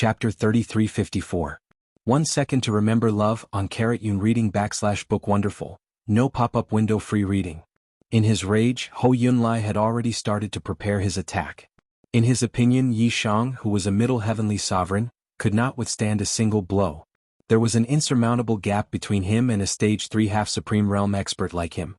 Chapter 3354. 1 second to remember love on *Yun reading /book wonderful. No pop-up window free reading. In his rage, Hou Yunlai had already started to prepare his attack. In his opinion, Yi Shang, who was a middle heavenly sovereign, could not withstand a single blow. There was an insurmountable gap between him and a stage 3 half-supreme realm expert like him.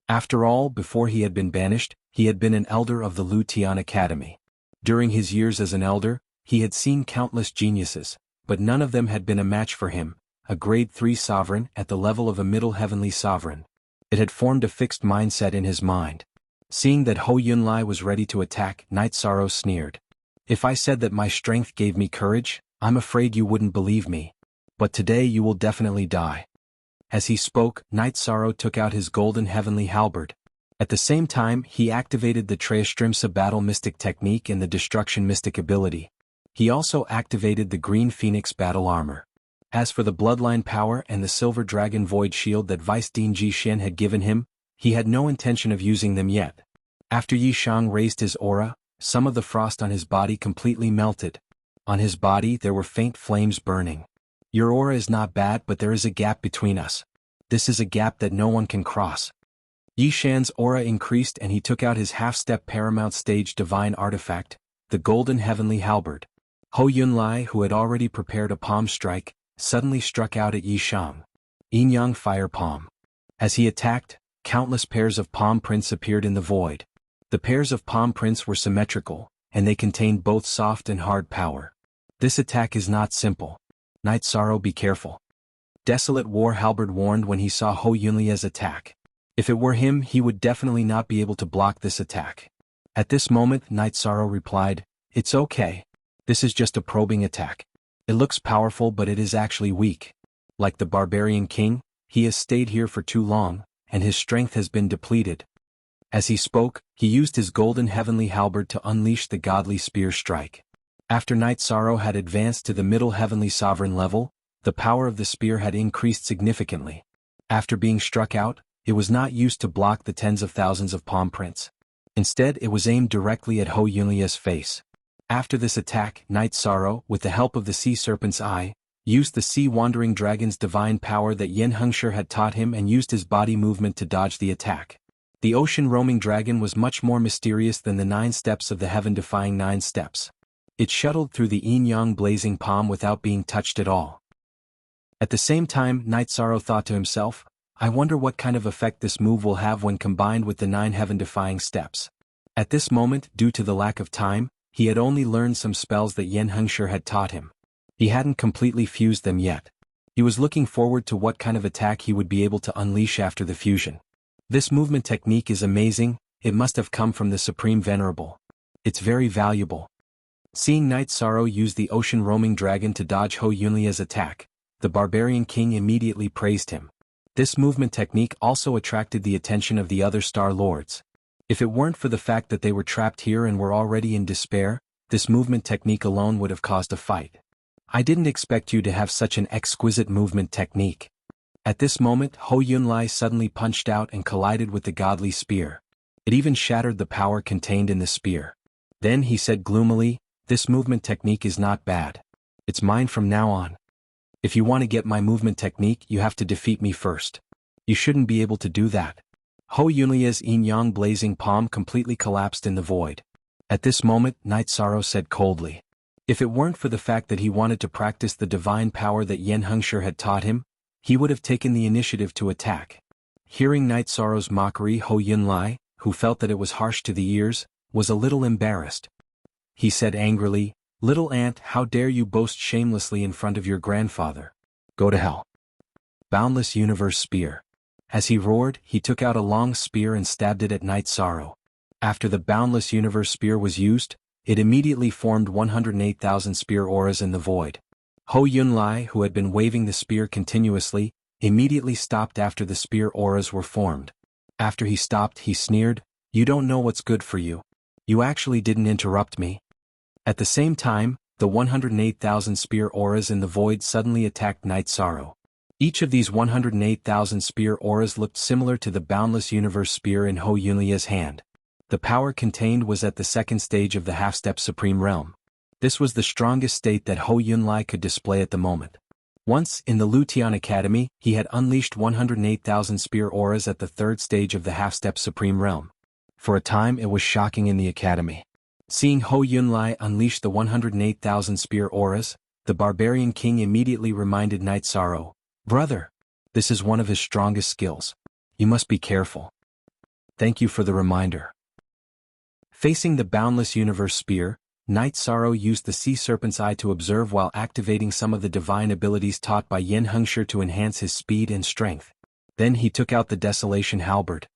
After all, before he had been banished, he had been an elder of the Lu Tian Academy. During his years as an elder, he had seen countless geniuses, but none of them had been a match for him, a grade 3 sovereign at the level of a middle heavenly sovereign. It had formed a fixed mindset in his mind. Seeing that Hou Yunlai was ready to attack, Night Sorrow sneered. If I said that my strength gave me courage, I'm afraid you wouldn't believe me. But today you will definitely die. As he spoke, Night Sorrow took out his golden heavenly halberd. At the same time, he activated the Treastrimsa battle mystic technique and the destruction mystic ability. He also activated the green phoenix battle armor. As for the bloodline power and the silver dragon void shield that Vice Dean Ji Xian had given him, he had no intention of using them yet. After Yi Shang raised his aura, some of the frost on his body completely melted. On his body there were faint flames burning. Your aura is not bad, but there is a gap between us. This is a gap that no one can cross. Yi Shan's aura increased and he took out his half-step paramount stage divine artifact, the golden heavenly halberd. Hou Yunlai, who had already prepared a palm strike, suddenly struck out at Yi Shang. Yin-Yang Fire Palm. As he attacked, countless pairs of palm prints appeared in the void. The pairs of palm prints were symmetrical, and they contained both soft and hard power. This attack is not simple. Night Sorrow, be careful. Desolate War Halberd warned when he saw Hou Yunlai's attack. If it were him, he would definitely not be able to block this attack. At this moment, Night Sorrow replied, "It's okay. This is just a probing attack. It looks powerful, but it is actually weak. Like the Barbarian King, he has stayed here for too long, and his strength has been depleted." As he spoke, he used his golden heavenly halberd to unleash the godly spear strike. After Night Sorrow had advanced to the middle heavenly sovereign level, the power of the spear had increased significantly. After being struck out, it was not used to block the tens of thousands of palm prints. Instead, it was aimed directly at Hou Yunlai's face. After this attack, Night Sorrow, with the help of the Sea Serpent's Eye, used the Sea Wandering Dragon's divine power that Yen Hengshi had taught him and used his body movement to dodge the attack. The Ocean Roaming Dragon was much more mysterious than the 9 steps of the heaven-defying 9 steps. It shuttled through the Yin-Yang blazing palm without being touched at all. At the same time, Night Sorrow thought to himself, I wonder what kind of effect this move will have when combined with the 9 heaven-defying steps. At this moment, due to the lack of time, he had only learned some spells that Yen Hengshi had taught him. He hadn't completely fused them yet. He was looking forward to what kind of attack he would be able to unleash after the fusion. This movement technique is amazing. It must have come from the Supreme Venerable. It's very valuable. Seeing Night Sorrow use the Ocean Roaming Dragon to dodge Hou Yunlai's attack, the Barbarian King immediately praised him. This movement technique also attracted the attention of the other Star Lords. If it weren't for the fact that they were trapped here and were already in despair, this movement technique alone would have caused a fight. I didn't expect you to have such an exquisite movement technique. At this moment, Hou Yunlai suddenly punched out and collided with the godly spear. It even shattered the power contained in the spear. Then he said gloomily, "This movement technique is not bad. It's mine from now on. If you want to get my movement technique, you have to defeat me first. You shouldn't be able to do that." Hou Yunlai's Yin-Yang blazing palm completely collapsed in the void. At this moment, Night Sorrow said coldly, if it weren't for the fact that he wanted to practice the divine power that Yen Hengshi had taught him, he would have taken the initiative to attack. Hearing Night Sorrow's mockery, Hou Yunlai, who felt that it was harsh to the ears, was a little embarrassed. He said angrily, "Little ant, how dare you boast shamelessly in front of your grandfather? Go to hell." Boundless Universe Spear. As he roared, he took out a long spear and stabbed it at Night Sorrow. After the Boundless Universe Spear was used, it immediately formed 108,000 spear auras in the void. Hou Yunlai, who had been waving the spear continuously, immediately stopped after the spear auras were formed. After he stopped, he sneered, "You don't know what's good for you. You actually didn't interrupt me." At the same time, the 108,000 spear auras in the void suddenly attacked Night Sorrow. Each of these 108,000 spear auras looked similar to the Boundless Universe Spear in Hou Yunlai's hand. The power contained was at the second stage of the half-step Supreme Realm. This was the strongest state that Hou Yunlai could display at the moment. Once, in the Lutian Academy, he had unleashed 108,000 spear auras at the third stage of the half-step supreme realm. For a time it was shocking in the academy. Seeing Hou Yunlai unleash the 108,000 spear auras, the barbarian king immediately reminded Knight Sorrow, "Brother, this is one of his strongest skills. You must be careful." "Thank you for the reminder." Facing the boundless universe spear, Knight Sorrow used the sea serpent's eye to observe while activating some of the divine abilities taught by Yen Hengshi to enhance his speed and strength. Then he took out the Desolation Halberd.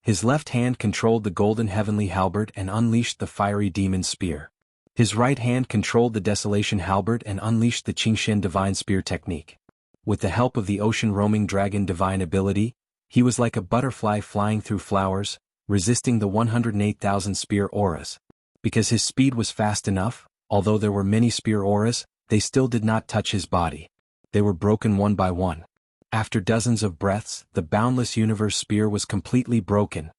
His left hand controlled the golden heavenly halberd and unleashed the fiery demon spear. His right hand controlled the Desolation Halberd and unleashed the Qingshen divine spear technique. With the help of the ocean roaming dragon divine ability, he was like a butterfly flying through flowers, resisting the 108,000 spear auras. Because his speed was fast enough, although there were many spear auras, they still did not touch his body. They were broken one by one. After dozens of breaths, the boundless universe spear was completely broken.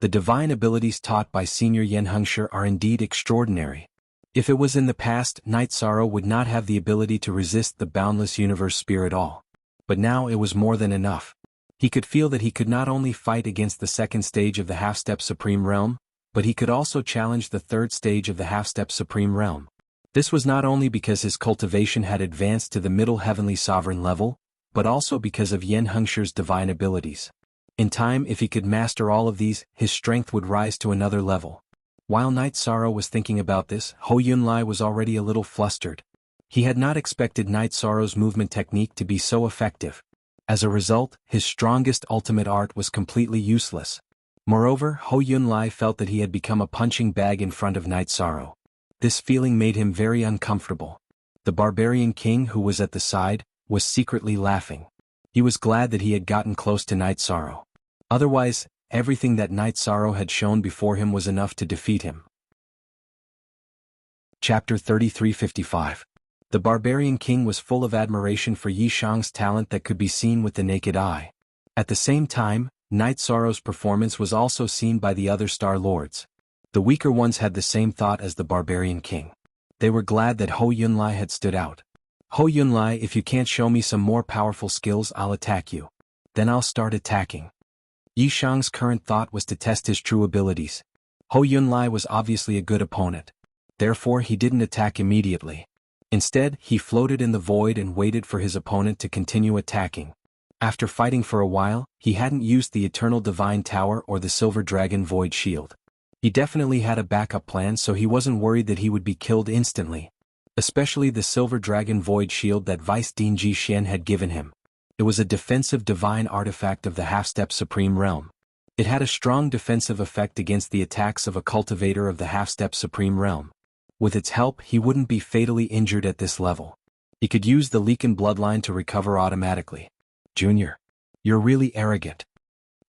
The divine abilities taught by Senior Yen Hengshi are indeed extraordinary. If it was in the past, Knight Sorrow would not have the ability to resist the boundless universe spear at all. But now it was more than enough. He could feel that he could not only fight against the second stage of the half-step supreme realm, but he could also challenge the third stage of the half-step supreme realm. This was not only because his cultivation had advanced to the middle heavenly sovereign level, but also because of Yen Hengshi's divine abilities. In time, if he could master all of these, his strength would rise to another level. While Knight Sorrow was thinking about this, Hou Yunlai was already a little flustered. He had not expected Knight Sorrow's movement technique to be so effective. As a result, his strongest ultimate art was completely useless. Moreover, Hou Yunlai felt that he had become a punching bag in front of Knight Sorrow. This feeling made him very uncomfortable. The barbarian king who was at the side was secretly laughing. He was glad that he had gotten close to Knight Sorrow. Otherwise, everything that Knight Sorrow had shown before him was enough to defeat him. Chapter 3355. The barbarian king was full of admiration for Yi Shang's talent that could be seen with the naked eye. At the same time, Knight Sorrow's performance was also seen by the other Star Lords. The weaker ones had the same thought as the barbarian king. They were glad that Hou Yunlai had stood out. "Hou Yunlai, if you can't show me some more powerful skills, I'll attack you. Then I'll start attacking." Yi Shang's current thought was to test his true abilities. Hou Yunlai was obviously a good opponent. Therefore he didn't attack immediately. Instead, he floated in the void and waited for his opponent to continue attacking. After fighting for a while, he hadn't used the Eternal Divine Tower or the Silver Dragon Void Shield. He definitely had a backup plan, so he wasn't worried that he would be killed instantly. Especially the Silver Dragon Void Shield that Vice Dean Ji Xian had given him. It was a defensive divine artifact of the half-step supreme realm. It had a strong defensive effect against the attacks of a cultivator of the half-step supreme realm. With its help, he wouldn't be fatally injured at this level. He could use the Leaken bloodline to recover automatically. "Junior, you're really arrogant."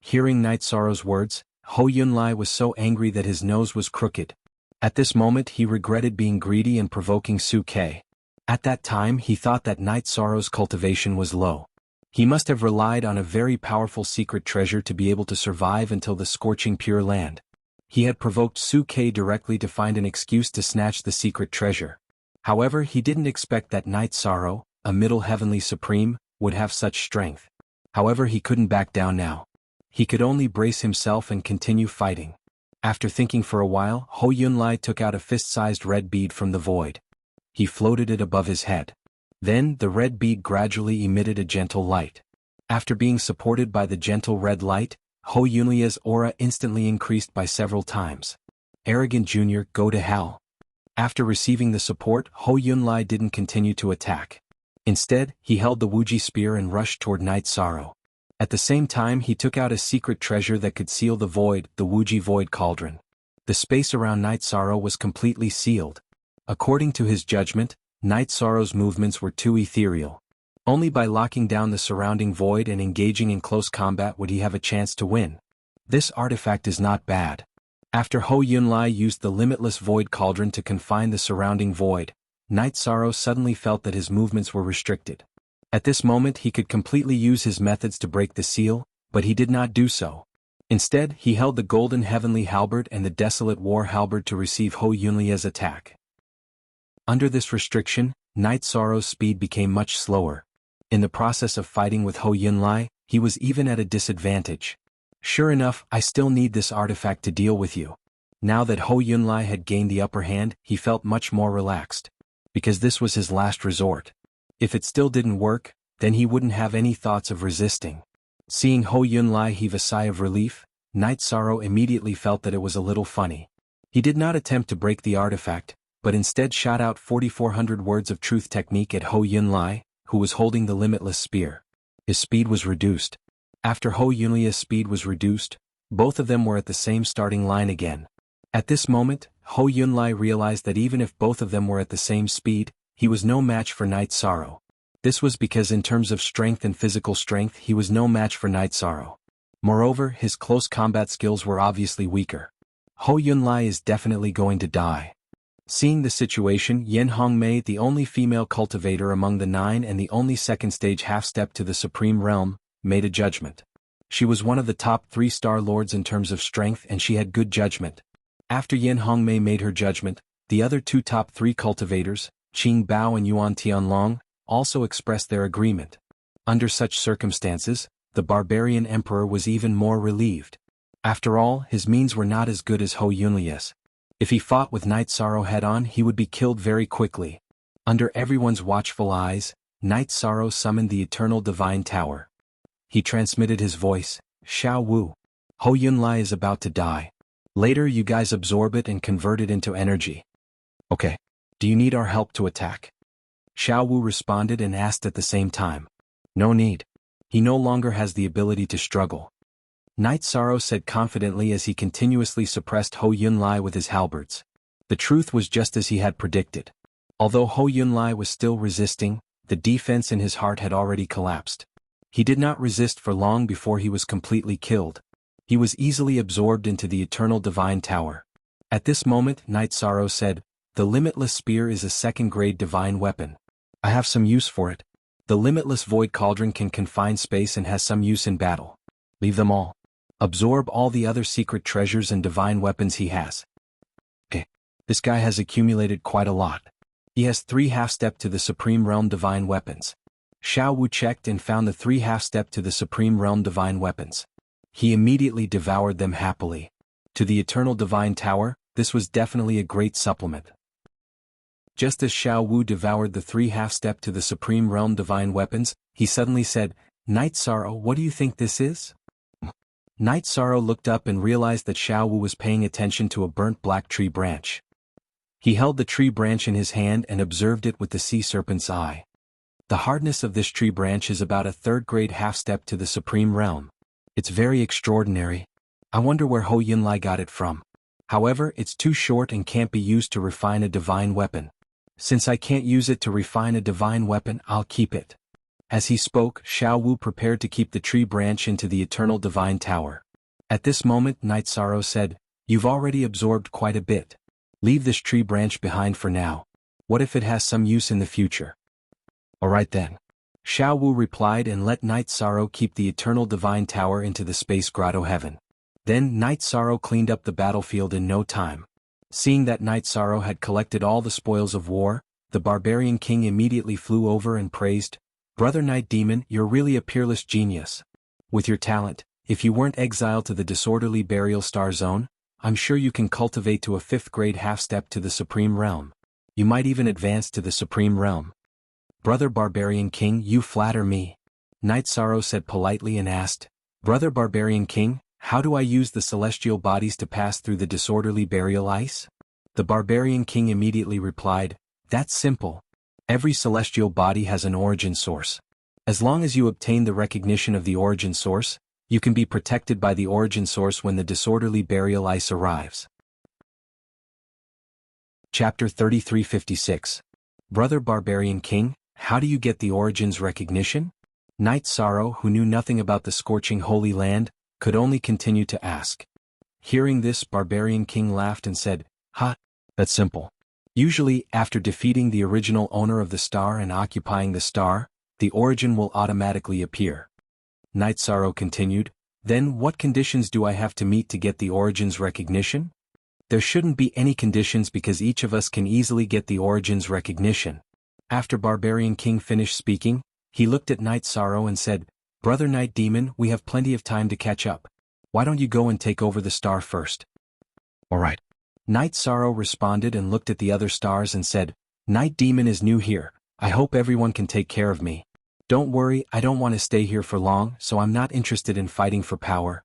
Hearing Knight Sorrow's words, Hou Yunlai was so angry that his nose was crooked. At this moment he regretted being greedy and provoking Su Ke. At that time he thought that Knight Sorrow's cultivation was low. He must have relied on a very powerful secret treasure to be able to survive until the scorching Pure Land. He had provoked Su Ke directly to find an excuse to snatch the secret treasure. However, he didn't expect that Knight Sorrow, a middle heavenly supreme, would have such strength. However, he couldn't back down now. He could only brace himself and continue fighting. After thinking for a while, Hou Yunlai took out a fist-sized red bead from the void. He floated it above his head. Then, the red bead gradually emitted a gentle light. After being supported by the gentle red light, Hou Yunlai's aura instantly increased by several times. "Arrogant Junior, go to hell." After receiving the support, Hou Yunlai didn't continue to attack. Instead, he held the Wuji spear and rushed toward Knight Sorrow. At the same time he took out a secret treasure that could seal the void, the Wuji Void Cauldron. The space around Knight Sorrow was completely sealed. According to his judgment, Knight Sorrow's movements were too ethereal. Only by locking down the surrounding void and engaging in close combat would he have a chance to win. This artifact is not bad. After Hou Yunlai used the limitless Void Cauldron to confine the surrounding void, Knight Sorrow suddenly felt that his movements were restricted. At this moment he could completely use his methods to break the seal, but he did not do so. Instead, he held the Golden Heavenly Halberd and the Desolate War Halberd to receive Hou Yunlai's attack. Under this restriction, Night Sorrow's speed became much slower. In the process of fighting with Hou Yunlai, he was even at a disadvantage. Sure enough, I still need this artifact to deal with you. Now that Hou Yunlai had gained the upper hand, he felt much more relaxed. Because this was his last resort. If it still didn't work, then he wouldn't have any thoughts of resisting. Seeing Hou Yunlai heave a sigh of relief, Night Sorrow immediately felt that it was a little funny. He did not attempt to break the artifact, but instead shot out 4,400 words of truth technique at Hou Yunlai, who was holding the limitless spear. His speed was reduced. After Hou Yunlai's speed was reduced, both of them were at the same starting line again. At this moment, Hou Yunlai realized that even if both of them were at the same speed, he was no match for Night Sorrow. This was because in terms of strength and physical strength he was no match for Night Sorrow. Moreover, his close combat skills were obviously weaker. Hou Yunlai is definitely going to die. Seeing the situation, Yen Hongmei, the only female cultivator among the 9 and the only second-stage half-step to the Supreme Realm, made a judgment. She was one of the top 3 Star Lords in terms of strength and she had good judgment. After Yen Hongmei made her judgment, the other 2 top 3 cultivators, Qing Bao and Yuan Tianlong, also expressed their agreement. Under such circumstances, the barbarian emperor was even more relieved. After all, his means were not as good as Hou Yunlai's. If he fought with Night Sorrow head-on, he would be killed very quickly. Under everyone's watchful eyes, Night Sorrow summoned the Eternal Divine Tower. He transmitted his voice, Xiao Wu. Hou Yunlai is about to die. Later you guys absorb it and convert it into energy. Okay. Do you need our help to attack? Xiao Wu responded and asked at the same time. No need. He no longer has the ability to struggle. Night Sorrow said confidently as he continuously suppressed Hou Yunlai with his halberds. The truth was just as he had predicted. Although Hou Yunlai was still resisting, the defense in his heart had already collapsed. He did not resist for long before he was completely killed. He was easily absorbed into the Eternal Divine Tower. At this moment, Night Sorrow said, the Limitless Spear is a second-grade divine weapon. I have some use for it. The Limitless Void Cauldron can confine space and has some use in battle. Leave them all. Absorb all the other secret treasures and divine weapons he has. Okay. This guy has accumulated quite a lot. He has 3 half-step to the Supreme Realm divine weapons. Xiao Wu checked and found the 3 half-step to the Supreme Realm divine weapons. He immediately devoured them happily. To the Eternal Divine Tower, this was definitely a great supplement. Just as Xiao Wu devoured the 3 half-step to the Supreme Realm divine weapons, he suddenly said, Night Sorrow, what do you think this is? Night Sorrow looked up and realized that Xiao Wu was paying attention to a burnt black tree branch. He held the tree branch in his hand and observed it with the sea serpent's eye. The hardness of this tree branch is about a 3rd-grade half-step to the Supreme Realm. It's very extraordinary. I wonder where Hou Yunlai got it from. However, it's too short and can't be used to refine a divine weapon. Since I can't use it to refine a divine weapon, I'll keep it. As he spoke, Xiao Wu prepared to keep the tree branch into the Eternal Divine Tower. At this moment, Night Sorrow said, You've already absorbed quite a bit. Leave this tree branch behind for now. What if it has some use in the future? Alright then. Xiao Wu replied and let Night Sorrow keep the Eternal Divine Tower into the Space Grotto Heaven. Then Night Sorrow cleaned up the battlefield in no time. Seeing that Night Sorrow had collected all the spoils of war, the barbarian king immediately flew over and praised, Brother Night Demon, you're really a peerless genius. With your talent, if you weren't exiled to the disorderly burial star zone, I'm sure you can cultivate to a 5th-grade half-step to the Supreme Realm. You might even advance to the Supreme Realm. Brother Barbarian King, you flatter me. Night Sorrow said politely and asked, Brother Barbarian King, how do I use the celestial bodies to pass through the disorderly burial ice? The Barbarian King immediately replied, That's simple. Every celestial body has an origin source. As long as you obtain the recognition of the origin source, you can be protected by the origin source when the disorderly burial ice arrives. Chapter 3356. Brother Barbarian King, how do you get the origins recognition? Night Sorrow, who knew nothing about the scorching Holy Land, could only continue to ask. Hearing this, Barbarian King laughed and said, Ha, that's simple. Usually, after defeating the original owner of the star and occupying the star, the origin will automatically appear. Night Sorrow continued, Then what conditions do I have to meet to get the origin's recognition? There shouldn't be any conditions because each of us can easily get the origins recognition. After Barbarian King finished speaking, he looked at Night Sorrow and said, Brother Night Demon, we have plenty of time to catch up. Why don't you go and take over the star first? Alright. Night Sorrow responded and looked at the other stars and said, Night Demon is new here. I hope everyone can take care of me. Don't worry, I don't want to stay here for long, so I'm not interested in fighting for power.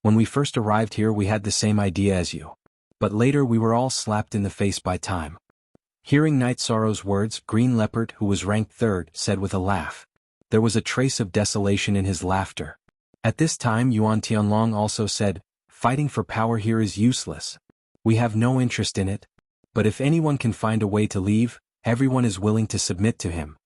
When we first arrived here we had the same idea as you. But later we were all slapped in the face by time. Hearing Night Sorrow's words, Green Leopard, who was ranked third, said with a laugh. There was a trace of desolation in his laughter. At this time Yuan Tianlong also said, Fighting for power here is useless. We have no interest in it. But if anyone can find a way to leave, everyone is willing to submit to him.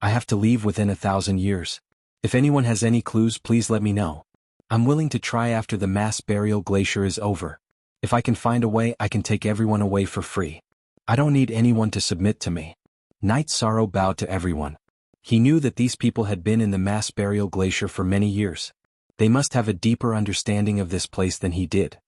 I have to leave within 1,000 years. If anyone has any clues, please let me know. I'm willing to try after the mass burial glacier is over. If I can find a way, I can take everyone away for free. I don't need anyone to submit to me. Night Sorrow bowed to everyone. He knew that these people had been in the mass burial glacier for many years. They must have a deeper understanding of this place than he did.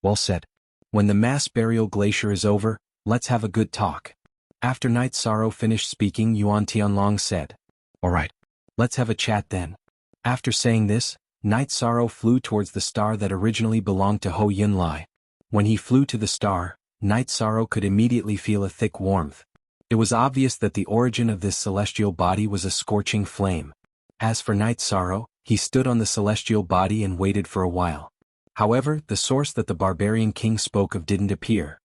Well said. When the mass burial glacier is over, let's have a good talk. After Night Sorrow finished speaking, Yuan Tianlong said, Alright. Let's have a chat then. After saying this, Night Sorrow flew towards the star that originally belonged to Ho Yunlai. When he flew to the star, Night Sorrow could immediately feel a thick warmth. It was obvious that the origin of this celestial body was a scorching flame. As for Night Sorrow, he stood on the celestial body and waited for a while. However, the source that the Barbarian King spoke of didn't appear.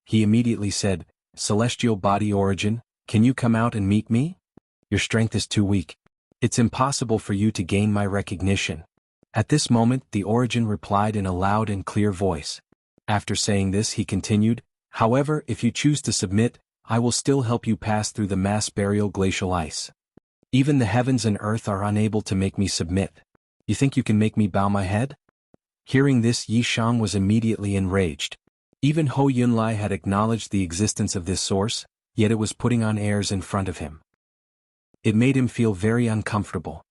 He immediately said, Celestial body origin, can you come out and meet me? Your strength is too weak. It's impossible for you to gain my recognition. At this moment, the origin replied in a loud and clear voice. After saying this, he continued, However, if you choose to submit, I will still help you pass through the mass burial glacial ice. Even the heavens and earth are unable to make me submit. You think you can make me bow my head? Hearing this, Yi Shang was immediately enraged. Even Ho Yunlai had acknowledged the existence of this source, yet it was putting on airs in front of him. It made him feel very uncomfortable.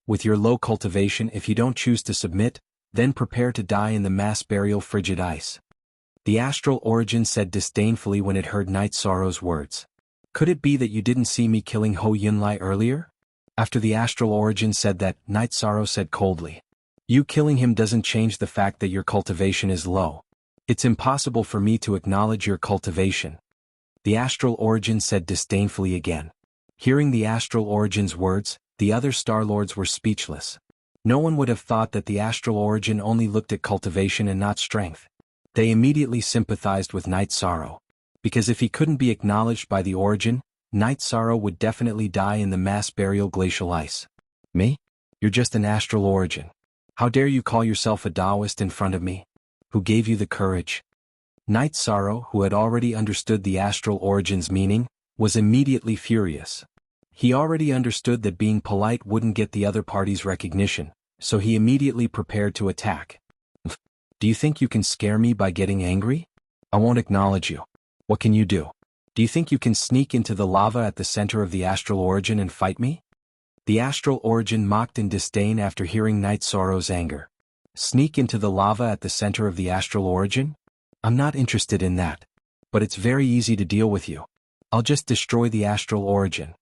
With your low cultivation, if you don't choose to submit, then prepare to die in the mass burial frigid ice. The astral origin said disdainfully when it heard Night Sorrow's words. Could it be that you didn't see me killing Ho Yunlai earlier? After the astral origin said that, Night Sorrow said coldly. You killing him doesn't change the fact that your cultivation is low. It's impossible for me to acknowledge your cultivation. The astral origin said disdainfully again. Hearing the astral origin's words, the other Star Lords were speechless. No one would have thought that the astral origin only looked at cultivation and not strength. They immediately sympathized with Night Sorrow. Because if he couldn't be acknowledged by the origin, Night Sorrow would definitely die in the mass burial glacial ice. Me? You're just an astral origin. How dare you call yourself a Taoist in front of me? Who gave you the courage? Night Sorrow, who had already understood the astral origin's meaning, was immediately furious. He already understood that being polite wouldn't get the other party's recognition, so he immediately prepared to attack. Do you think you can scare me by getting angry? I won't acknowledge you. What can you do? Do you think you can sneak into the lava at the center of the astral origin and fight me? The astral origin mocked in disdain after hearing Night Sorrow's anger. Sneak into the lava at the center of the astral origin? I'm not interested in that. But it's very easy to deal with you. I'll just destroy the astral origin.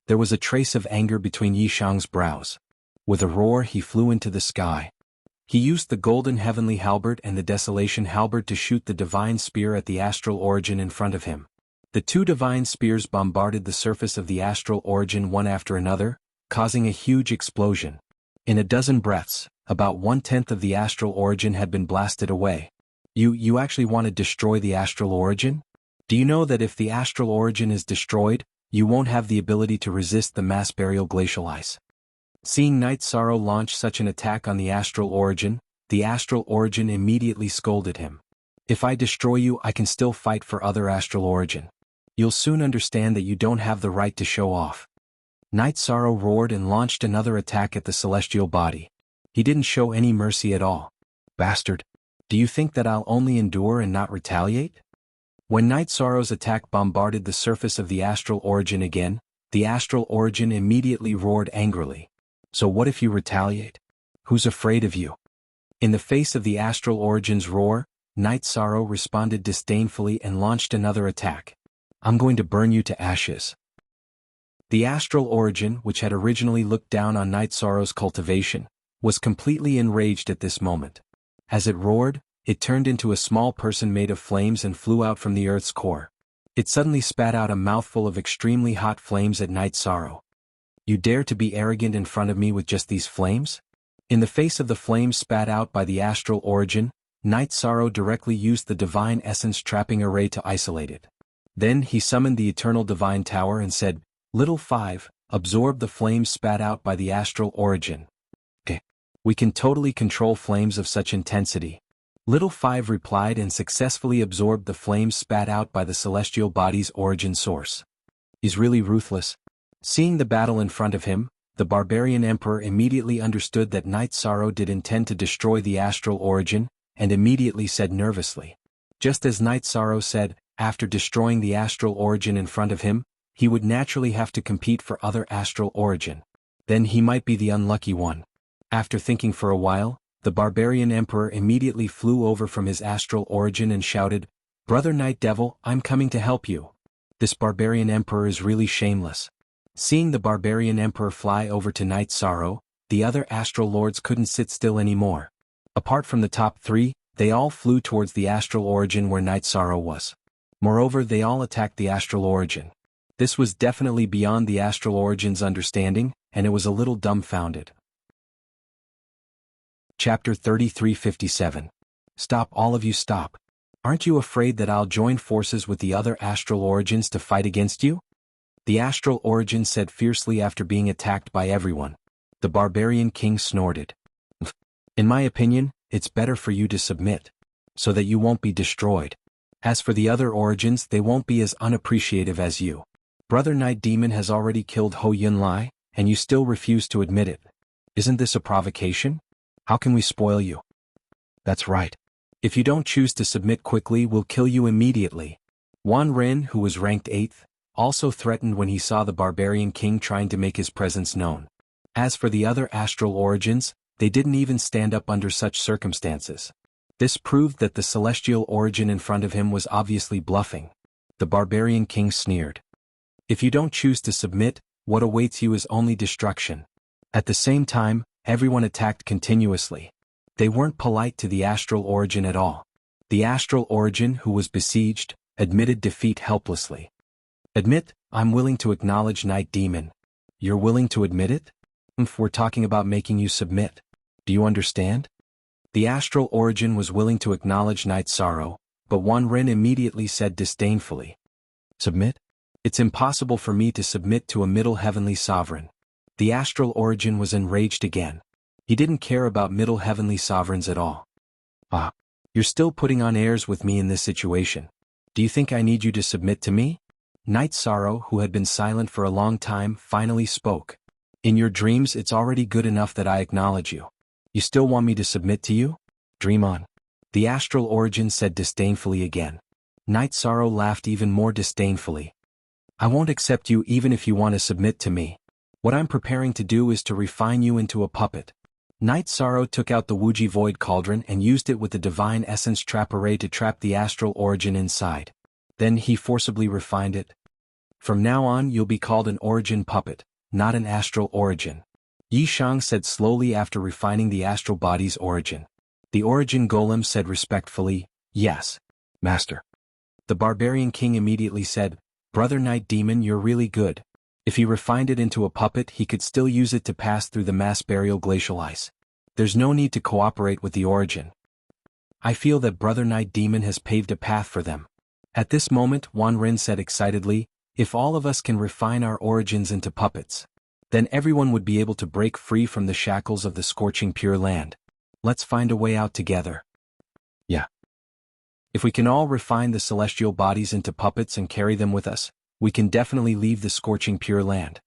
There was a trace of anger between Yi Shang's brows. With a roar, he flew into the sky. He used the golden heavenly halberd and the desolation halberd to shoot the divine spear at the astral origin in front of him. The two divine spears bombarded the surface of the astral origin one after another, causing a huge explosion. In a dozen breaths, about 1/10 of the astral origin had been blasted away. You actually want to destroy the astral origin? Do you know that if the astral origin is destroyed, you won't have the ability to resist the mass burial glacial ice? Seeing Night Sorrow launch such an attack on the astral origin immediately scolded him. If I destroy you, I can still fight for other astral origin. You'll soon understand that you don't have the right to show off. Night Sorrow roared and launched another attack at the celestial body. He didn't show any mercy at all. Bastard! Do you think that I'll only endure and not retaliate? When Night Sorrow's attack bombarded the surface of the astral origin again, the astral origin immediately roared angrily. So what if you retaliate? Who's afraid of you? In the face of the astral origin's roar, Night Sorrow responded disdainfully and launched another attack. I'm going to burn you to ashes. The astral origin, which had originally looked down on Night Sorrow's cultivation, was completely enraged at this moment. As it roared, it turned into a small person made of flames and flew out from the earth's core. It suddenly spat out a mouthful of extremely hot flames at Night Sorrow. You dare to be arrogant in front of me with just these flames? In the face of the flames spat out by the astral origin, Night Sorrow directly used the divine essence trapping array to isolate it. Then he summoned the eternal divine tower and said, Little 5, absorb the flames spat out by the astral origin. Okay. We can totally control flames of such intensity. Little 5 replied and successfully absorbed the flames spat out by the celestial body's origin source. He's really ruthless. Seeing the battle in front of him, the barbarian emperor immediately understood that Night Sorrow did intend to destroy the astral origin, and immediately said nervously. Just as Night Sorrow said, after destroying the astral origin in front of him, he would naturally have to compete for other astral origin. Then he might be the unlucky one. After thinking for a while, the barbarian emperor immediately flew over from his astral origin and shouted, Brother Night Devil, I'm coming to help you. This barbarian emperor is really shameless. Seeing the barbarian emperor fly over to Night Sorrow, the other astral lords couldn't sit still anymore. Apart from the top 3, they all flew towards the astral origin where Night Sorrow was. Moreover, they all attacked the astral origin. This was definitely beyond the astral origin's understanding, and it was a little dumbfounded. Chapter 3357. Stop, all of you, stop. Aren't you afraid that I'll join forces with the other astral origins to fight against you? The astral origin said fiercely after being attacked by everyone. The barbarian king snorted. In my opinion, it's better for you to submit, so that you won't be destroyed. As for the other origins, they won't be as unappreciative as you. Brother Night Demon has already killed Ho Yunlai, and you still refuse to admit it. Isn't this a provocation? How can we spoil you? That's right. If you don't choose to submit quickly, we'll kill you immediately. Wan Ren, who was ranked 8th, also threatened when he saw the barbarian king trying to make his presence known. As for the other astral origins, they didn't even stand up under such circumstances. This proved that the celestial origin in front of him was obviously bluffing. The barbarian king sneered. If you don't choose to submit, what awaits you is only destruction. At the same time, everyone attacked continuously. They weren't polite to the astral origin at all. The astral origin, who was besieged, admitted defeat helplessly. Admit, I'm willing to acknowledge Night Demon. You're willing to admit it? We're talking about making you submit. Do you understand? The astral origin was willing to acknowledge Night Sorrow, but Wan Ren immediately said disdainfully. Submit? It's impossible for me to submit to a middle heavenly sovereign. The astral origin was enraged again. He didn't care about middle heavenly sovereigns at all. Ah, you're still putting on airs with me in this situation. Do you think I need you to submit to me? Night Sorrow, who had been silent for a long time, finally spoke. In your dreams, it's already good enough that I acknowledge you. You still want me to submit to you? Dream on. The astral origin said disdainfully again. Night Sorrow laughed even more disdainfully. I won't accept you even if you want to submit to me. What I'm preparing to do is to refine you into a puppet. Night Sorrow took out the Wuji Void Cauldron and used it with the Divine Essence Trap Array to trap the astral origin inside. Then he forcibly refined it. From now on, you'll be called an origin puppet, not an astral origin. Yi Shang said slowly after refining the astral body's origin. The origin golem said respectfully, Yes, Master. The barbarian king immediately said, Brother Night Demon, you're really good. If he refined it into a puppet, he could still use it to pass through the mass burial glacial ice. There's no need to cooperate with the origin. I feel that Brother Night Demon has paved a path for them. At this moment, Wan Ren said excitedly, if all of us can refine our origins into puppets, then everyone would be able to break free from the shackles of the scorching Pure Land. Let's find a way out together. Yeah. If we can all refine the celestial bodies into puppets and carry them with us, we can definitely leave the scorching Pure Land.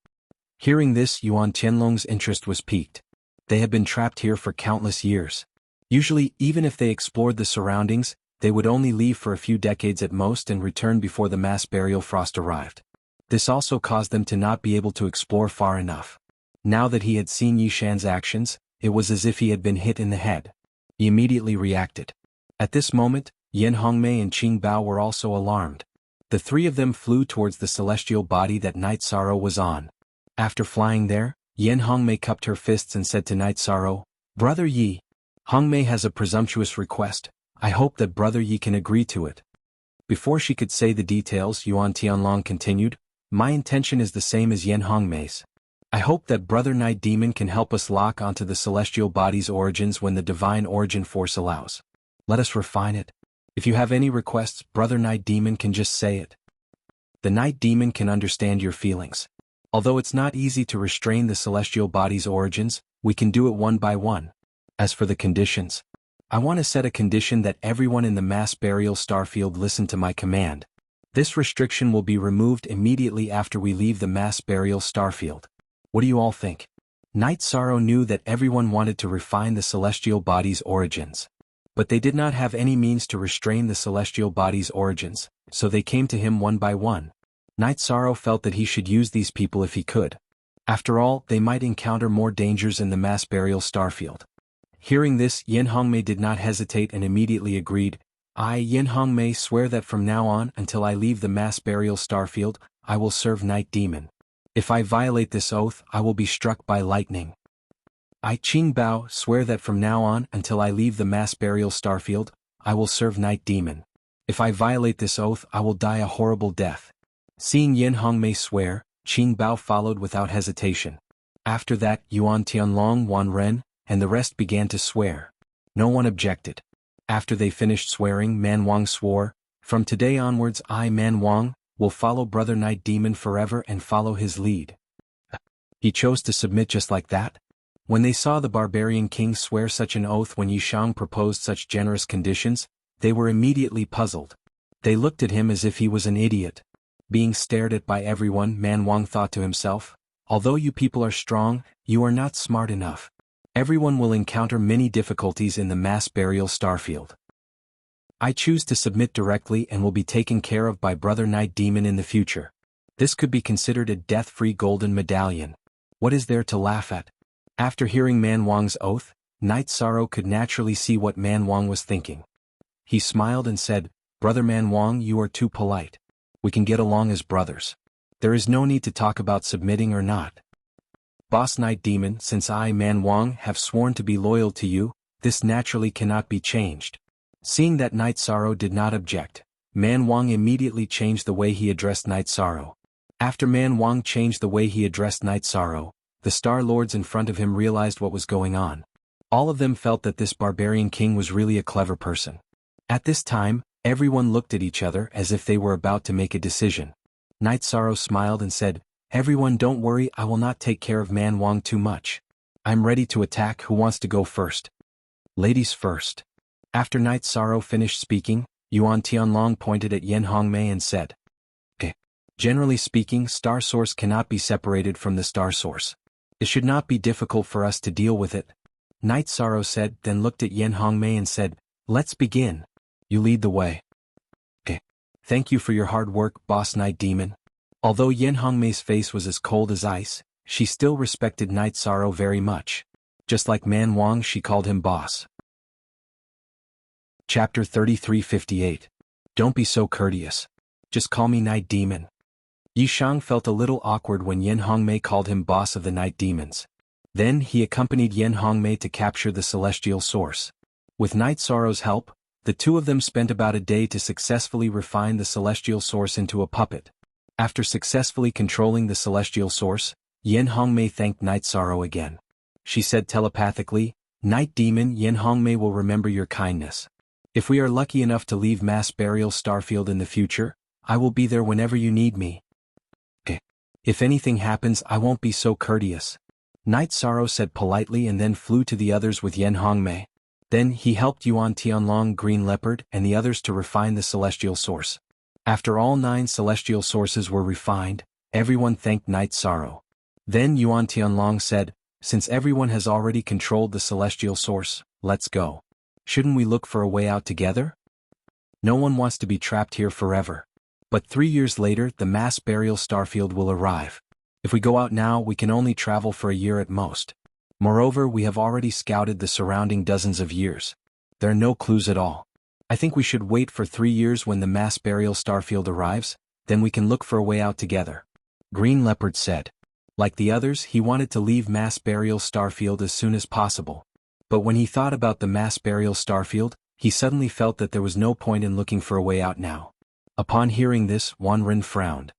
Hearing this, Yuan Tianlong's interest was piqued. They had been trapped here for countless years. Usually, even if they explored the surroundings, they would only leave for a few decades at most and return before the mass burial frost arrived. This also caused them to not be able to explore far enough. Now that he had seen Yi Shan's actions, it was as if he had been hit in the head. He immediately reacted. At this moment, Yan Hongmei and Qing Bao were also alarmed. The three of them flew towards the celestial body that Night Sorrow was on. After flying there, Yan Hongmei cupped her fists and said to Night Sorrow, "Brother Yi, Hongmei has a presumptuous request. I hope that Brother Yi can agree to it." Before she could say the details, Yuan Tianlong continued, "My intention is the same as Yan Hongmei's. I hope that Brother Night Demon can help us lock onto the celestial body's origins when the divine origin force allows. Let us refine it. If you have any requests, Brother Night Demon can just say it. The Night Demon can understand your feelings. Although it's not easy to restrain the celestial body's origins, we can do it one by one. As for the conditions, I want to set a condition that everyone in the mass burial starfield listen to my command. This restriction will be removed immediately after we leave the mass burial starfield. What do you all think?" Night Sorrow knew that everyone wanted to refine the celestial body's origins. But they did not have any means to restrain the celestial body's origins, so they came to him one by one. Night Sorrow felt that he should use these people if he could. After all, they might encounter more dangers in the mass burial starfield. Hearing this, Yan Hongmei did not hesitate and immediately agreed. "I, Yan Hongmei, swear that from now on until I leave the mass burial starfield, I will serve Night Demon. If I violate this oath, I will be struck by lightning. I, Qing Bao, swear that from now on until I leave the mass burial starfield, I will serve Night Demon. If I violate this oath, I will die a horrible death." Seeing Yan Hongmei swear, Qing Bao followed without hesitation. After that, Yuan Tianlong, Wan Ren, and the rest began to swear. No one objected. After they finished swearing, Man Wang swore, "From today onwards I, Man Wang, will follow Brother Night Demon forever and follow his lead." He chose to submit just like that? When they saw the barbarian king swear such an oath when Yishang proposed such generous conditions, they were immediately puzzled. They looked at him as if he was an idiot. Being stared at by everyone, Man Wang thought to himself, "Although you people are strong, you are not smart enough. Everyone will encounter many difficulties in the mass burial starfield. I choose to submit directly and will be taken care of by Brother Night Demon in the future. This could be considered a death-free golden medallion. What is there to laugh at?" After hearing Man Wang's oath, Night Sorrow could naturally see what Man Wang was thinking. He smiled and said, "Brother Man Wang, you are too polite. We can get along as brothers. There is no need to talk about submitting or not. Boss Night Demon, since I, Man Wang, have sworn to be loyal to you, this naturally cannot be changed." Seeing that Night Sorrow did not object, Man Wang immediately changed the way he addressed Night Sorrow. After Man Wang changed the way he addressed Night Sorrow, the Star Lords in front of him realized what was going on. All of them felt that this barbarian king was really a clever person. At this time, everyone looked at each other as if they were about to make a decision. Night Sorrow smiled and said, "Everyone, don't worry, I will not take care of Man Wang too much. I'm ready to attack. Who wants to go first?" "Ladies first." After Night Sorrow finished speaking, Yuan Tianlong pointed at Yan Hongmei and said, "Generally speaking, Star Source cannot be separated from the Star Source. It should not be difficult for us to deal with it." Night Sorrow said, then looked at Yan Hongmei and said, "Let's begin. You lead the way." "Thank you for your hard work, Boss Night Demon." Although Yan Hongmei's face was as cold as ice, she still respected Night Sorrow very much. Just like Man Wang, she called him boss. Chapter 3358. Don't be so courteous. Just call me Night Demon. Yishang felt a little awkward when Yan Hongmei called him boss of the Night Demons. Then he accompanied Yan Hongmei to capture the celestial source. With Night Sorrow's help, the two of them spent about a day to successfully refine the celestial source into a puppet. After successfully controlling the celestial source, Yan Hongmei thanked Night Sorrow again. She said telepathically, "Night Demon, Yan Hongmei will remember your kindness. If we are lucky enough to leave mass burial starfield in the future, I will be there whenever you need me. If anything happens, I won't be so courteous." Night Sorrow said politely and then flew to the others with Yan Hongmei. Then he helped Yuan Tianlong, Green Leopard, and the others to refine the celestial source. After all 9 celestial sources were refined, everyone thanked Night Sorrow. Then Yuan Tianlong said, "Since everyone has already controlled the celestial source, let's go. Shouldn't we look for a way out together? No one wants to be trapped here forever. But 3 years later, the mass burial starfield will arrive. If we go out now, we can only travel for a year at most. Moreover, we have already scouted the surrounding dozens of years. There are no clues at all. I think we should wait for 3 years when the mass burial starfield arrives, then we can look for a way out together. Green Leopard said. Like the others, he wanted to leave mass burial starfield as soon as possible. But when he thought about the mass burial starfield, he suddenly felt that there was no point in looking for a way out now. Upon hearing this, Wanren frowned.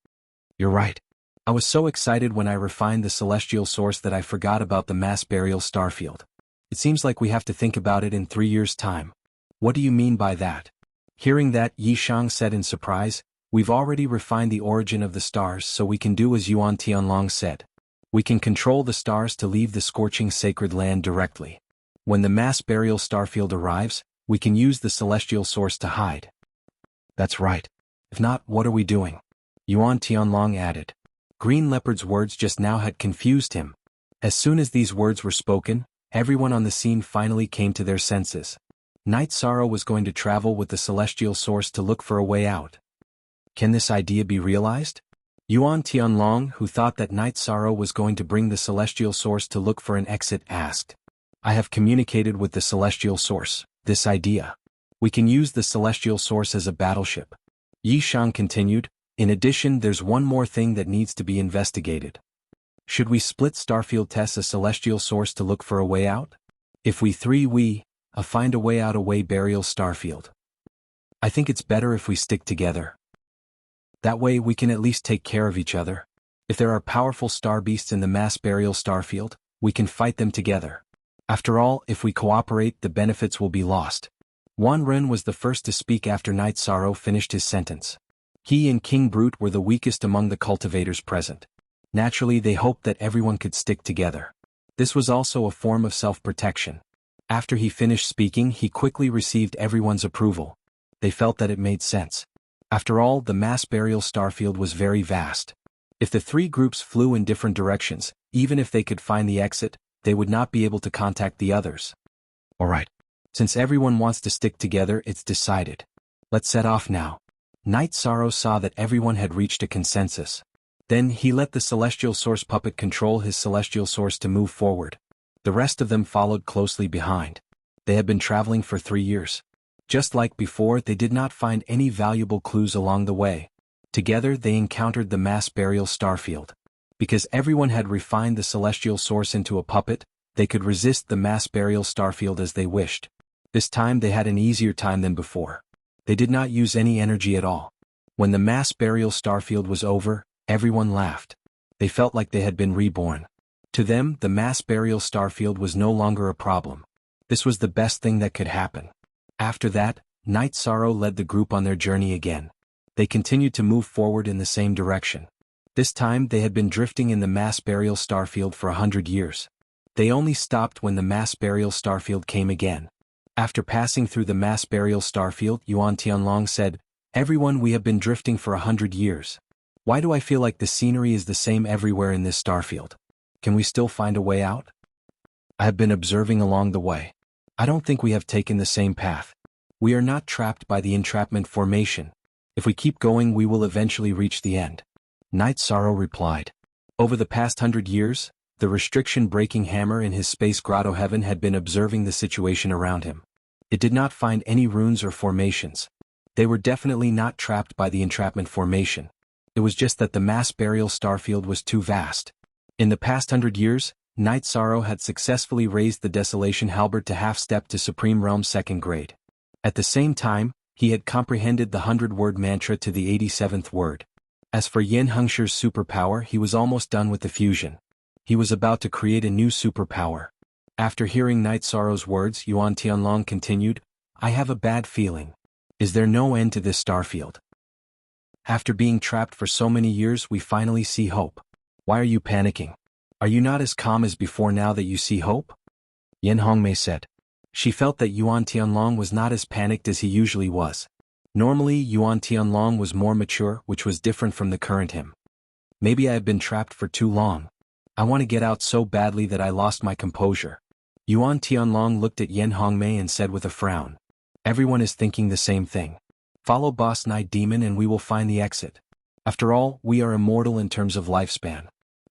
You're right. I was so excited when I refined the celestial source that I forgot about the mass burial starfield. It seems like we have to think about it in 3 years' time. What do you mean by that? Hearing that, Yishang said in surprise, we've already refined the origin of the stars, so we can do as Yuan Tianlong said. We can control the stars to leave the scorching sacred land directly. When the mass burial starfield arrives, we can use the celestial source to hide. That's right. If not, what are we doing? Yuan Tianlong added. Green Leopard's words just now had confused him. As soon as these words were spoken, everyone on the scene finally came to their senses. Night Sorrow was going to travel with the celestial source to look for a way out. Can this idea be realized? Yuan Tianlong, who thought that Night Sorrow was going to bring the celestial source to look for an exit, asked. I have communicated with the celestial source, this idea. We can use the celestial source as a battleship. Yishang continued, in addition there's one more thing that needs to be investigated. Should we split Starfield test a celestial source to look for a way out? If we find a way out away burial Starfield. I think it's better if we stick together. That way we can at least take care of each other. If there are powerful star beasts in the mass burial Starfield, we can fight them together. After all, if we cooperate, the benefits will be lost. Wan Ren was the first to speak after Night Sorrow finished his sentence. He and King Brute were the weakest among the cultivators present. Naturally, they hoped that everyone could stick together. This was also a form of self-protection. After he finished speaking, he quickly received everyone's approval. They felt that it made sense. After all, the mass burial starfield was very vast. If the 3 groups flew in different directions, even if they could find the exit, they would not be able to contact the others. Alright. Since everyone wants to stick together, it's decided. Let's set off now. Night Sorrow saw that everyone had reached a consensus. Then he let the celestial source puppet control his celestial source to move forward. The rest of them followed closely behind. They had been traveling for 3 years. Just like before, they did not find any valuable clues along the way. Together they encountered the mass burial starfield. Because everyone had refined the celestial source into a puppet, they could resist the mass burial starfield as they wished. This time they had an easier time than before. They did not use any energy at all. When the mass burial starfield was over, everyone laughed. They felt like they had been reborn. To them, the mass burial starfield was no longer a problem. This was the best thing that could happen. After that, Night Sorrow led the group on their journey again. They continued to move forward in the same direction. This time they had been drifting in the mass burial starfield for 100 years. They only stopped when the mass burial starfield came again. After passing through the mass burial starfield, Yuan Tianlong said, Everyone, we have been drifting for 100 years. Why do I feel like the scenery is the same everywhere in this starfield? Can we still find a way out? I have been observing along the way. I don't think we have taken the same path. We are not trapped by the entrapment formation. If we keep going, we will eventually reach the end. Night Sorrow replied. Over the past 100 years, the restriction-breaking hammer in his space grotto heaven had been observing the situation around him. It did not find any runes or formations. They were definitely not trapped by the entrapment formation. It was just that the mass burial starfield was too vast. In the past 100 years, Night Sorrow had successfully raised the Desolation Halberd to half-step to Supreme Realm 2nd grade. At the same time, he had comprehended the 100-word mantra to the 87th word. As for Yin Hengshi's superpower, he was almost done with the fusion. He was about to create a new superpower. After hearing Night Sorrow's words, Yuan Tianlong continued, I have a bad feeling. Is there no end to this starfield? After being trapped for so many years, we finally see hope. Why are you panicking? Are you not as calm as before now that you see hope? Yin Hongmei said. She felt that Yuan Tianlong was not as panicked as he usually was. Normally, Yuan Tianlong was more mature, which was different from the current him. Maybe I have been trapped for too long. I want to get out so badly that I lost my composure. Yuan Tianlong looked at Yin Hongmei and said with a frown. Everyone is thinking the same thing. Follow Boss Night Demon and we will find the exit. After all, we are immortal in terms of lifespan.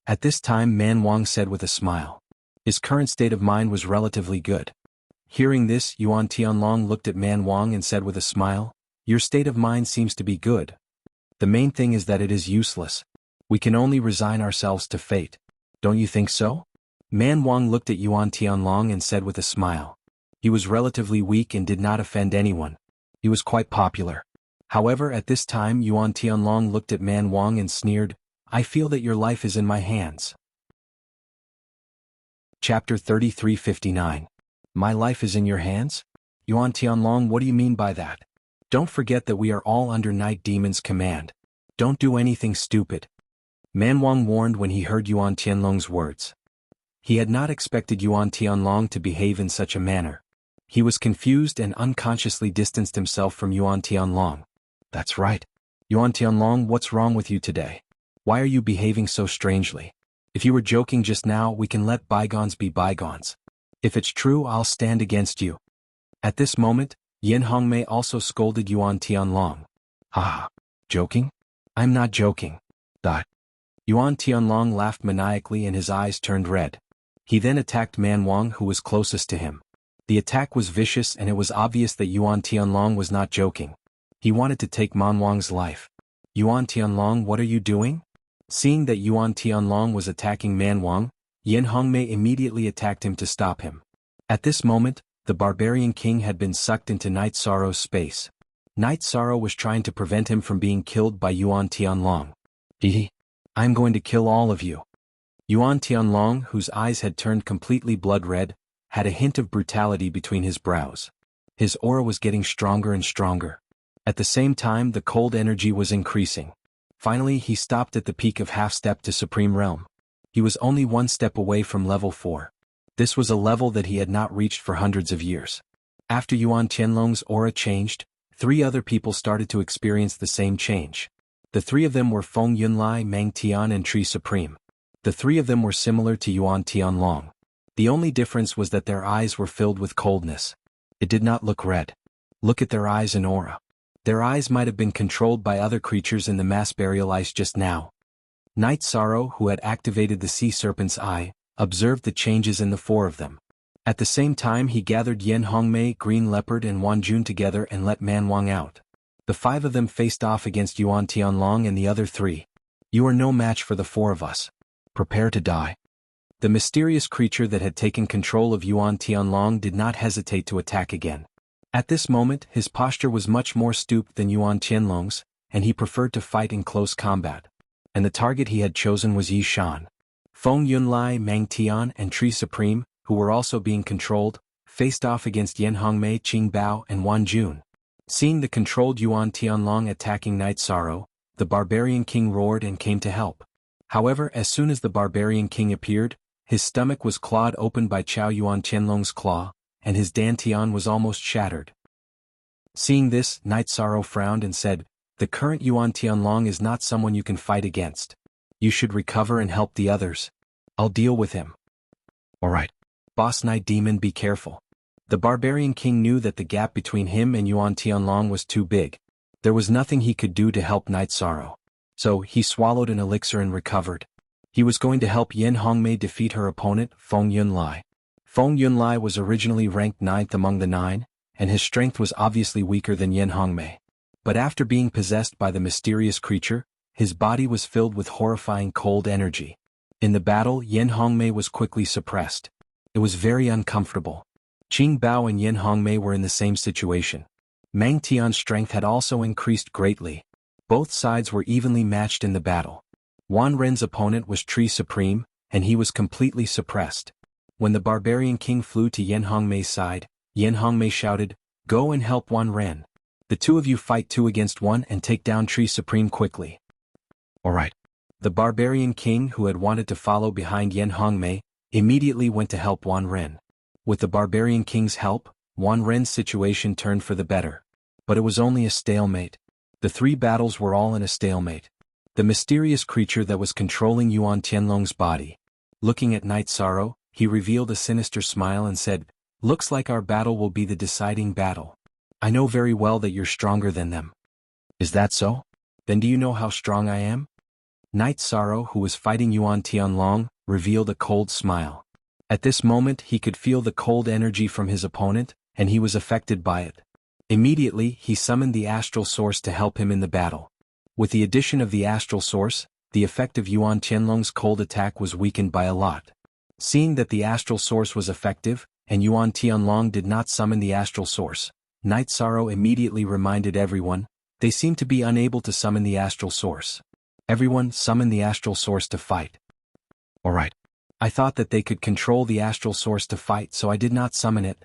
At this time, Man Wang said with a smile. His current state of mind was relatively good. Hearing this, Yuan Tianlong looked at Man Wang and said with a smile, "Your state of mind seems to be good. The main thing is that it is useless. We can only resign ourselves to fate. Don't you think so?" Man Wang looked at Yuan Tianlong and said with a smile. He was relatively weak and did not offend anyone. He was quite popular. However, at this time Yuan Tianlong looked at Man Wang and sneered, "I feel that your life is in my hands." Chapter 3359. My life is in your hands? Yuan Tianlong, what do you mean by that? Don't forget that we are all under Night Demon's command. Don't do anything stupid. Man Wang warned when he heard Yuan Tianlong's words. He had not expected Yuan Tianlong to behave in such a manner. He was confused and unconsciously distanced himself from Yuan Tianlong. That's right. Yuan Tianlong, what's wrong with you today? Why are you behaving so strangely? If you were joking just now, we can let bygones be bygones. If it's true, I'll stand against you. At this moment, Yin Hongmei also scolded Yuan Tianlong. Ha! Joking? I'm not joking. That. Yuan Tianlong laughed maniacally and his eyes turned red. He then attacked Man Wang, who was closest to him. The attack was vicious and it was obvious that Yuan Tianlong was not joking. He wanted to take Man Wang's life. Yuan Tianlong, what are you doing? Seeing that Yuan Tianlong was attacking Man Wang, Yin Hongmei immediately attacked him to stop him. At this moment, the barbarian king had been sucked into Night Sorrow's space. Night Sorrow was trying to prevent him from being killed by Yuan Tianlong. I'm going to kill all of you. Yuan Tianlong, whose eyes had turned completely blood red, had a hint of brutality between his brows. His aura was getting stronger and stronger. At the same time, the cold energy was increasing. Finally, he stopped at the peak of half-step to Supreme Realm. He was only one step away from level 4. This was a level that he had not reached for hundreds of years. After Yuan Tianlong's aura changed, 3 other people started to experience the same change. The 3 of them were Feng Yunlai, Meng Tian and Tree Supreme. The 3 of them were similar to Yuan Tianlong. The only difference was that their eyes were filled with coldness. It did not look red. Look at their eyes and aura. Their eyes might have been controlled by other creatures in the mass burial ice just now. Night Sorrow, who had activated the Sea Serpent's Eye, observed the changes in the 4 of them. At the same time he gathered Yin Hongmei, Green Leopard and Wan Jun together and let Man Wang out. The 5 of them faced off against Yuan Tianlong and the other 3. You are no match for the 4 of us. Prepare to die. The mysterious creature that had taken control of Yuan Tianlong did not hesitate to attack again. At this moment, his posture was much more stooped than Yuan Tianlong's, and he preferred to fight in close combat. And the target he had chosen was Yi Shan. Feng Yunlai, Meng Tian and Tree Supreme, who were also being controlled, faced off against Yin Hongmei, Qing Bao and Wan Jun. Seeing the controlled Yuan Tianlong attacking Night Sorrow, the barbarian king roared and came to help. However, as soon as the barbarian king appeared, his stomach was clawed open by Chao Yuan Tianlong's claw, and his dantian was almost shattered. Seeing this, Night Sorrow frowned and said, "The current Yuan Tianlong is not someone you can fight against. You should recover and help the others. I'll deal with him." Alright. Boss Night Demon, be careful. The barbarian king knew that the gap between him and Yuan Tianlong was too big. There was nothing he could do to help Night Sorrow. So, he swallowed an elixir and recovered. He was going to help Yin Hongmei defeat her opponent, Feng Yunlai. Feng Yunlai was originally ranked 9th among the 9, and his strength was obviously weaker than Yin Hongmei. But after being possessed by the mysterious creature, his body was filled with horrifying cold energy. In the battle, Yin Hongmei was quickly suppressed. It was very uncomfortable. Qing Bao and Yin Hongmei were in the same situation. Meng Tian's strength had also increased greatly. Both sides were evenly matched in the battle. Wan Ren's opponent was Tree Supreme, and he was completely suppressed. When the barbarian king flew to Yin Hongmei's side, Yin Hongmei shouted, "Go and help Wan Ren. The 2 of you fight 2 against 1 and take down Tree Supreme quickly." Alright. The barbarian king, who had wanted to follow behind Yin Hongmei, immediately went to help Wan Ren. With the barbarian king's help, Wan Ren's situation turned for the better. But it was only a stalemate. The 3 battles were all in a stalemate. The mysterious creature that was controlling Yuan Tianlong's body. Looking at Night Sorrow, he revealed a sinister smile and said, "Looks like our battle will be the deciding battle. I know very well that you're stronger than them." "Is that so? Then do you know how strong I am?" Night Sorrow, who was fighting Yuan Tianlong, revealed a cold smile. At this moment he could feel the cold energy from his opponent, and he was affected by it. Immediately he summoned the astral source to help him in the battle. With the addition of the astral source, the effect of Yuan Tianlong's cold attack was weakened by a lot. Seeing that the astral source was effective, and Yuan Tianlong did not summon the astral source, Night Sorrow immediately reminded everyone, they seem to be unable to summon the astral source. Everyone summon the astral source to fight. Alright. I thought that they could control the astral source to fight, so I did not summon it.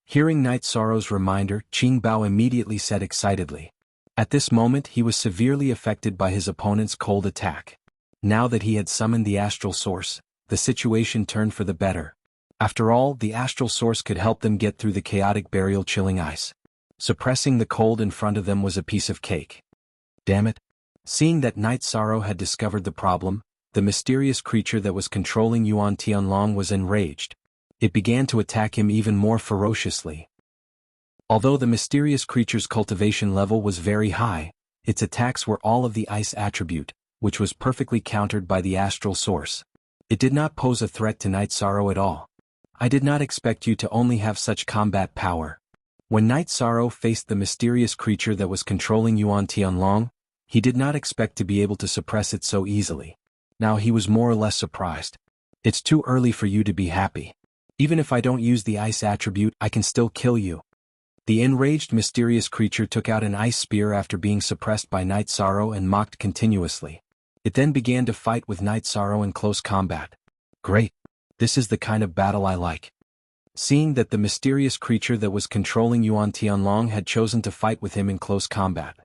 Hearing Night Sorrow's reminder, Qing Bao immediately said excitedly. At this moment he was severely affected by his opponent's cold attack. Now that he had summoned the astral source, the situation turned for the better. After all, the astral source could help them get through the chaotic burial chilling ice. Suppressing the cold in front of them was a piece of cake. Damn it. Seeing that Night Sorrow had discovered the problem, the mysterious creature that was controlling Yuan Tianlong was enraged. It began to attack him even more ferociously. Although the mysterious creature's cultivation level was very high, its attacks were all of the ice attribute, which was perfectly countered by the astral source. It did not pose a threat to Night Sorrow at all. I did not expect you to only have such combat power. When Night Sorrow faced the mysterious creature that was controlling Yuan Tianlong, he did not expect to be able to suppress it so easily. Now he was more or less surprised. It's too early for you to be happy. Even if I don't use the ice attribute, I can still kill you. The enraged mysterious creature took out an ice spear after being suppressed by Night Sorrow and mocked continuously. It then began to fight with Night Sorrow in close combat. Great. This is the kind of battle I like. Seeing that the mysterious creature that was controlling Yuan Tianlong had chosen to fight with him in close combat,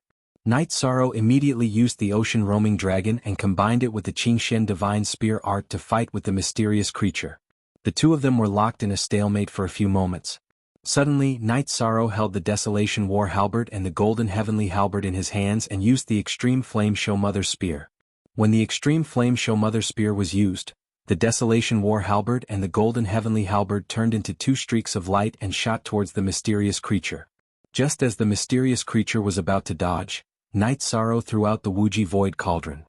Night Sorrow immediately used the ocean roaming dragon and combined it with the Qingxian divine spear art to fight with the mysterious creature. The two of them were locked in a stalemate for a few moments. Suddenly, Night Sorrow held the Desolation War Halberd and the Golden Heavenly Halberd in his hands and used the Extreme Flame Show Mother Spear. When the Extreme Flame Show Mother Spear was used, the Desolation War Halberd and the Golden Heavenly Halberd turned into two streaks of light and shot towards the mysterious creature. Just as the mysterious creature was about to dodge, Night Sorrow threw out the Wuji Void Cauldron.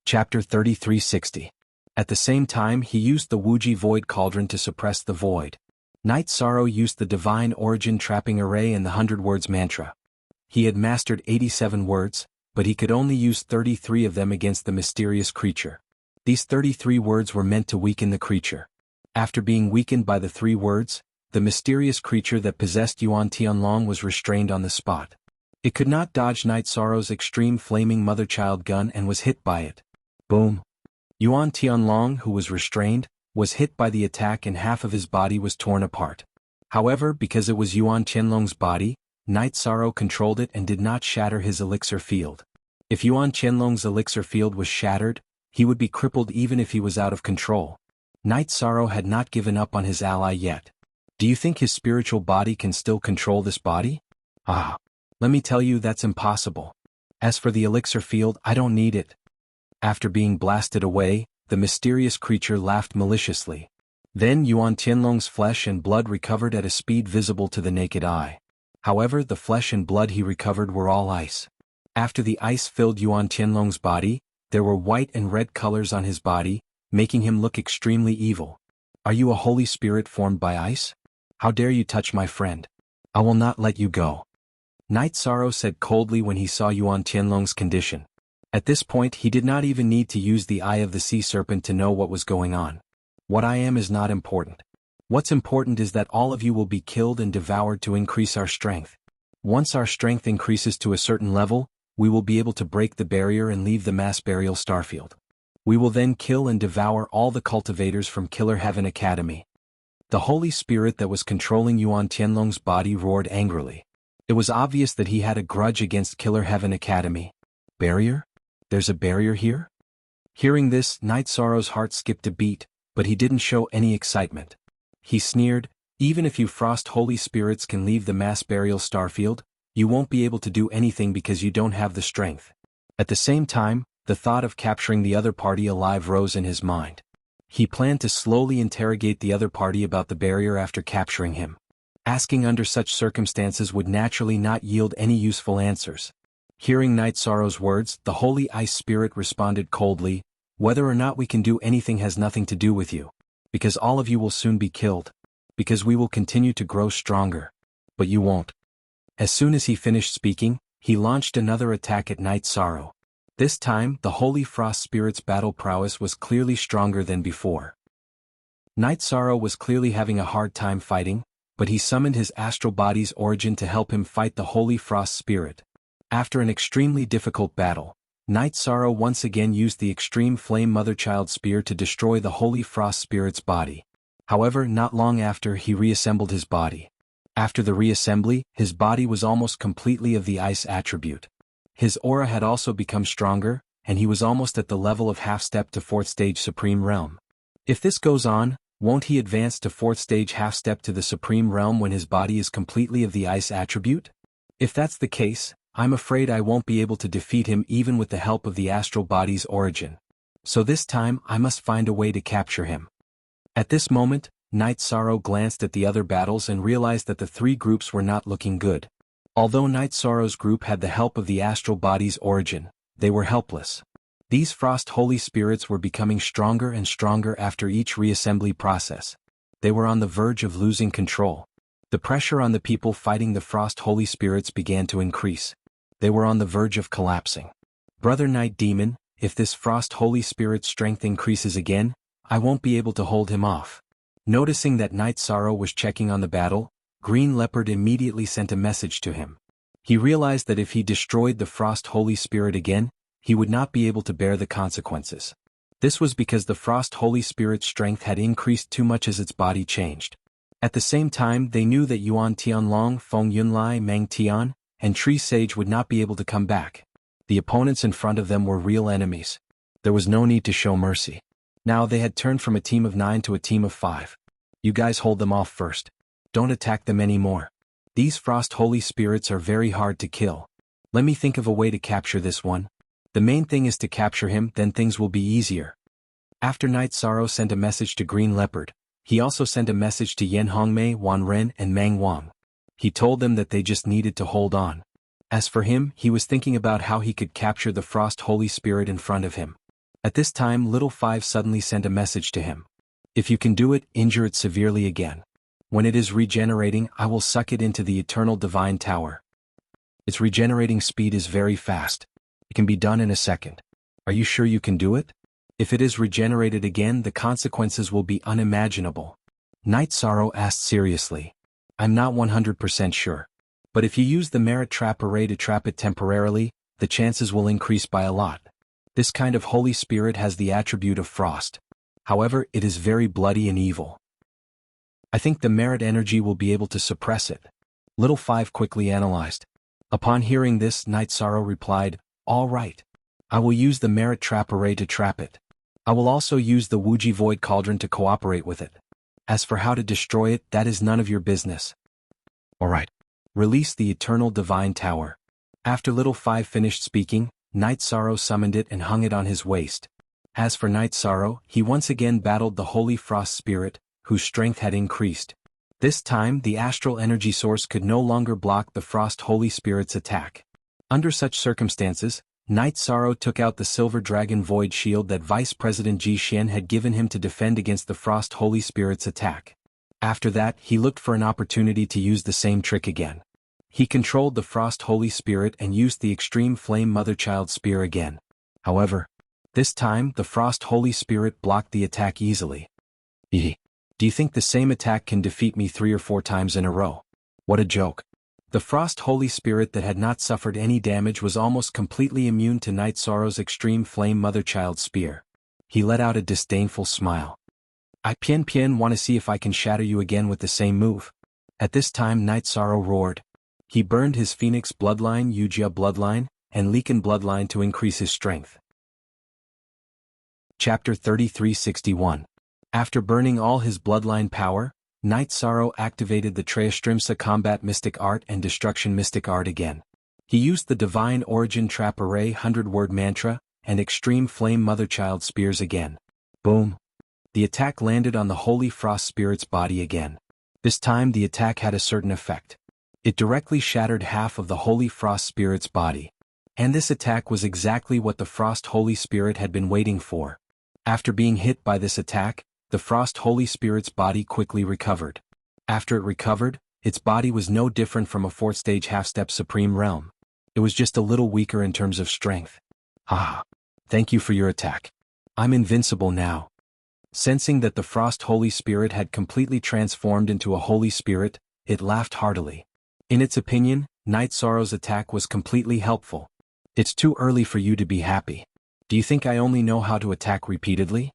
Chapter 3360. At the same time he used the Wuji Void Cauldron to suppress the void. Night Sorrow used the Divine Origin Trapping Array and the 100 Words Mantra. He had mastered 87 words, but he could only use 33 of them against the mysterious creature. These 33 words were meant to weaken the creature. After being weakened by the 3 words, the mysterious creature that possessed Yuan Tianlong was restrained on the spot. It could not dodge Night Sorrow's extreme flaming mother-child gun and was hit by it. Boom. Yuan Tianlong, who was restrained, was hit by the attack and half of his body was torn apart. However, because it was Yuan Tianlong's body, Night Sorrow controlled it and did not shatter his elixir field. If Yuan Tianlong's elixir field was shattered, he would be crippled even if he was out of control. Night Sorrow had not given up on his ally yet. Do you think his spiritual body can still control this body? Ah. Let me tell you that's impossible. As for the elixir field, I don't need it. After being blasted away, the mysterious creature laughed maliciously. Then Yuan Tianlong's flesh and blood recovered at a speed visible to the naked eye. However, the flesh and blood he recovered were all ice. After the ice filled Yuan Tianlong's body, there were white and red colors on his body, making him look extremely evil. Are you a holy spirit formed by ice? How dare you touch my friend? I will not let you go. Night Sorrow said coldly when he saw Yuan Tianlong's condition. At this point he did not even need to use the Eye of the Sea Serpent to know what was going on. What I am is not important. What's important is that all of you will be killed and devoured to increase our strength. Once our strength increases to a certain level, we will be able to break the barrier and leave the mass burial starfield. We will then kill and devour all the cultivators from Killer Heaven Academy. The Holy Spirit that was controlling Yuan Tianlong's body roared angrily. It was obvious that he had a grudge against Killer Heaven Academy. Barrier? There's a barrier here? Hearing this, Night Sorrow's heart skipped a beat, but he didn't show any excitement. He sneered, even if you frost holy spirits can leave the mass burial starfield, you won't be able to do anything because you don't have the strength. At the same time, the thought of capturing the other party alive rose in his mind. He planned to slowly interrogate the other party about the barrier after capturing him. Asking under such circumstances would naturally not yield any useful answers. Hearing Night Sorrow's words, the Holy Ice Spirit responded coldly, Whether or not we can do anything has nothing to do with you. Because all of you will soon be killed. Because we will continue to grow stronger. But you won't. As soon as he finished speaking, he launched another attack at Night Sorrow. This time, the Holy Frost Spirit's battle prowess was clearly stronger than before. Night Sorrow was clearly having a hard time fighting, but he summoned his astral body's origin to help him fight the Holy Frost Spirit. After an extremely difficult battle, Night Sorrow once again used the Extreme Flame Mother-Child Spear to destroy the Holy Frost Spirit's body. However, not long after, he reassembled his body. After the reassembly, his body was almost completely of the ice attribute. His aura had also become stronger, and he was almost at the level of half-step to 4th stage Supreme Realm. If this goes on, won't he advance to 4th stage half-step to the Supreme Realm when his body is completely of the ice attribute? If that's the case, I'm afraid I won't be able to defeat him even with the help of the astral body's origin. So this time, I must find a way to capture him. At this moment, Night Sorrow glanced at the other battles and realized that the three groups were not looking good. Although Night Sorrow's group had the help of the astral body's origin, they were helpless. These Frost Holy Spirits were becoming stronger and stronger after each reassembly process. They were on the verge of losing control. The pressure on the people fighting the Frost Holy Spirits began to increase. They were on the verge of collapsing. Brother Night Demon, if this Frost Holy Spirit's strength increases again, I won't be able to hold him off. Noticing that Night Sorrow was checking on the battle, Green Leopard immediately sent a message to him. He realized that if he destroyed the Frost Holy Spirit again, he would not be able to bear the consequences. This was because the Frost Holy Spirit's strength had increased too much as its body changed. At the same time, they knew that Yuan Tianlong, Feng Yunlai, Meng Tian, and Tree Sage would not be able to come back. The opponents in front of them were real enemies. There was no need to show mercy. Now they had turned from a team of 9 to a team of 5. You guys hold them off first. Don't attack them anymore. These Frost Holy Spirits are very hard to kill. Let me think of a way to capture this one. The main thing is to capture him, then things will be easier. After Night Sorrow sent a message to Green Leopard, he also sent a message to Yan Hongmei, Wan Ren, and Mang Wang. He told them that they just needed to hold on. As for him, he was thinking about how he could capture the Frost Holy Spirit in front of him. At this time, Little Five suddenly sent a message to him. If you can do it, injure it severely again. When it is regenerating, I will suck it into the Eternal Divine Tower. Its regenerating speed is very fast. It can be done in a second. Are you sure you can do it? If it is regenerated again, the consequences will be unimaginable. Night Sorrow asked seriously. I'm not 100% sure. But if you use the Merit Trap Array to trap it temporarily, the chances will increase by a lot. This kind of Holy Spirit has the attribute of frost. However, it is very bloody and evil. I think the Merit energy will be able to suppress it. Little Five quickly analyzed. Upon hearing this, Night Sorrow replied, all right. I will use the Merit Trap Array to trap it. I will also use the Wuji Void Cauldron to cooperate with it. As for how to destroy it, that is none of your business. Alright. Release the Eternal Divine Tower. After Little Five finished speaking, Night Sorrow summoned it and hung it on his waist. As for Night Sorrow, he once again battled the Holy Frost Spirit, whose strength had increased. This time, the astral energy source could no longer block the Frost Holy Spirit's attack. Under such circumstances, Night Sorrow took out the Silver Dragon Void Shield that Vice President Ji Xian had given him to defend against the Frost Holy Spirit's attack. After that, he looked for an opportunity to use the same trick again. He controlled the Frost Holy Spirit and used the Extreme Flame Mother-Child Spear again. However, this time, the Frost Holy Spirit blocked the attack easily. Do you think the same attack can defeat me 3 or 4 times in a row? What a joke. The Frost Holy Spirit that had not suffered any damage was almost completely immune to Night Sorrow's Extreme Flame Mother-Child Spear. He let out a disdainful smile. I want to see if I can shatter you again with the same move. At this time Night Sorrow roared. He burned his Phoenix bloodline, Wuxia bloodline, and Lycan bloodline to increase his strength. Chapter 3361. After burning all his bloodline power, Night Sorrow activated the Treastrimsa Combat Mystic Art and Destruction Mystic Art again. He used the Divine Origin Trap Array 100-word mantra, and Extreme Flame Mother-Child Spears again. Boom. The attack landed on the Holy Frost Spirit's body again. This time the attack had a certain effect. It directly shattered half of the Holy Frost Spirit's body. And this attack was exactly what the Frost Holy Spirit had been waiting for. After being hit by this attack, the Frost Holy Spirit's body quickly recovered. After it recovered, its body was no different from a 4th-stage half-step Supreme Realm. It was just a little weaker in terms of strength. Ah, thank you for your attack. I'm invincible now. Sensing that the Frost Holy Spirit had completely transformed into a Holy Spirit, it laughed heartily. In its opinion, Night Sorrow's attack was completely helpful. It's too early for you to be happy. Do you think I only know how to attack repeatedly?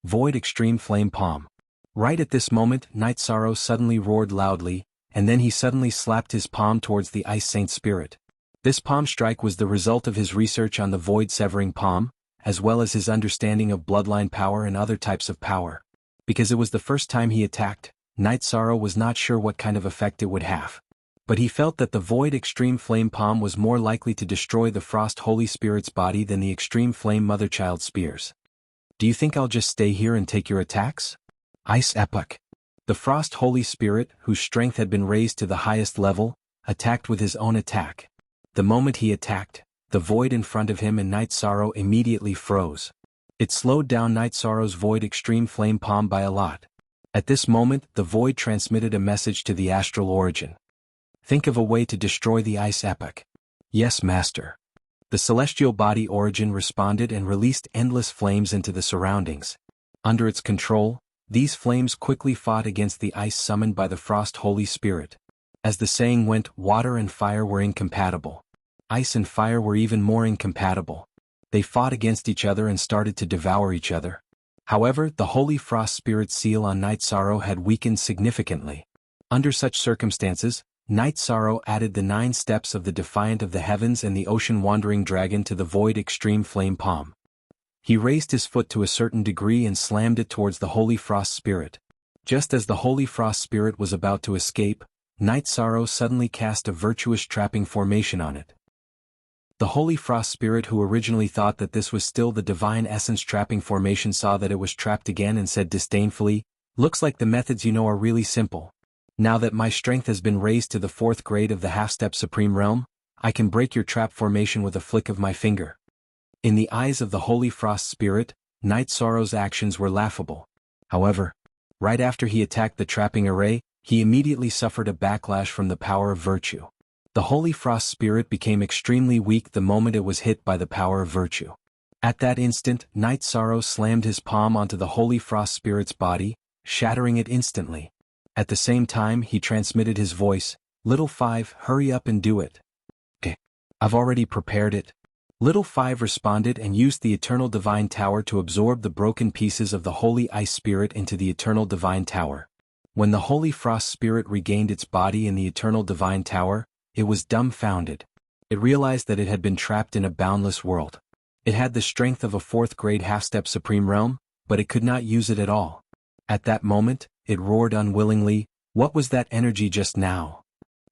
Void Extreme Flame Palm. Right at this moment, Night Sorrow suddenly roared loudly, and then he suddenly slapped his palm towards the Ice Saint Spirit. This palm strike was the result of his research on the Void Severing Palm, as well as his understanding of bloodline power and other types of power. Because it was the first time he attacked, Night Sorrow was not sure what kind of effect it would have. But he felt that the Void Extreme Flame Palm was more likely to destroy the Frost Holy Spirit's body than the Extreme Flame Mother-Child Spears. Do you think I'll just stay here and take your attacks? Ice Epoch. The Frost Holy Spirit, whose strength had been raised to the highest level, attacked with his own attack. The moment he attacked, the void in front of him and Night Sorrow immediately froze. It slowed down Night Sorrow's Void Extreme Flame Palm by a lot. At this moment, the void transmitted a message to the Astral Origin. Think of a way to destroy the Ice Epoch. Yes, Master. The Celestial Body Origin responded and released endless flames into the surroundings. Under its control, these flames quickly fought against the ice summoned by the Frost Holy Spirit. As the saying went, water and fire were incompatible. Ice and fire were even more incompatible. They fought against each other and started to devour each other. However, the Holy Frost Spirit seal on Night Sorrow had weakened significantly. Under such circumstances, Night Sorrow added the 9 steps of the Defiant of the Heavens and the Ocean Wandering Dragon to the Void Extreme Flame Palm. He raised his foot to a certain degree and slammed it towards the Holy Frost Spirit. Just as the Holy Frost Spirit was about to escape, Night Sorrow suddenly cast a virtuous trapping formation on it. The Holy Frost Spirit, who originally thought that this was still the Divine Essence trapping formation, saw that it was trapped again and said disdainfully, "Looks like the methods you know are really simple. Now that my strength has been raised to the 4th grade of the half-step Supreme Realm, I can break your trap formation with a flick of my finger." In the eyes of the Holy Frost Spirit, Night Sorrow's actions were laughable. However, right after he attacked the trapping array, he immediately suffered a backlash from the power of virtue. The Holy Frost Spirit became extremely weak the moment it was hit by the power of virtue. At that instant, Night Sorrow slammed his palm onto the Holy Frost Spirit's body, shattering it instantly. At the same time, he transmitted his voice, "Little Five, hurry up and do it." "Okay. I've already prepared it." Little Five responded and used the Eternal Divine Tower to absorb the broken pieces of the Holy Ice Spirit into the Eternal Divine Tower. When the Holy Frost Spirit regained its body in the Eternal Divine Tower, it was dumbfounded. It realized that it had been trapped in a boundless world. It had the strength of a 4th grade half-step Supreme Realm, but it could not use it at all. At that moment, it roared unwillingly, "What was that energy just now?"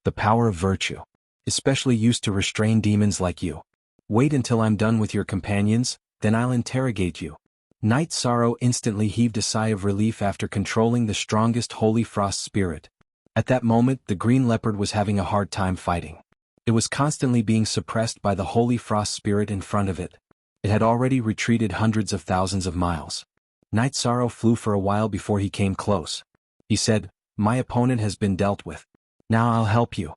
"The power of virtue. Especially used to restrain demons like you. Wait until I'm done with your companions, then I'll interrogate you." Night Sorrow instantly heaved a sigh of relief after controlling the strongest Holy Frost Spirit. At that moment, the Green Leopard was having a hard time fighting. It was constantly being suppressed by the Holy Frost Spirit in front of it. It had already retreated hundreds of thousands of miles. Night Sorrow flew for a while before he came close. He said, "My opponent has been dealt with. Now I'll help you."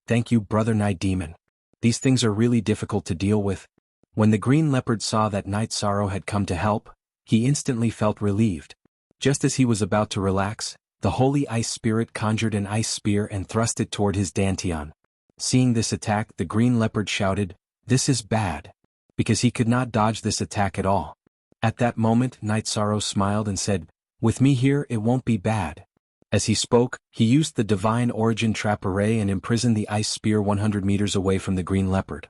"Thank you, Brother Night Demon. These things are really difficult to deal with." When the Green Leopard saw that Night Sorrow had come to help, he instantly felt relieved. Just as he was about to relax, the Holy Ice Spirit conjured an ice spear and thrust it toward his Dantian. Seeing this attack, the Green Leopard shouted, "This is bad," because he could not dodge this attack at all. At that moment, Night Sorrow smiled and said, "With me here, it won't be bad." As he spoke, he used the Divine Origin Trap Array and imprisoned the ice spear 100 meters away from the Green Leopard.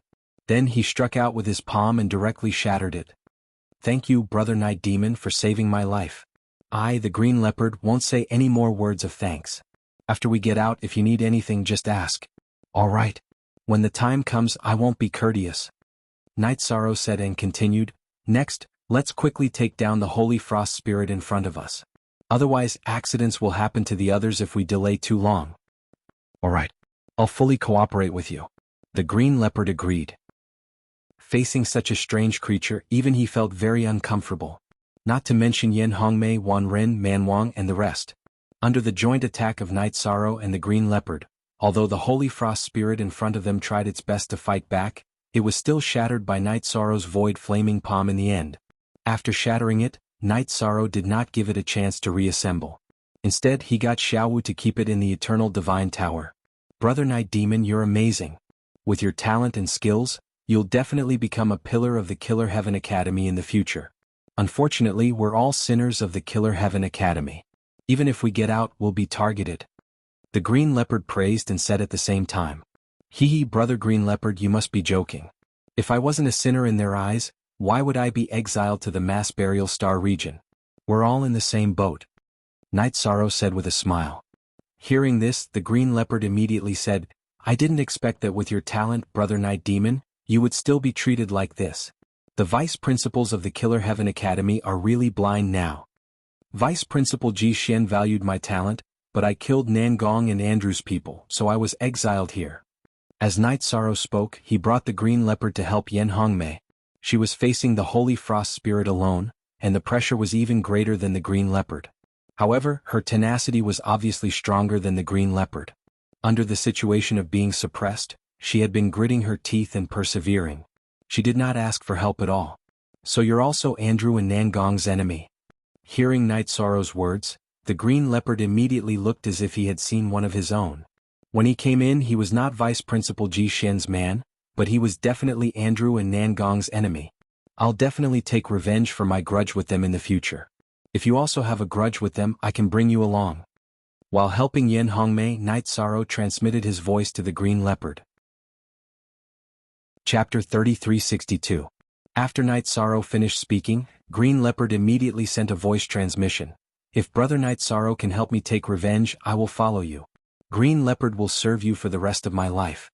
Then he struck out with his palm and directly shattered it. "Thank you, Brother Night Demon, for saving my life. I, the Green Leopard, won't say any more words of thanks. After we get out, if you need anything, just ask." "All right. When the time comes, I won't be courteous," Night Sorrow said and continued, "Next, let's quickly take down the Holy Frost Spirit in front of us. Otherwise, accidents will happen to the others if we delay too long." "All right. I'll fully cooperate with you," the Green Leopard agreed. Facing such a strange creature, even he felt very uncomfortable. Not to mention Yen Hongmei, Wan Ren, Man Wang and the rest. Under the joint attack of Night Sorrow and the Green Leopard, although the Holy Frost Spirit in front of them tried its best to fight back, it was still shattered by Night Sorrow's void flaming palm in the end. After shattering it, Night Sorrow did not give it a chance to reassemble. Instead, he got Xiaowu to keep it in the Eternal Divine Tower. Brother Night Demon, you're amazing. With your talent and skills, you'll definitely become a pillar of the Killer Heaven Academy in the future. Unfortunately, we're all sinners of the Killer Heaven Academy. Even if we get out, we'll be targeted. The Green Leopard praised and said at the same time. Hee hee, Brother Green Leopard, you must be joking. If I wasn't a sinner in their eyes, why would I be exiled to the Mass Burial Star region? We're all in the same boat. Night Sorrow said with a smile. Hearing this, the Green Leopard immediately said, I didn't expect that with your talent, Brother Night Demon, you would still be treated like this. The Vice Principals of the Killer Heaven Academy are really blind now. Vice Principal Ji Xian valued my talent, but I killed Nangong and Andrew's people, so I was exiled here. As Night Sorrow spoke, he brought the Green Leopard to help Yen Hongmei. She was facing the Holy Frost Spirit alone, and the pressure was even greater than the Green Leopard. However, her tenacity was obviously stronger than the Green Leopard. Under the situation of being suppressed, she had been gritting her teeth and persevering. She did not ask for help at all. So you're also Andrew and Nangong's enemy. Hearing Night Sorrow's words, the Green Leopard immediately looked as if he had seen one of his own. When he came in, he was not Vice Principal Ji Xian's man, but he was definitely Andrew and Nangong's enemy. I'll definitely take revenge for my grudge with them in the future. If you also have a grudge with them, I can bring you along. While helping Yen Hongmei, Night Sorrow transmitted his voice to the Green Leopard. Chapter 3362. After Night Sorrow finished speaking, Green Leopard immediately sent a voice transmission. If Brother Night Sorrow can help me take revenge, I will follow you. Green Leopard will serve you for the rest of my life.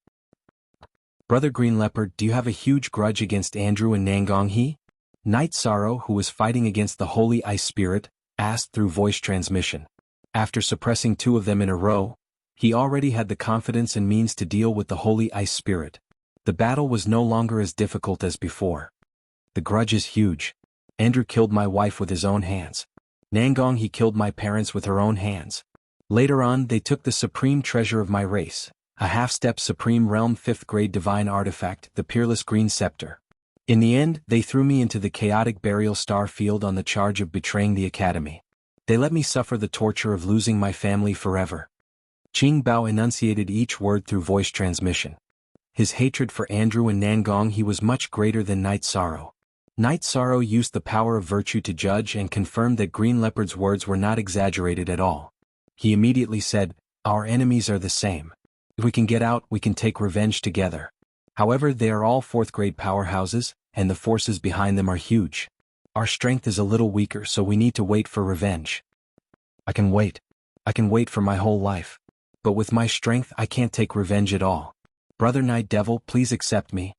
Brother Green Leopard, do you have a huge grudge against Andrew and Nangong He? Night Sorrow, who was fighting against the Holy Ice Spirit, asked through voice transmission. After suppressing two of them in a row, he already had the confidence and means to deal with the Holy Ice Spirit. The battle was no longer as difficult as before. The grudge is huge. Andrew killed my wife with his own hands. Nangong he killed my parents with her own hands. Later on, they took the supreme treasure of my race, a half-step Supreme Realm 5th grade divine artifact, the Peerless Green Scepter. In the end, they threw me into the chaotic burial star field on the charge of betraying the academy. They let me suffer the torture of losing my family forever. Qing Bao enunciated each word through voice transmission. His hatred for Andrew and Nangong he was much greater than Night Sorrow. Night Sorrow used the power of virtue to judge and confirmed that Green Leopard's words were not exaggerated at all. He immediately said, our enemies are the same. If we can get out, we can take revenge together. However, they are all 4th grade powerhouses, and the forces behind them are huge. Our strength is a little weaker, so we need to wait for revenge. I can wait. I can wait for my whole life. But with my strength, I can't take revenge at all. Brother Night Devil, please accept me.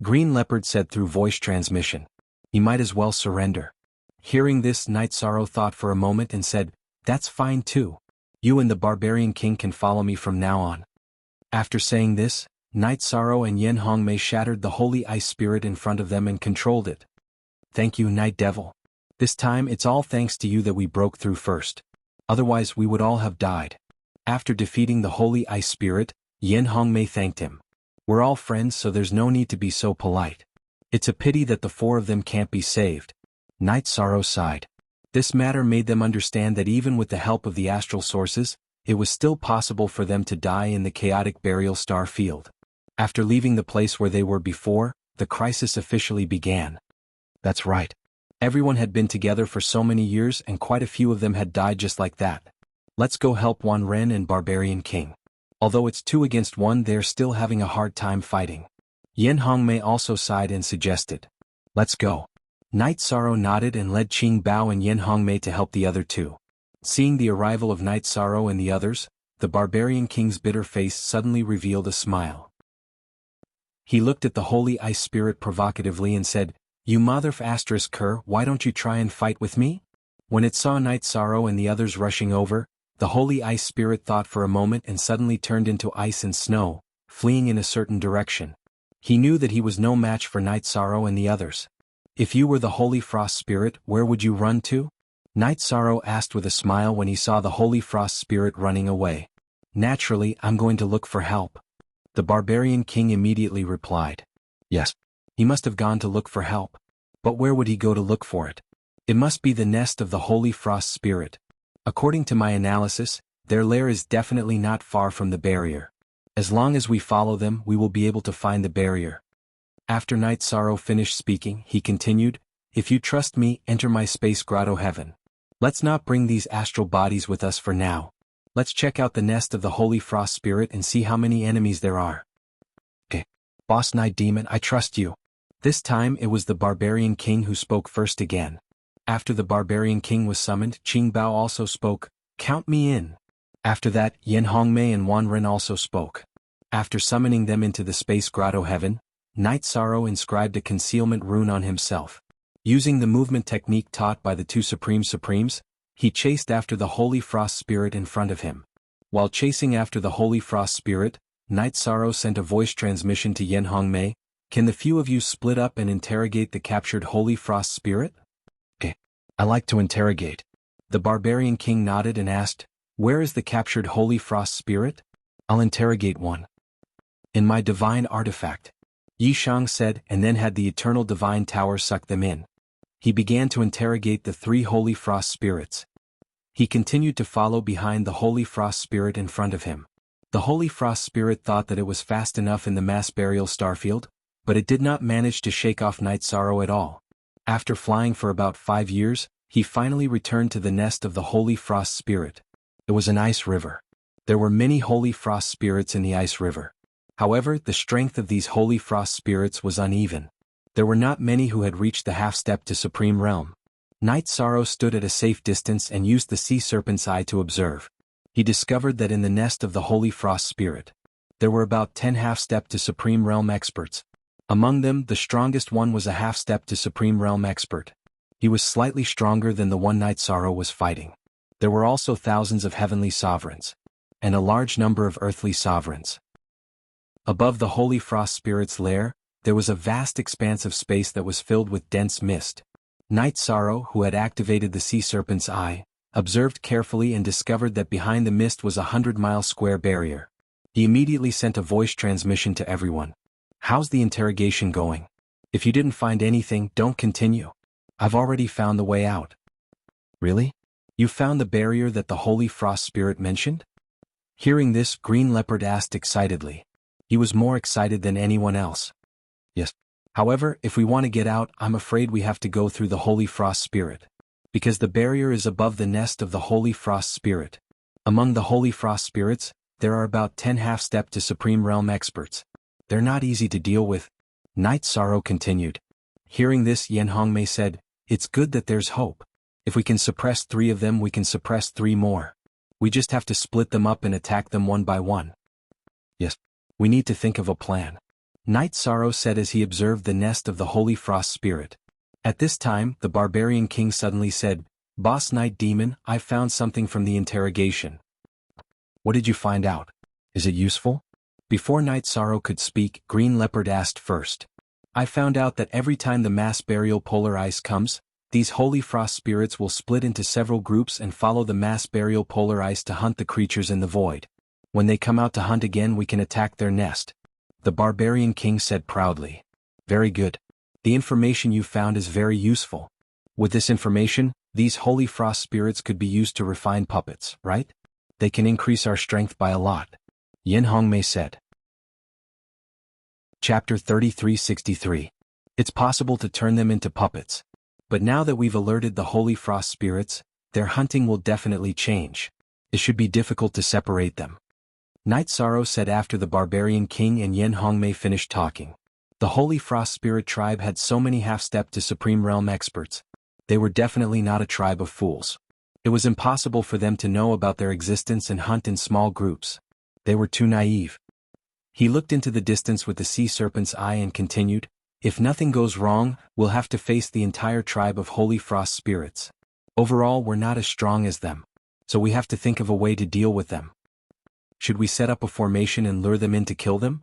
Green Leopard said through voice transmission. He might as well surrender. Hearing this, Night Sorrow thought for a moment and said, that's fine too. You and the Barbarian King can follow me from now on. After saying this, Night Sorrow and Yen Hongmei shattered the Holy Ice Spirit in front of them and controlled it. Thank you, Night Devil. This time it's all thanks to you that we broke through first. Otherwise we would all have died. After defeating the Holy Ice Spirit, Yen Hongmei thanked him. We're all friends, so there's no need to be so polite. It's a pity that the 4 of them can't be saved. Night Sorrow sighed. This matter made them understand that even with the help of the astral sources, it was still possible for them to die in the chaotic burial star field. After leaving the place where they were before, the crisis officially began. That's right. Everyone had been together for so many years and quite a few of them had died just like that. Let's go help Wan Ren and Barbarian King. Although it's 2 against 1, they're still having a hard time fighting. Yen Hongmei also sighed and suggested. Let's go. Night Sorrow nodded and led Qing Bao and Yen Hongmei to help the other 2. Seeing the arrival of Night Sorrow and the others, the Barbarian King's bitter face suddenly revealed a smile. He looked at the Holy Ice Spirit provocatively and said, You mother f*** cur, why don't you try and fight with me? When it saw Night Sorrow and the others rushing over, the Holy Ice Spirit thought for a moment and suddenly turned into ice and snow, fleeing in a certain direction. He knew that he was no match for Night Sorrow and the others. If you were the Holy Frost Spirit, where would you run to? Night Sorrow asked with a smile when he saw the Holy Frost Spirit running away. Naturally, I'm going to look for help. The Barbarian King immediately replied. Yes. He must have gone to look for help. But where would he go to look for it? It must be the nest of the Holy Frost Spirit. According to my analysis, their lair is definitely not far from the barrier. As long as we follow them, we will be able to find the barrier. After Night Sorrow finished speaking, he continued, If you trust me, enter my space grotto heaven. Let's not bring these astral bodies with us for now. Let's check out the nest of the Holy Frost Spirit and see how many enemies there are. Okay. Boss Night Demon, I trust you. This time it was the Barbarian King who spoke first again. After the Barbarian King was summoned, Qing Bao also spoke, Count me in. After that, Yen Hongmei and Wan Ren also spoke. After summoning them into the space grotto heaven, Night Sorrow inscribed a concealment rune on himself. Using the movement technique taught by the two Supremes, he chased after the Holy Frost Spirit in front of him. While chasing after the Holy Frost Spirit, Night Sorrow sent a voice transmission to Yen Hongmei. Can the few of you split up and interrogate the captured Holy Frost Spirit? Okay. I like to interrogate. The Barbarian King nodded and asked, Where is the captured Holy Frost Spirit? I'll interrogate one. In my divine artifact. Yi Shang said, and then had the eternal divine tower suck them in. He began to interrogate the three Holy Frost Spirits. He continued to follow behind the Holy Frost Spirit in front of him. The Holy Frost Spirit thought that it was fast enough in the mass burial starfield, but it did not manage to shake off Night Sorrow at all. After flying for about 5 years, he finally returned to the nest of the Holy Frost Spirit. It was an ice river. There were many Holy Frost Spirits in the ice river. However, the strength of these Holy Frost Spirits was uneven. There were not many who had reached the half-step to Supreme Realm. Night Sorrow stood at a safe distance and used the Sea Serpent's Eye to observe. He discovered that in the nest of the Holy Frost Spirit, there were about 10 half-step to Supreme Realm experts. Among them, the strongest one was a half-step to Supreme Realm expert. He was slightly stronger than the one Night Sorrow was fighting. There were also thousands of heavenly sovereigns, and a large number of earthly sovereigns. Above the Holy Frost Spirit's lair, there was a vast expanse of space that was filled with dense mist. Night Sorrow, who had activated the Sea Serpent's Eye, observed carefully and discovered that behind the mist was a 100-mile square barrier. He immediately sent a voice transmission to everyone. How's the interrogation going? If you didn't find anything, don't continue. I've already found the way out. Really? You found the barrier that the Holy Frost Spirit mentioned? Hearing this, Green Leopard asked excitedly. He was more excited than anyone else. Yes. However, if we want to get out, I'm afraid we have to go through the Holy Frost Spirit. Because the barrier is above the nest of the Holy Frost Spirit. Among the Holy Frost Spirits, there are about 10 half-step to Supreme Realm experts. They're not easy to deal with. Night Sorrow continued. Hearing this, Yen Hongmei said, It's good that there's hope. If we can suppress 3 of them, we can suppress 3 more. We just have to split them up and attack them one by one. Yes. We need to think of a plan. Night Sorrow said as he observed the nest of the Holy Frost Spirit. At this time, the Barbarian King suddenly said, Boss Night Demon, I found something from the interrogation. What did you find out? Is it useful? Before Night Sorrow could speak, Green Leopard asked first. I found out that every time the mass burial polar ice comes, these Holy Frost Spirits will split into several groups and follow the mass burial polar ice to hunt the creatures in the void. When they come out to hunt again, we can attack their nest. The Barbarian King said proudly. Very good. The information you found is very useful. With this information, these Holy Frost Spirits could be used to refine puppets, right? They can increase our strength by a lot. Yen Hongmei said. Chapter 3363. It's possible to turn them into puppets. But now that we've alerted the Holy Frost Spirits, their hunting will definitely change. It should be difficult to separate them. Night Sorrow said after the Barbarian King and Yen Hongmei finished talking. The Holy Frost Spirit tribe had so many half-step to Supreme Realm experts. They were definitely not a tribe of fools. It was impossible for them to know about their existence and hunt in small groups. They were too naive. He looked into the distance with the Sea Serpent's Eye and continued, If nothing goes wrong, we'll have to face the entire tribe of Holy Frost Spirits. Overall, we're not as strong as them. So we have to think of a way to deal with them. Should we set up a formation and lure them in to kill them?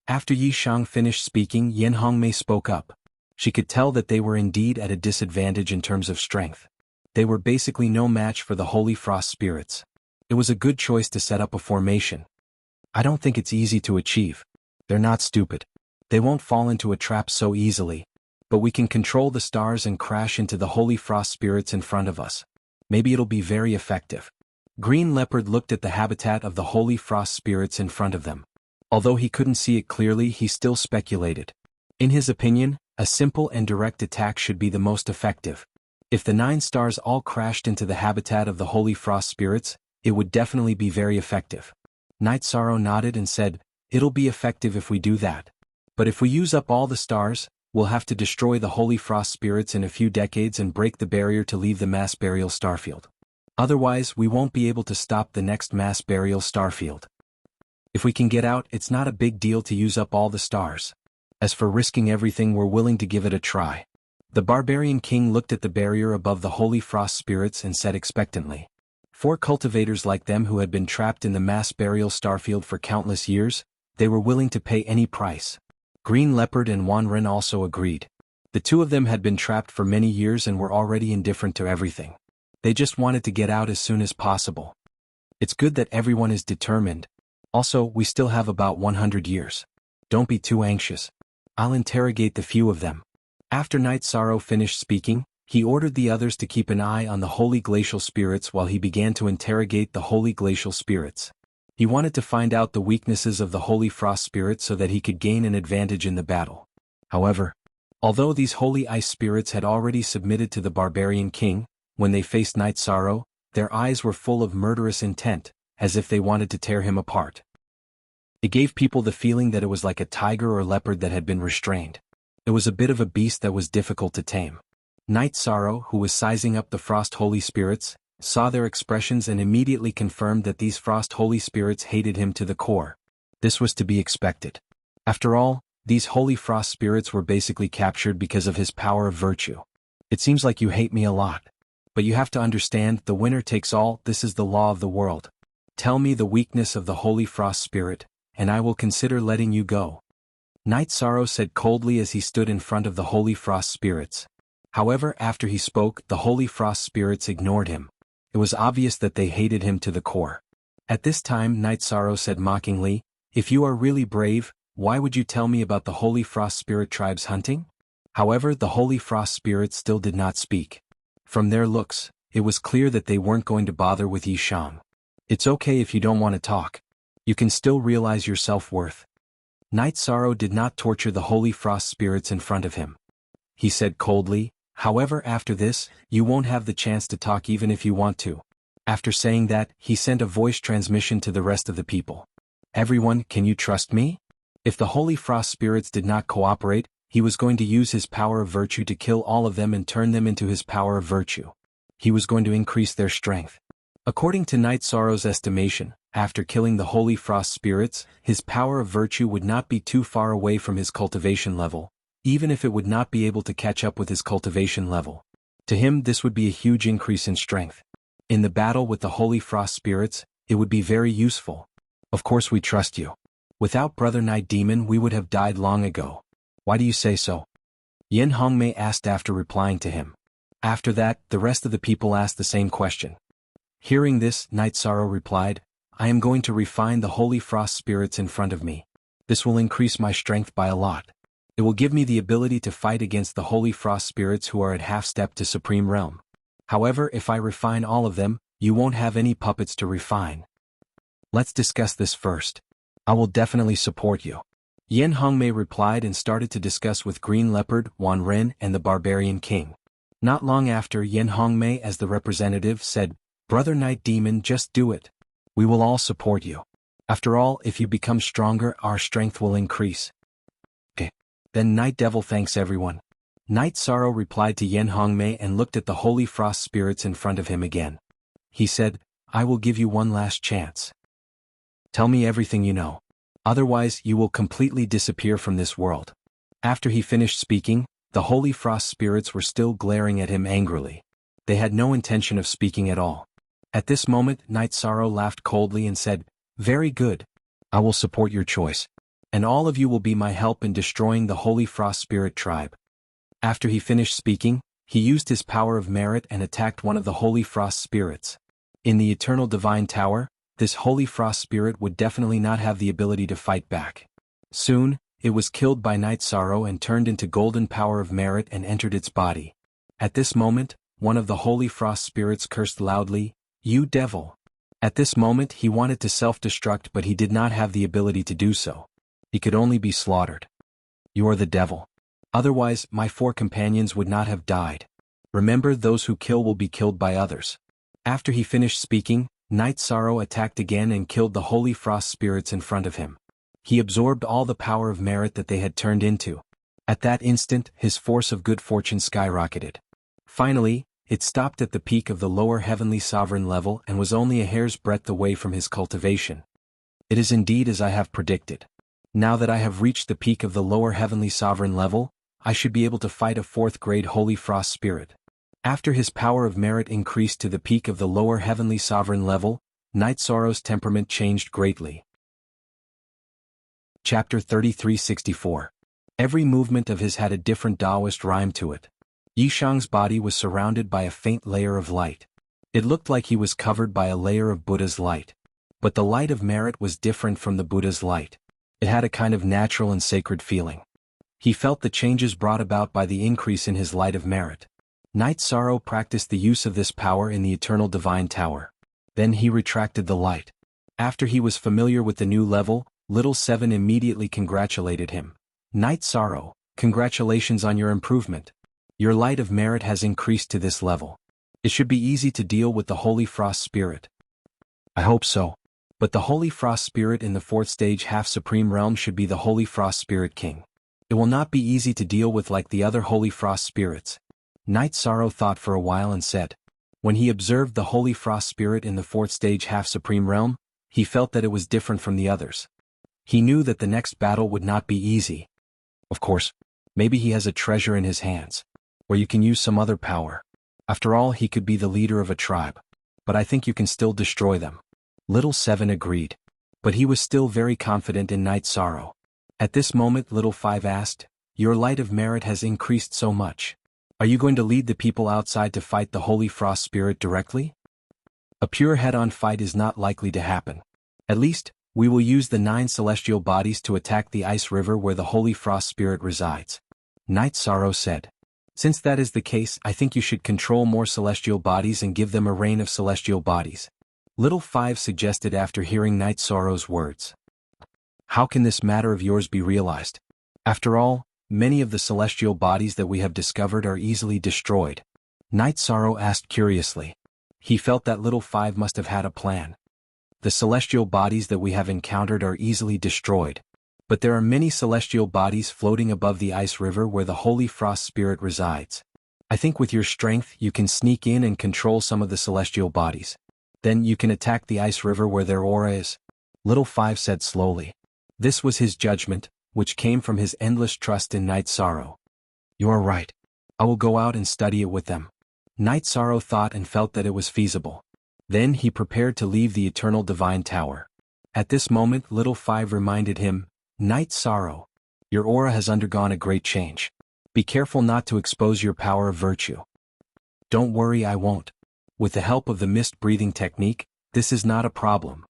After Yi Shang finished speaking, Yen Hongmei spoke up. She could tell that they were indeed at a disadvantage in terms of strength. They were basically no match for the Holy Frost Spirits. It was a good choice to set up a formation. I don't think it's easy to achieve. They're not stupid. They won't fall into a trap so easily. But we can control the stars and crash into the Holy Frost Spirits in front of us. Maybe it'll be very effective. Green Leopard looked at the habitat of the Holy Frost Spirits in front of them. Although he couldn't see it clearly, he still speculated. In his opinion, a simple and direct attack should be the most effective. If the 9 stars all crashed into the habitat of the Holy Frost Spirits, it would definitely be very effective. Night Sorrow nodded and said, "It'll be effective if we do that. But if we use up all the stars, we'll have to destroy the Holy Frost Spirits in a few decades and break the barrier to leave the mass burial starfield. Otherwise, we won't be able to stop the next mass burial starfield. If we can get out, it's not a big deal to use up all the stars. As for risking everything, we're willing to give it a try." The Barbarian King looked at the barrier above the Holy Frost Spirits and said expectantly. 4 cultivators like them who had been trapped in the mass burial starfield for countless years, they were willing to pay any price. Green Leopard and Wanren also agreed. The 2 of them had been trapped for many years and were already indifferent to everything. They just wanted to get out as soon as possible. It's good that everyone is determined. Also, we still have about 100 years. Don't be too anxious. I'll interrogate the few of them. After Night Sorrow finished speaking, he ordered the others to keep an eye on the Holy Glacial Spirits while he began to interrogate the Holy Glacial Spirits. He wanted to find out the weaknesses of the Holy Frost Spirit so that he could gain an advantage in the battle. However, although these Holy Ice Spirits had already submitted to the Barbarian King, when they faced Night Sorrow, their eyes were full of murderous intent, as if they wanted to tear him apart. It gave people the feeling that it was like a tiger or leopard that had been restrained. It was a bit of a beast that was difficult to tame. Night Sorrow, who was sizing up the Frost Holy Spirits, saw their expressions and immediately confirmed that these Frost Holy Spirits hated him to the core. This was to be expected. After all, these Holy Frost Spirits were basically captured because of his power of virtue. It seems like you hate me a lot. But you have to understand, the winner takes all. This is the law of the world. Tell me the weakness of the Holy Frost Spirit, and I will consider letting you go." Night Sorrow said coldly as he stood in front of the Holy Frost Spirits. However, after he spoke, the Holy Frost Spirits ignored him. It was obvious that they hated him to the core. At this time, Night Sorrow said mockingly, "If you are really brave, why would you tell me about the Holy Frost Spirit tribes hunting?" However, the Holy Frost Spirits still did not speak. From their looks, it was clear that they weren't going to bother with Yi Shang. "It's okay if you don't want to talk. You can still realize your self-worth." Night Sorrow did not torture the Holy Frost Spirits in front of him. He said coldly, "However, after this, you won't have the chance to talk even if you want to." After saying that, he sent a voice transmission to the rest of the people. "Everyone, can you trust me?" If the Holy Frost Spirits did not cooperate, he was going to use his power of virtue to kill all of them and turn them into his power of virtue. He was going to increase their strength. According to Night Sorrow's estimation, after killing the Holy Frost Spirits, his power of virtue would not be too far away from his cultivation level, even if it would not be able to catch up with his cultivation level. To him, this would be a huge increase in strength. In the battle with the Holy Frost Spirits, it would be very useful. "Of course we trust you. Without Brother Night Demon we would have died long ago." "Why do you say so?" Yin Hongmei asked after replying to him. After that, the rest of the people asked the same question. Hearing this, Night Sorrow replied, "I am going to refine the Holy Frost Spirits in front of me. This will increase my strength by a lot. It will give me the ability to fight against the Holy Frost Spirits who are at half-step to Supreme Realm. However, if I refine all of them, you won't have any puppets to refine. Let's discuss this first. I will definitely support you." Yin Hongmei replied and started to discuss with Green Leopard, Wanren, and the Barbarian King. Not long after, Yin Hongmei as the representative said, "Brother Night Demon, just do it. We will all support you. After all, if you become stronger, our strength will increase." "Okay. Then Night Devil thanks everyone." Night Sorrow replied to Yin Hongmei and looked at the Holy Frost Spirits in front of him again. He said, "I will give you one last chance. Tell me everything you know. Otherwise, you will completely disappear from this world." After he finished speaking, the Holy Frost Spirits were still glaring at him angrily. They had no intention of speaking at all. At this moment, Night Sorrow laughed coldly and said, "Very good. I will support your choice. And all of you will be my help in destroying the Holy Frost Spirit tribe." After he finished speaking, he used his power of merit and attacked one of the Holy Frost spirits. In the Eternal Divine Tower, this Holy Frost spirit would definitely not have the ability to fight back. Soon, it was killed by Night Sorrow and turned into golden power of merit and entered its body. At this moment, one of the Holy Frost spirits cursed loudly, "You devil!" At this moment he wanted to self-destruct, but he did not have the ability to do so. He could only be slaughtered. "You are the devil. Otherwise, my 4 companions would not have died. Remember, those who kill will be killed by others." After he finished speaking, Night Sorrow attacked again and killed the Holy Frost spirits in front of him. He absorbed all the power of merit that they had turned into. At that instant, his force of good fortune skyrocketed. Finally, it stopped at the peak of the lower heavenly sovereign level and was only a hair's breadth away from his cultivation. It is indeed as I have predicted. Now that I have reached the peak of the lower heavenly sovereign level, I should be able to fight a 4th-grade Holy Frost spirit. After his power of merit increased to the peak of the lower heavenly sovereign level, Night Sorrow's temperament changed greatly. Chapter 3364. Every movement of his had a different Taoist rhyme to it. Yishang's body was surrounded by a faint layer of light. It looked like he was covered by a layer of Buddha's light. But the light of merit was different from the Buddha's light. It had a kind of natural and sacred feeling. He felt the changes brought about by the increase in his light of merit. Night Sorrow practiced the use of this power in the Eternal Divine Tower. Then he retracted the light. After he was familiar with the new level, Little Seven immediately congratulated him. "Night Sorrow, congratulations on your improvement. Your light of merit has increased to this level. It should be easy to deal with the Holy Frost Spirit." "I hope so. But the Holy Frost Spirit in the 4th stage half-supreme realm should be the Holy Frost Spirit King. It will not be easy to deal with like the other Holy Frost Spirits." Night Sorrow thought for a while and said. When he observed the Holy Frost Spirit in the 4th stage half-supreme realm, he felt that it was different from the others. He knew that the next battle would not be easy. Of course, maybe he has a treasure in his hands, or you can use some other power. After all, he could be the leader of a tribe. But I think you can still destroy them. Little Seven agreed. But he was still very confident in Night Sorrow. At this moment Little Five asked, "Your light of merit has increased so much. Are you going to lead the people outside to fight the Holy Frost Spirit directly?" "A pure head-on fight is not likely to happen. At least, we will use the 9 celestial bodies to attack the ice river where the Holy Frost Spirit resides," Night Sorrow said. "Since that is the case, I think you should control more celestial bodies and give them a reign of celestial bodies," Little Five suggested after hearing Night Sorrow's words. "How can this matter of yours be realized? After all, many of the celestial bodies that we have discovered are easily destroyed," Night Sorrow asked curiously. He felt that Little Five must have had a plan. "The celestial bodies that we have encountered are easily destroyed. But there are many celestial bodies floating above the ice river where the Holy Frost Spirit resides. I think with your strength you can sneak in and control some of the celestial bodies. Then you can attack the ice river where their aura is," Little Five said slowly. This was his judgment, which came from his endless trust in Night Sorrow. "You are right. I will go out and study it with them." Night Sorrow thought and felt that it was feasible. Then he prepared to leave the Eternal Divine Tower. At this moment Little Five reminded him, "Night Sorrow, your aura has undergone a great change. Be careful not to expose your power of virtue." "Don't worry, I won't. With the help of the mist breathing technique, this is not a problem."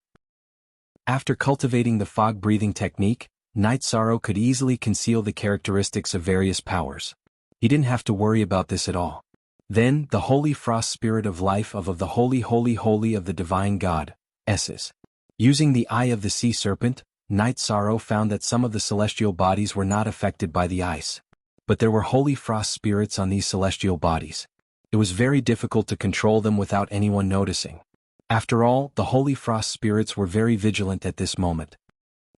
After cultivating the fog breathing technique, Night Sorrow could easily conceal the characteristics of various powers. He didn't have to worry about this at all. Then, the Holy Frost Spirit of Life of the Holy Holy Holy of the Divine God, S's. Using the Eye of the Sea Serpent, Night Sorrow found that some of the celestial bodies were not affected by the ice. But there were Holy Frost Spirits on these celestial bodies. It was very difficult to control them without anyone noticing. After all, the Holy Frost Spirits were very vigilant at this moment.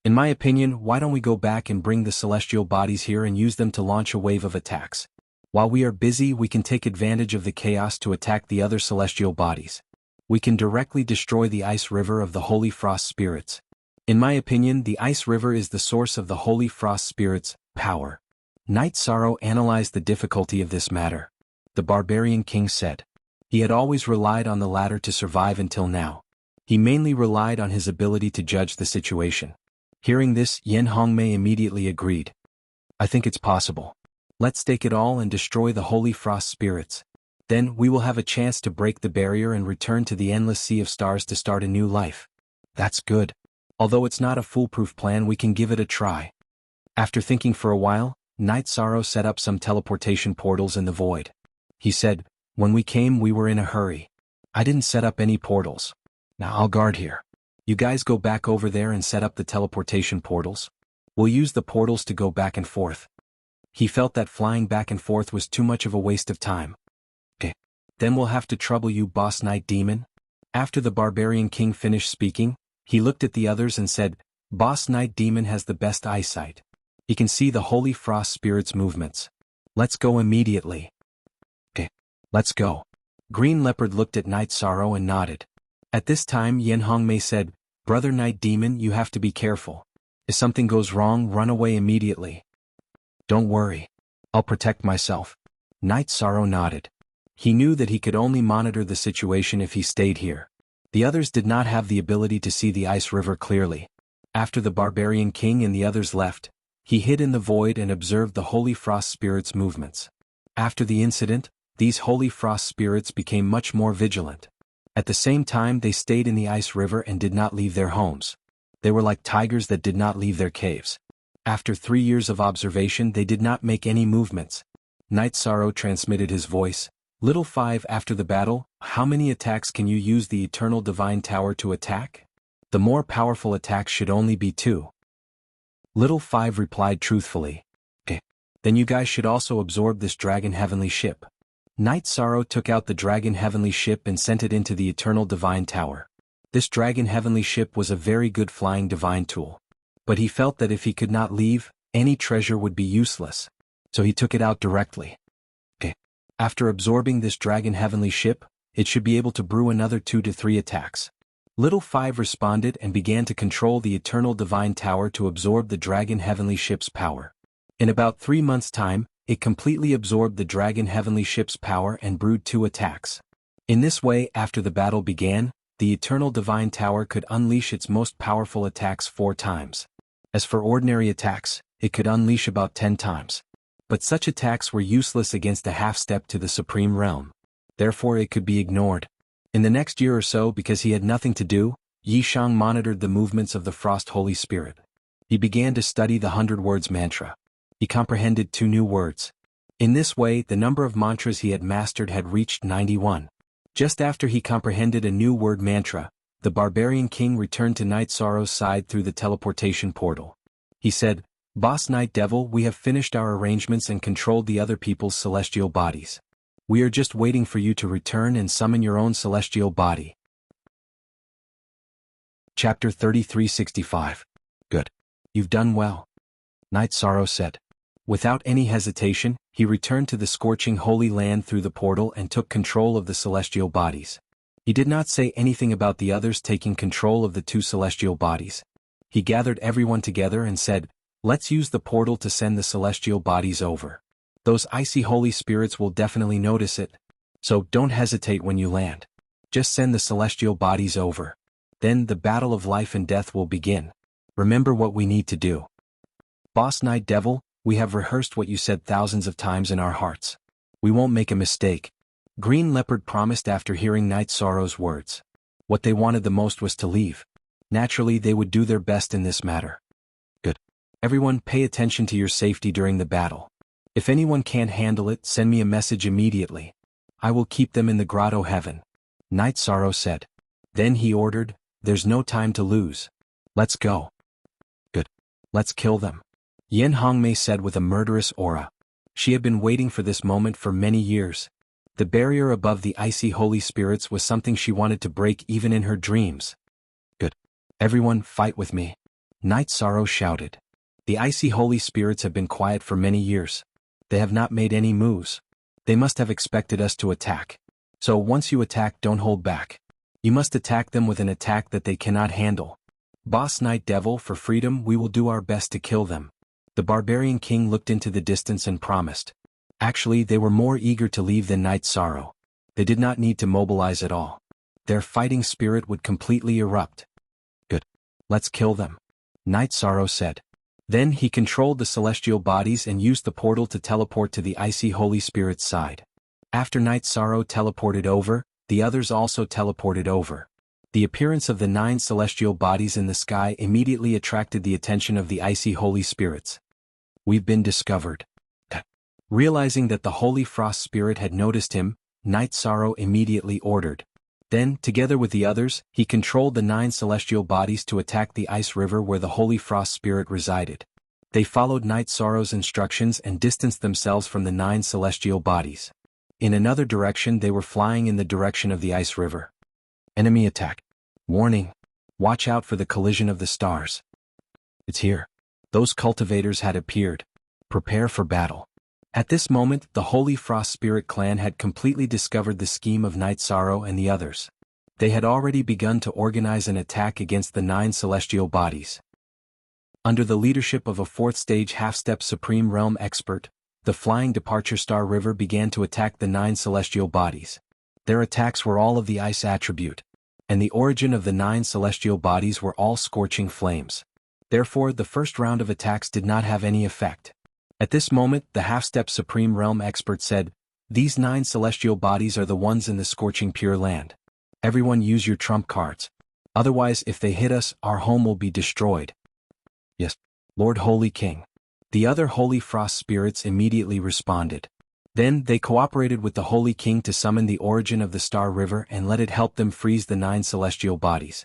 "In my opinion, why don't we go back and bring the celestial bodies here and use them to launch a wave of attacks? While we are busy, we can take advantage of the chaos to attack the other celestial bodies. We can directly destroy the ice river of the Holy Frost Spirits. In my opinion, the ice river is the source of the Holy Frost Spirits' power." Night Sorrow analyzed the difficulty of this matter. The Barbarian King said. He had always relied on the latter to survive until now. He mainly relied on his ability to judge the situation. Hearing this, Yen Hongmei immediately agreed. "I think it's possible. Let's stake it all and destroy the holy frost spirits. Then we will have a chance to break the barrier and return to the endless sea of stars to start a new life. That's good. Although it's not a foolproof plan, we can give it a try. After thinking for a while, Night Sorrow set up some teleportation portals in the void. He said, "When we came we were in a hurry. I didn't set up any portals. Now I'll guard here. You guys go back over there and set up the teleportation portals. We'll use the portals to go back and forth." He felt that flying back and forth was too much of a waste of time. "Okay. Then we'll have to trouble you, Boss Night Demon." After the Barbarian King finished speaking, he looked at the others and said, "Boss Night Demon has the best eyesight. He can see the holy frost spirit's movements. Let's go immediately." "Okay. Let's go." Green Leopard looked at Night Sorrow and nodded. At this time Yen Hongmei said, "Brother Night Demon, you have to be careful. If something goes wrong, run away immediately." "Don't worry. I'll protect myself." Night Sorrow nodded. He knew that he could only monitor the situation if he stayed here. The others did not have the ability to see the ice river clearly. After the Barbarian King and the others left, he hid in the void and observed the holy frost spirits' movements. After the incident, these holy frost spirits became much more vigilant. At the same time they stayed in the ice river and did not leave their homes. They were like tigers that did not leave their caves. After 3 years of observation they did not make any movements. Night Sorrow transmitted his voice. "Little 5, after the battle, how many attacks can you use the Eternal Divine Tower to attack? The more powerful attacks should only be 2. Little 5 replied truthfully. "Okay. Then you guys should also absorb this Dragon Heavenly Ship." Night Sorrow took out the Dragon Heavenly Ship and sent it into the Eternal Divine Tower. This Dragon Heavenly Ship was a very good flying divine tool. But he felt that if he could not leave, any treasure would be useless. So he took it out directly. "Okay. After absorbing this Dragon Heavenly Ship, it should be able to brew another 2 to 3 attacks." Little 5 responded and began to control the Eternal Divine Tower to absorb the Dragon Heavenly Ship's power. In about 3 months' time, it completely absorbed the Dragon Heavenly Ship's power and brewed 2 attacks. In this way, after the battle began, the Eternal Divine Tower could unleash its most powerful attacks 4 times. As for ordinary attacks, it could unleash about 10 times. But such attacks were useless against a half-step to the Supreme Realm. Therefore it could be ignored. In the next year or so, because he had nothing to do, Yi Shang monitored the movements of the Frost Holy Spirit. He began to study the 100 Words mantra. He comprehended 2 new words. In this way, the number of mantras he had mastered had reached 91. Just after he comprehended a new word mantra, the Barbarian King returned to Night Sorrow's side through the teleportation portal. He said, "Boss Night Devil, we have finished our arrangements and controlled the other people's celestial bodies. We are just waiting for you to return and summon your own celestial body." Chapter 3365. Good. You've done well. Night Sorrow said. Without any hesitation, he returned to the scorching holy land through the portal and took control of the celestial bodies. He did not say anything about the others taking control of the 2 celestial bodies. He gathered everyone together and said, "Let's use the portal to send the celestial bodies over. Those icy holy spirits will definitely notice it. So don't hesitate when you land. Just send the celestial bodies over. Then the battle of life and death will begin. Remember what we need to do." "Boss Night Devil, we have rehearsed what you said thousands of times in our hearts. We won't make a mistake." Green Leopard promised after hearing Night Sorrow's words. What they wanted the most was to leave. Naturally, they would do their best in this matter. Good. Everyone pay attention to your safety during the battle. If anyone can't handle it, send me a message immediately. I will keep them in the grotto heaven. Night Sorrow said. Then he ordered, "There's no time to lose. Let's go." Good. Let's kill them. Yen Hongmei said with a murderous aura. She had been waiting for this moment for many years. The barrier above the icy holy spirits was something she wanted to break even in her dreams. Good. Everyone, fight with me. Night Sorrow shouted. The icy holy spirits have been quiet for many years. They have not made any moves. They must have expected us to attack. So once you attack, don't hold back. You must attack them with an attack that they cannot handle. Boss Night Devil, for freedom we will do our best to kill them. The Barbarian King looked into the distance and promised. Actually, they were more eager to leave than Night Sorrow. They did not need to mobilize at all. Their fighting spirit would completely erupt. Good. Let's kill them. Night Sorrow said. Then he controlled the celestial bodies and used the portal to teleport to the icy Holy Spirit's side. After Night Sorrow teleported over, the others also teleported over. The appearance of the 9 celestial bodies in the sky immediately attracted the attention of the icy Holy Spirits. We've been discovered. Realizing that the Holy Frost Spirit had noticed him, Night Sorrow immediately ordered. Then, together with the others, he controlled the 9 celestial bodies to attack the ice river where the Holy Frost Spirit resided. They followed Night Sorrow's instructions and distanced themselves from the 9 celestial bodies. In another direction they were flying in the direction of the ice river. Enemy attack. Warning. Watch out for the collision of the stars. It's here. Those cultivators had appeared. Prepare for battle. At this moment, the Holy Frost Spirit clan had completely discovered the scheme of Night Sorrow and the others. They had already begun to organize an attack against the 9 celestial bodies. Under the leadership of a 4th-stage half-step Supreme Realm expert, the Flying Departure Star River began to attack the 9 celestial bodies. Their attacks were all of the ice attribute, and the origin of the 9 celestial bodies were all scorching flames. Therefore, the first round of attacks did not have any effect. At this moment, the half-step Supreme Realm expert said, "These 9 celestial bodies are the ones in the scorching Pure Land. Everyone use your trump cards. Otherwise, if they hit us, our home will be destroyed." "Yes, Lord Holy King." The other Holy Frost Spirits immediately responded. Then they cooperated with the Holy King to summon the origin of the Star River and let it help them freeze the 9 celestial bodies.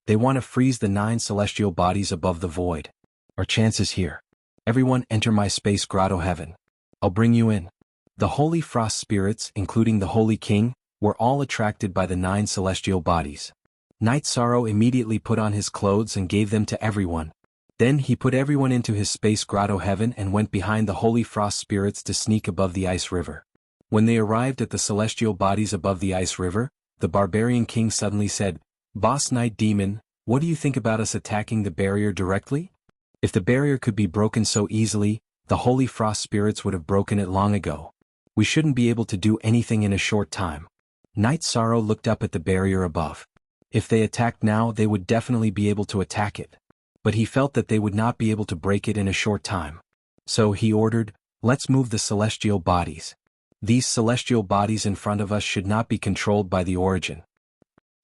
They want to freeze the 9 celestial bodies above the void. Our chance is here. Everyone enter my space grotto heaven. I'll bring you in. The Holy Frost Spirits, including the Holy King, were all attracted by the 9 celestial bodies. Night Sorrow immediately put on his clothes and gave them to everyone. Then he put everyone into his space grotto heaven and went behind the Holy Frost Spirits to sneak above the ice river. When they arrived at the celestial bodies above the ice river, the Barbarian King suddenly said, "Boss Night Demon, what do you think about us attacking the barrier directly? If the barrier could be broken so easily, the Holy Frost Spirits would have broken it long ago. We shouldn't be able to do anything in a short time." Night Sorrow looked up at the barrier above. If they attacked now, they would definitely be able to attack it. But he felt that they would not be able to break it in a short time. So he ordered, "Let's move the celestial bodies. These celestial bodies in front of us should not be controlled by the origin."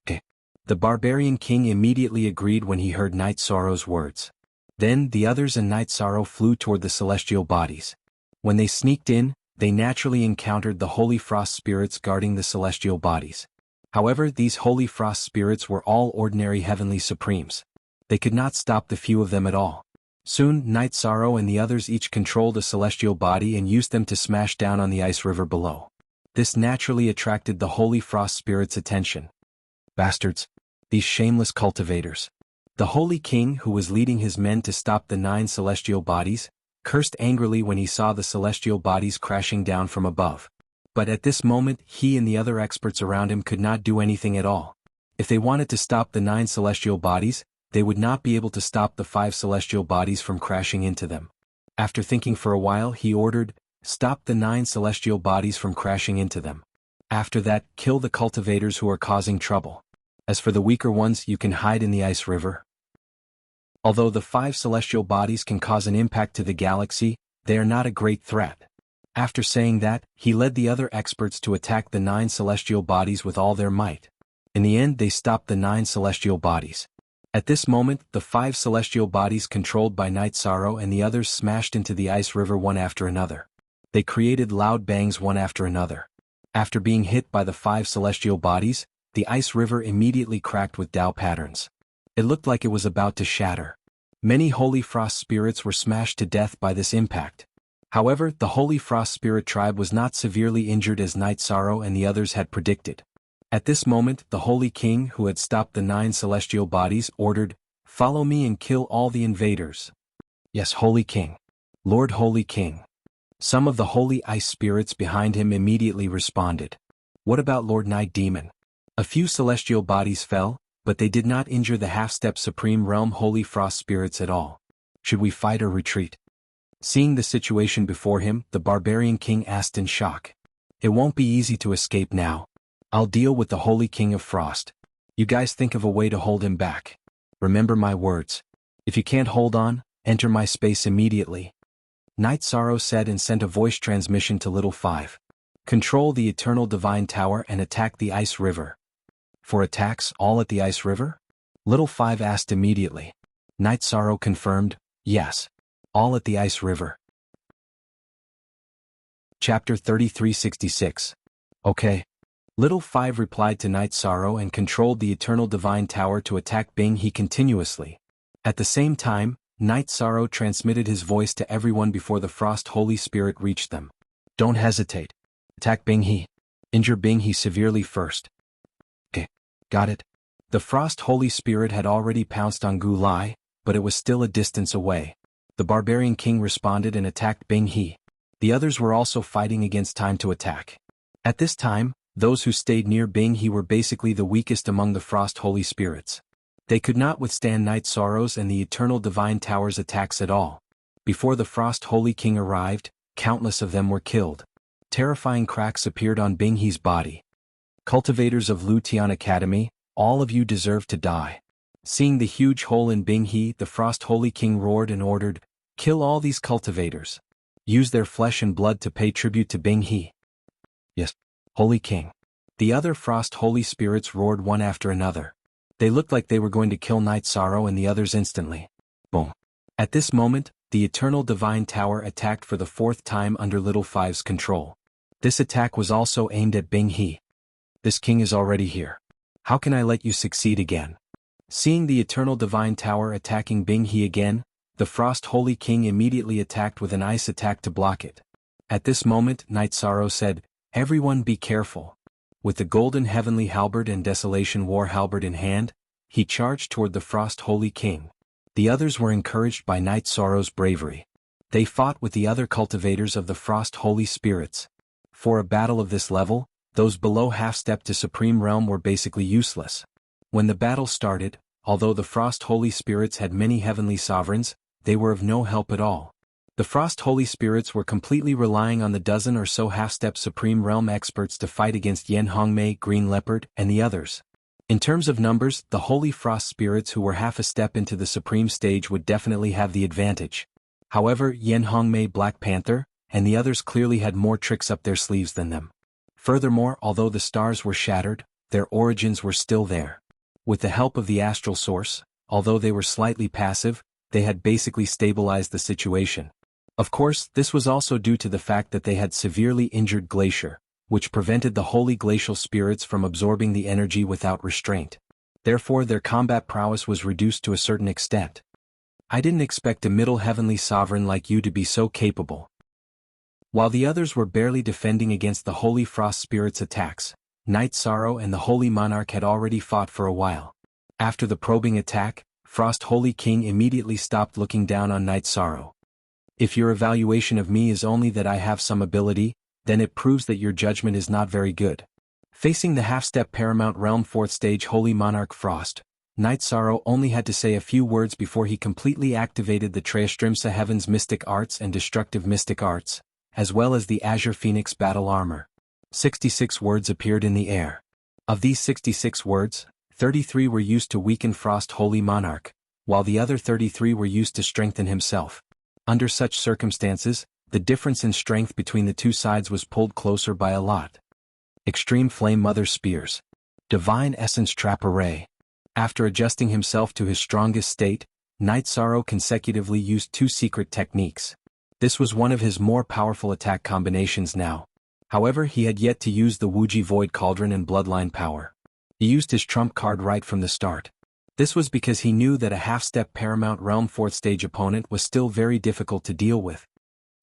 Okay. The Barbarian King immediately agreed when he heard Night Sorrow's words. Then the others and Night Sorrow flew toward the celestial bodies. When they sneaked in, they naturally encountered the Holy Frost Spirits guarding the celestial bodies. However, these Holy Frost Spirits were all ordinary heavenly supremes. They could not stop the few of them at all. Soon, Night Sorrow and the others each controlled a celestial body and used them to smash down on the ice river below. This naturally attracted the Holy Frost Spirits' attention. Bastards! These shameless cultivators! The Holy King, who was leading his men to stop the 9 celestial bodies, cursed angrily when he saw the celestial bodies crashing down from above. But at this moment, he and the other experts around him could not do anything at all. If they wanted to stop the 9 celestial bodies, they would not be able to stop the 5 celestial bodies from crashing into them. After thinking for a while, he ordered, "Stop the 9 celestial bodies from crashing into them. After that, kill the cultivators who are causing trouble. As for the weaker ones, you can hide in the ice river." Although the 5 celestial bodies can cause an impact to the galaxy, they are not a great threat. After saying that, he led the other experts to attack the 9 celestial bodies with all their might. In the end, they stopped the 9 celestial bodies. At this moment, the 5 celestial bodies controlled by Night Sorrow and the others smashed into the ice river one after another. They created loud bangs one after another. After being hit by the 5 celestial bodies, the ice river immediately cracked with Tao patterns. It looked like it was about to shatter. Many Holy Frost Spirits were smashed to death by this impact. However, the Holy Frost Spirit tribe was not severely injured as Night Sorrow and the others had predicted. At this moment, the Holy King, who had stopped the 9 celestial bodies, ordered, "Follow me and kill all the invaders." "Yes, Holy King. Lord Holy King." Some of the Holy Ice Spirits behind him immediately responded. "What about Lord Night Demon?" A few celestial bodies fell, but they did not injure the half-step Supreme Realm Holy Frost Spirits at all. "Should we fight or retreat?" Seeing the situation before him, the Barbarian King asked in shock. "It won't be easy to escape now. I'll deal with the Holy King of Frost. You guys think of a way to hold him back. Remember my words. If you can't hold on, Enter my space immediately. Night Sorrow said and sent a voice transmission to Little Five. Control the Eternal Divine Tower and attack the Ice River. For attacks all at the Ice River? Little Five asked immediately. Night Sorrow confirmed, yes. All at the Ice River. Chapter 3366. Okay. Little Five replied to Night Sorrow and controlled the Eternal Divine Tower to attack Bing He continuously. At the same time, Night Sorrow transmitted his voice to everyone before the Frost Holy Spirit reached them. Don't hesitate. Attack Bing He. Injure Bing He severely first. Okay, got it. The Frost Holy Spirit had already pounced on Gu Lai, but it was still a distance away. The Barbarian King responded and attacked Bing He. The others were also fighting against time to attack. At this time, those who stayed near Bing He were basically the weakest among the Frost Holy Spirits. They could not withstand Night Sorrow's and the Eternal Divine Tower's attacks at all. Before the Frost Holy King arrived, countless of them were killed. Terrifying cracks appeared on Bing He's body. Cultivators of Lutian Academy, all of you deserve to die. Seeing the huge hole in Bing He, the Frost Holy King roared and ordered, kill all these cultivators. Use their flesh and blood to pay tribute to Bing He. Yes, Holy King. The other Frost Holy Spirits roared one after another. They looked like they were going to kill Night Sorrow and the others instantly. Boom. At this moment, the Eternal Divine Tower attacked for the fourth time under Little Five's control. This attack was also aimed at Bing He. This king is already here. How can I let you succeed again? Seeing the Eternal Divine Tower attacking Bing He again, the Frost Holy King immediately attacked with an ice attack to block it. At this moment, Night Sorrow said, everyone be careful. With the Golden Heavenly Halberd and Desolation War Halberd in hand, he charged toward the Frost Holy King. The others were encouraged by Night Sorrow's bravery. They fought with the other cultivators of the Frost Holy Spirits. For a battle of this level, those below half-step to Supreme Realm were basically useless. When the battle started, although the Frost Holy Spirits had many heavenly sovereigns, they were of no help at all. The Frost Holy Spirits were completely relying on the dozen or so half-step Supreme Realm experts to fight against Yen Hongmei, Green Leopard, and the others. In terms of numbers, the Holy Frost Spirits who were half a step into the Supreme Stage would definitely have the advantage. However, Yen Hongmei, Black Panther, and the others clearly had more tricks up their sleeves than them. Furthermore, although the stars were shattered, their origins were still there. With the help of the Astral Source, although they were slightly passive, they had basically stabilized the situation. Of course, this was also due to the fact that they had severely injured Glacier, which prevented the holy glacial spirits from absorbing the energy without restraint. Therefore their combat prowess was reduced to a certain extent. I didn't expect a middle heavenly sovereign like you to be so capable. While the others were barely defending against the Holy Frost Spirit's attacks, Night Sorrow and the Holy Monarch had already fought for a while. After the probing attack, Frost Holy King immediately stopped looking down on Night Sorrow. If your evaluation of me is only that I have some ability, then it proves that your judgment is not very good. Facing the half-step Paramount Realm 4th Stage Holy Monarch Frost, Night Sorrow only had to say a few words before he completely activated the Treastrimsa Heaven's Mystic Arts and Destructive Mystic Arts, as well as the Azure Phoenix Battle Armor. 66 words appeared in the air. Of these 66 words, 33 were used to weaken Frost Holy Monarch, while the other 33 were used to strengthen himself. Under such circumstances, the difference in strength between the two sides was pulled closer by a lot. Extreme Flame Mother Spears. Divine Essence Trap Array. After adjusting himself to his strongest state, Night Sorrow consecutively used two secret techniques. This was one of his more powerful attack combinations now. However, he had yet to use the Wuji Void Cauldron and Bloodline power. He used his trump card right from the start. This was because he knew that a half-step Paramount Realm 4th Stage opponent was still very difficult to deal with.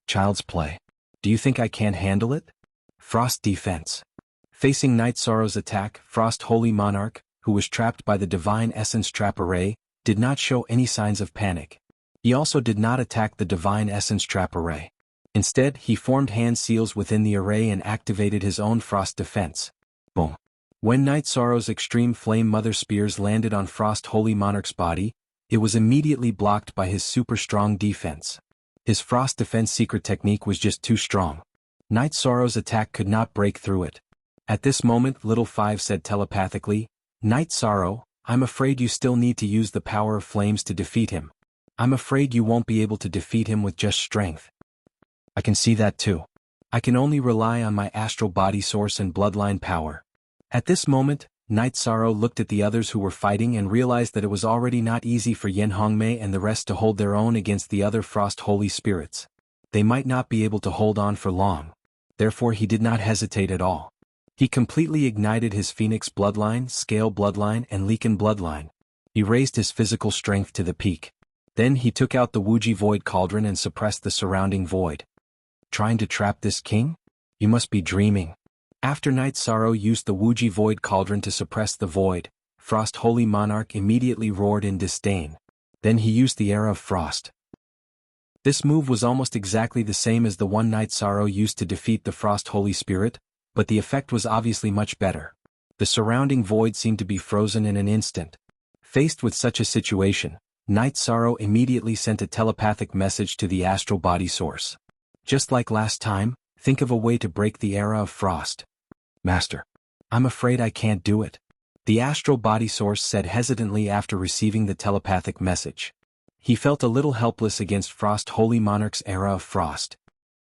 Child's play. Do you think I can't handle it? Frost Defense. Facing Night Sorrow's attack, Frost Holy Monarch, who was trapped by the Divine Essence Trap Array, did not show any signs of panic. He also did not attack the Divine Essence Trap Array. Instead, he formed hand seals within the array and activated his own Frost Defense. Boom. When Night Sorrow's Extreme Flame Mother Spears landed on Frost Holy Monarch's body, it was immediately blocked by his super strong defense. His Frost Defense secret technique was just too strong. Night Sorrow's attack could not break through it. At this moment, Little Five said telepathically, Night Sorrow, I'm afraid you still need to use the power of flames to defeat him. I'm afraid you won't be able to defeat him with just strength. I can see that too. I can only rely on my astral body source and bloodline power. At this moment, Night Sorrow looked at the others who were fighting and realized that it was already not easy for Yen Hongmei and the rest to hold their own against the other Frost Holy Spirits. They might not be able to hold on for long. Therefore he did not hesitate at all. He completely ignited his Phoenix bloodline, Scale bloodline and Leaken bloodline. He raised his physical strength to the peak. Then he took out the Wuji Void Cauldron and suppressed the surrounding void. Trying to trap this king? You must be dreaming. After Night Sorrow used the Wuji Void Cauldron to suppress the void, Frost Holy Monarch immediately roared in disdain. Then he used the Era of Frost. This move was almost exactly the same as the one Night Sorrow used to defeat the Frost Holy Spirit, but the effect was obviously much better. The surrounding void seemed to be frozen in an instant. Faced with such a situation, Night Sorrow immediately sent a telepathic message to the astral body source. Just like last time, think of a way to break the Era of Frost. Master, I'm afraid I can't do it. The astral body source said hesitantly after receiving the telepathic message. He felt a little helpless against Frost Holy Monarch's Era of Frost.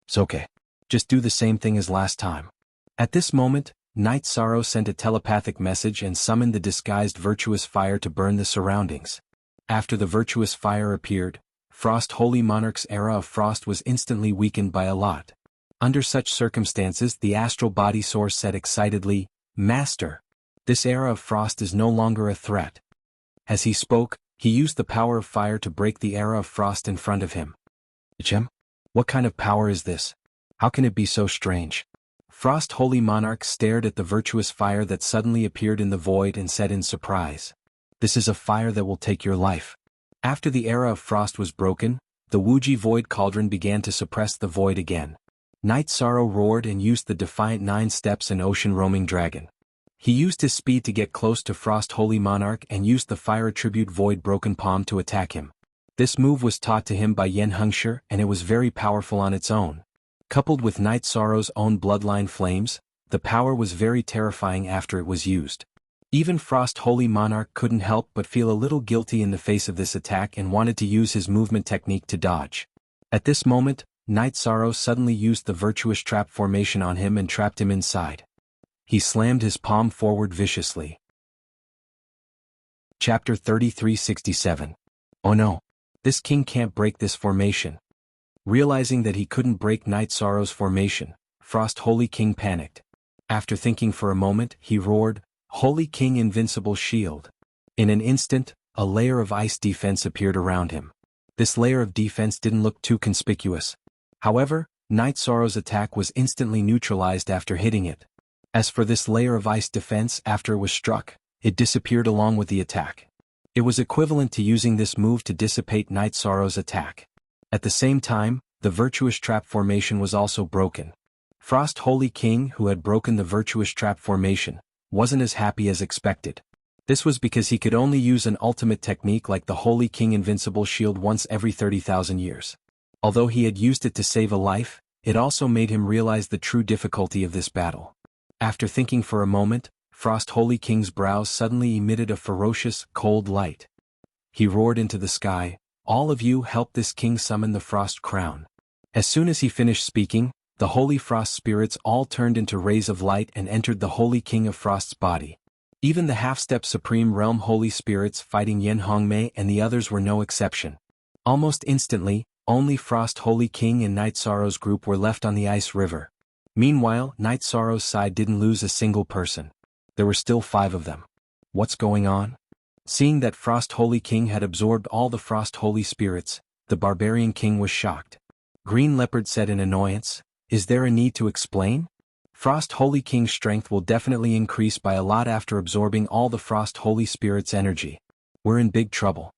It's okay. Just do the same thing as last time. At this moment, Night Sorrow sent a telepathic message and summoned the disguised virtuous fire to burn the surroundings. After the virtuous fire appeared, Frost Holy Monarch's Era of Frost was instantly weakened by a lot. Under such circumstances, the astral body source said excitedly, Master, this Era of Frost is no longer a threat. As he spoke, he used the power of fire to break the Era of Frost in front of him. Gem? What kind of power is this? How can it be so strange? Frost Holy Monarch stared at the virtuous fire that suddenly appeared in the void and said in surprise, This is a fire that will take your life. After the Era of Frost was broken, the Wuji Void Cauldron began to suppress the void again. Night Sorrow roared and used the Defiant 9 Steps and Ocean Roaming Dragon. He used his speed to get close to Frost Holy Monarch and used the Fire Attribute Void Broken Palm to attack him. This move was taught to him by Yen Hongshi and it was very powerful on its own. Coupled with Night Sorrow's own bloodline flames, the power was very terrifying after it was used. Even Frost Holy Monarch couldn't help but feel a little guilty in the face of this attack and wanted to use his movement technique to dodge. At this moment, Night Sorrow suddenly used the virtuous trap formation on him and trapped him inside. He slammed his palm forward viciously. Chapter 3367. Oh no. This king can't break this formation. Realizing that he couldn't break Night Sorrow's formation, Frost Holy King panicked. After thinking for a moment, he roared, Holy King Invincible Shield. In an instant, a layer of ice defense appeared around him. This layer of defense didn't look too conspicuous. However, Night Sorrow's attack was instantly neutralized after hitting it. As for this layer of ice defense after it was struck, it disappeared along with the attack. It was equivalent to using this move to dissipate Night Sorrow's attack. At the same time, the virtuous trap formation was also broken. Frost Holy King, who had broken the virtuous trap formation, wasn't as happy as expected. This was because he could only use an ultimate technique like the Holy King Invincible Shield once every 30,000 years. Although he had used it to save a life, it also made him realize the true difficulty of this battle. After thinking for a moment, Frost Holy King's brows suddenly emitted a ferocious, cold light. He roared into the sky, All of you help this king summon the Frost Crown. As soon as he finished speaking, the Holy Frost Spirits all turned into rays of light and entered the Holy King of Frost's body. Even the half-step Supreme Realm Holy Spirits fighting Yen Hongmei and the others were no exception. Almost instantly, only Frost Holy King and Night Sorrow's group were left on the ice river. Meanwhile, Night Sorrow's side didn't lose a single person. There were still 5 of them. What's going on? Seeing that Frost Holy King had absorbed all the Frost Holy Spirits, the Barbarian King was shocked. Green Leopard said in annoyance, Is there a need to explain? Frost Holy King's strength will definitely increase by a lot after absorbing all the Frost Holy Spirit's energy. We're in big trouble.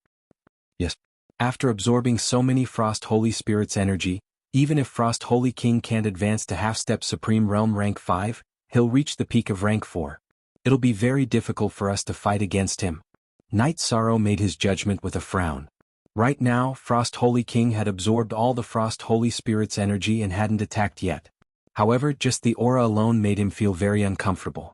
Yes. After absorbing so many Frost Holy Spirit's energy, even if Frost Holy King can't advance to half-step Supreme Realm rank 5, he'll reach the peak of rank 4. It'll be very difficult for us to fight against him. Night Sorrow made his judgment with a frown. Right now, Frost Holy King had absorbed all the Frost Holy Spirit's energy and hadn't attacked yet. However, just the aura alone made him feel very uncomfortable.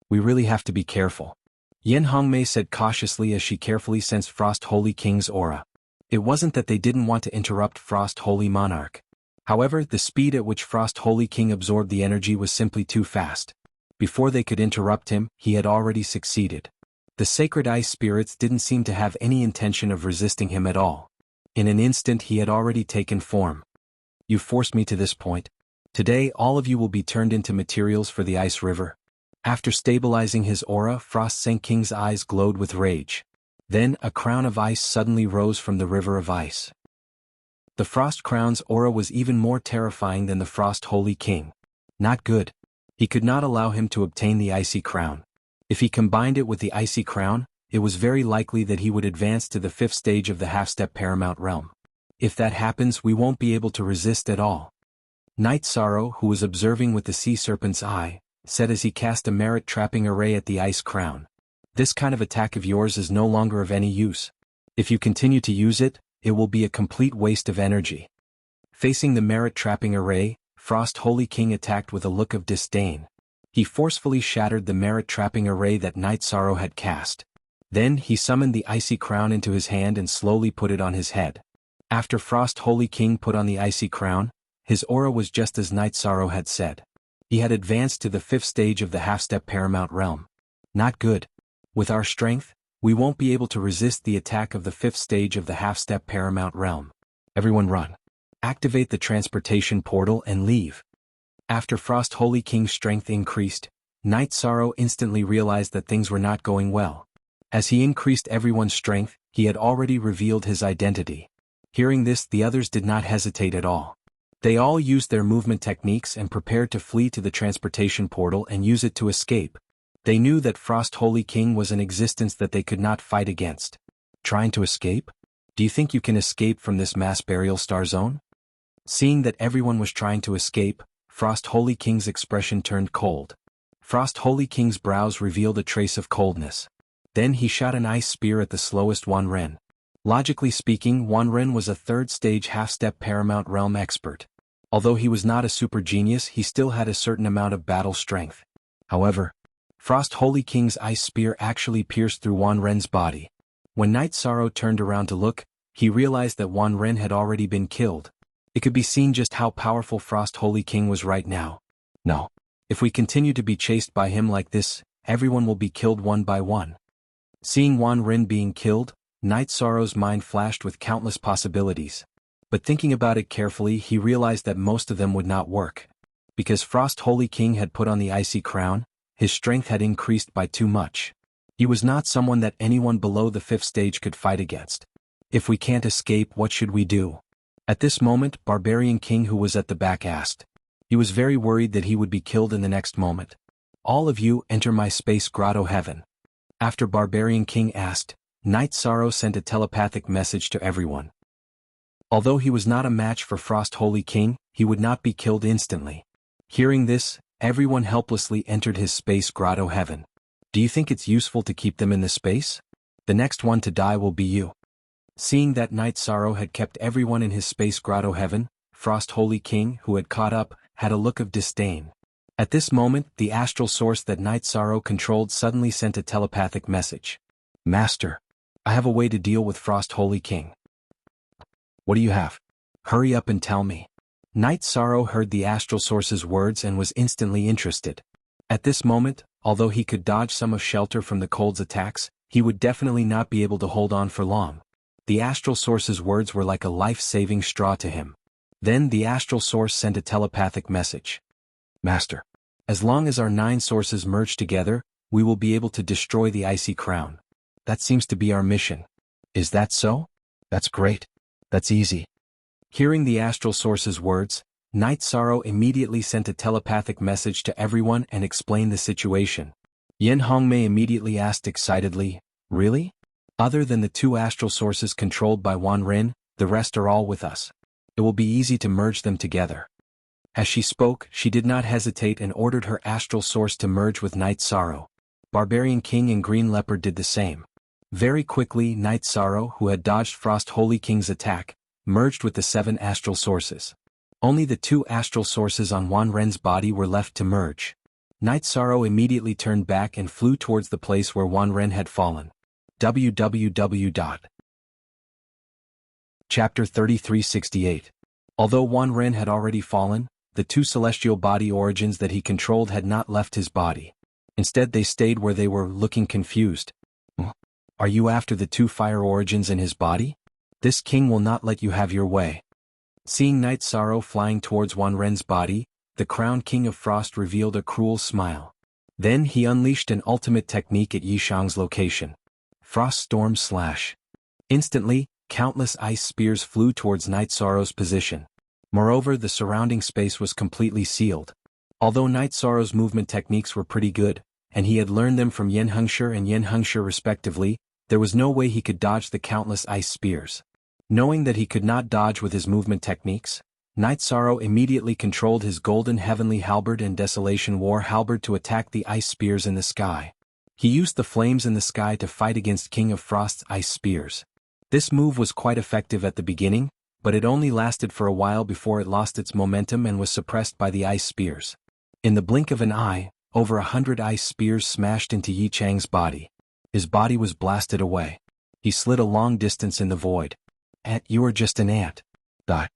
We really have to be careful. Yen Hongmei said cautiously as she carefully sensed Frost Holy King's aura. It wasn't that they didn't want to interrupt Frost Holy Monarch. However, the speed at which Frost Holy King absorbed the energy was simply too fast. Before they could interrupt him, he had already succeeded. The sacred ice spirits didn't seem to have any intention of resisting him at all. In an instant he had already taken form. "You forced me to this point. Today all of you will be turned into materials for the ice river." After stabilizing his aura, Frost Sank King's eyes glowed with rage. Then a crown of ice suddenly rose from the river of ice. The Frost Crown's aura was even more terrifying than the Frost Holy King. Not good. He could not allow him to obtain the icy crown. If he combined it with the icy crown, it was very likely that he would advance to the 5th stage of the half-step paramount realm. If that happens, we won't be able to resist at all. Night Sorrow, who was observing with the sea serpent's eye, said as he cast a merit trapping array at the ice crown. "This kind of attack of yours is no longer of any use. If you continue to use it, it will be a complete waste of energy." Facing the merit trapping array, Frost Holy King attacked with a look of disdain. He forcefully shattered the merit trapping array that Night Sorrow had cast. Then he summoned the icy crown into his hand and slowly put it on his head. After Frost Holy King put on the icy crown, his aura was just as Night Sorrow had said. He had advanced to the 5th stage of the half-step paramount realm. Not good. With our strength, we won't be able to resist the attack of the 5th stage of the half-step paramount realm. Everyone run. Activate the transportation portal and leave. After Frost Holy King's strength increased, Night Sorrow instantly realized that things were not going well. As he increased everyone's strength, he had already revealed his identity. Hearing this, the others did not hesitate at all. They all used their movement techniques and prepared to flee to the transportation portal and use it to escape. They knew that Frost Holy King was an existence that they could not fight against. Trying to escape? Do you think you can escape from this mass burial star zone? Seeing that everyone was trying to escape, Frost Holy King's expression turned cold. Frost Holy King's brows revealed a trace of coldness. Then he shot an ice spear at the slowest Wanren. Logically speaking, Wanren was a 3rd stage half-step paramount realm expert. Although he was not a super genius, he still had a certain amount of battle strength. However, Frost Holy King's ice spear actually pierced through Wanren's body. When Night Sorrow turned around to look, he realized that Wanren had already been killed. It could be seen just how powerful Frost Holy King was right now. No. If we continue to be chased by him like this, everyone will be killed one by one. Seeing Wanren being killed, Night Sorrow's mind flashed with countless possibilities. But thinking about it carefully, he realized that most of them would not work. Because Frost Holy King had put on the icy crown, his strength had increased by too much. He was not someone that anyone below the 5th stage could fight against. If we can't escape, what should we do? At this moment, Barbarian King, who was at the back, asked. He was very worried that he would be killed in the next moment. "All of you, enter my space grotto heaven." After Barbarian King asked, Night Sorrow sent a telepathic message to everyone. Although he was not a match for Frost Holy King, he would not be killed instantly. Hearing this, everyone helplessly entered his space grotto heaven. Do you think it's useful to keep them in the space? The next one to die will be you. Seeing that Night Sorrow had kept everyone in his space grotto heaven, Frost Holy King, who had caught up, had a look of disdain. At this moment, the astral source that Night Sorrow controlled suddenly sent a telepathic message. "Master, I have a way to deal with Frost Holy King." "What do you have? Hurry up and tell me." Night Sorrow heard the astral source's words and was instantly interested. At this moment, although he could dodge some of Shelter from the cold's attacks, he would definitely not be able to hold on for long. The astral source's words were like a life-saving straw to him. Then the astral source sent a telepathic message. "Master, as long as our 9 sources merge together, we will be able to destroy the icy crown. That seems to be our mission." "Is that so? That's great. That's easy." Hearing the astral source's words, Night Sorrow immediately sent a telepathic message to everyone and explained the situation. Yin Hongmei immediately asked excitedly, "Really? Other than the 2 astral sources controlled by Wanren, the rest are all with us. It will be easy to merge them together." As she spoke, she did not hesitate and ordered her astral source to merge with Night Sorrow. Barbarian King and Green Leopard did the same. Very quickly, Night Sorrow, who had dodged Frost Holy King's attack, merged with the 7 astral sources. Only the 2 astral sources on Wanren's body were left to merge. Night Sorrow immediately turned back and flew towards the place where Wanren had fallen. www. Chapter 3368. Although Wan Ren had already fallen, the two celestial body origins that he controlled had not left his body. Instead they stayed where they were, looking confused. Are you after the two fire origins in his body? This king will not let you have your way. Seeing Night Sorrow flying towards Wan Ren's body, the crowned king of frost revealed a cruel smile. Then he unleashed an ultimate technique at Yishang's location. Frost Storm Slash. Instantly, countless ice spears flew towards Night Sorrow's position. Moreover, the surrounding space was completely sealed. Although Night Sorrow's movement techniques were pretty good, and he had learned them from Yen Hengshi and Yen Hengshi respectively, there was no way he could dodge the countless ice spears. Knowing that he could not dodge with his movement techniques, Night Sorrow immediately controlled his golden heavenly halberd and desolation war halberd to attack the ice spears in the sky. He used the flames in the sky to fight against King of Frost's ice spears. This move was quite effective at the beginning, but it only lasted for a while before it lost its momentum and was suppressed by the ice spears. In the blink of an eye, over 100 ice spears smashed into Yi Chang's body. His body was blasted away. He slid a long distance in the void. You are just an ant. Die.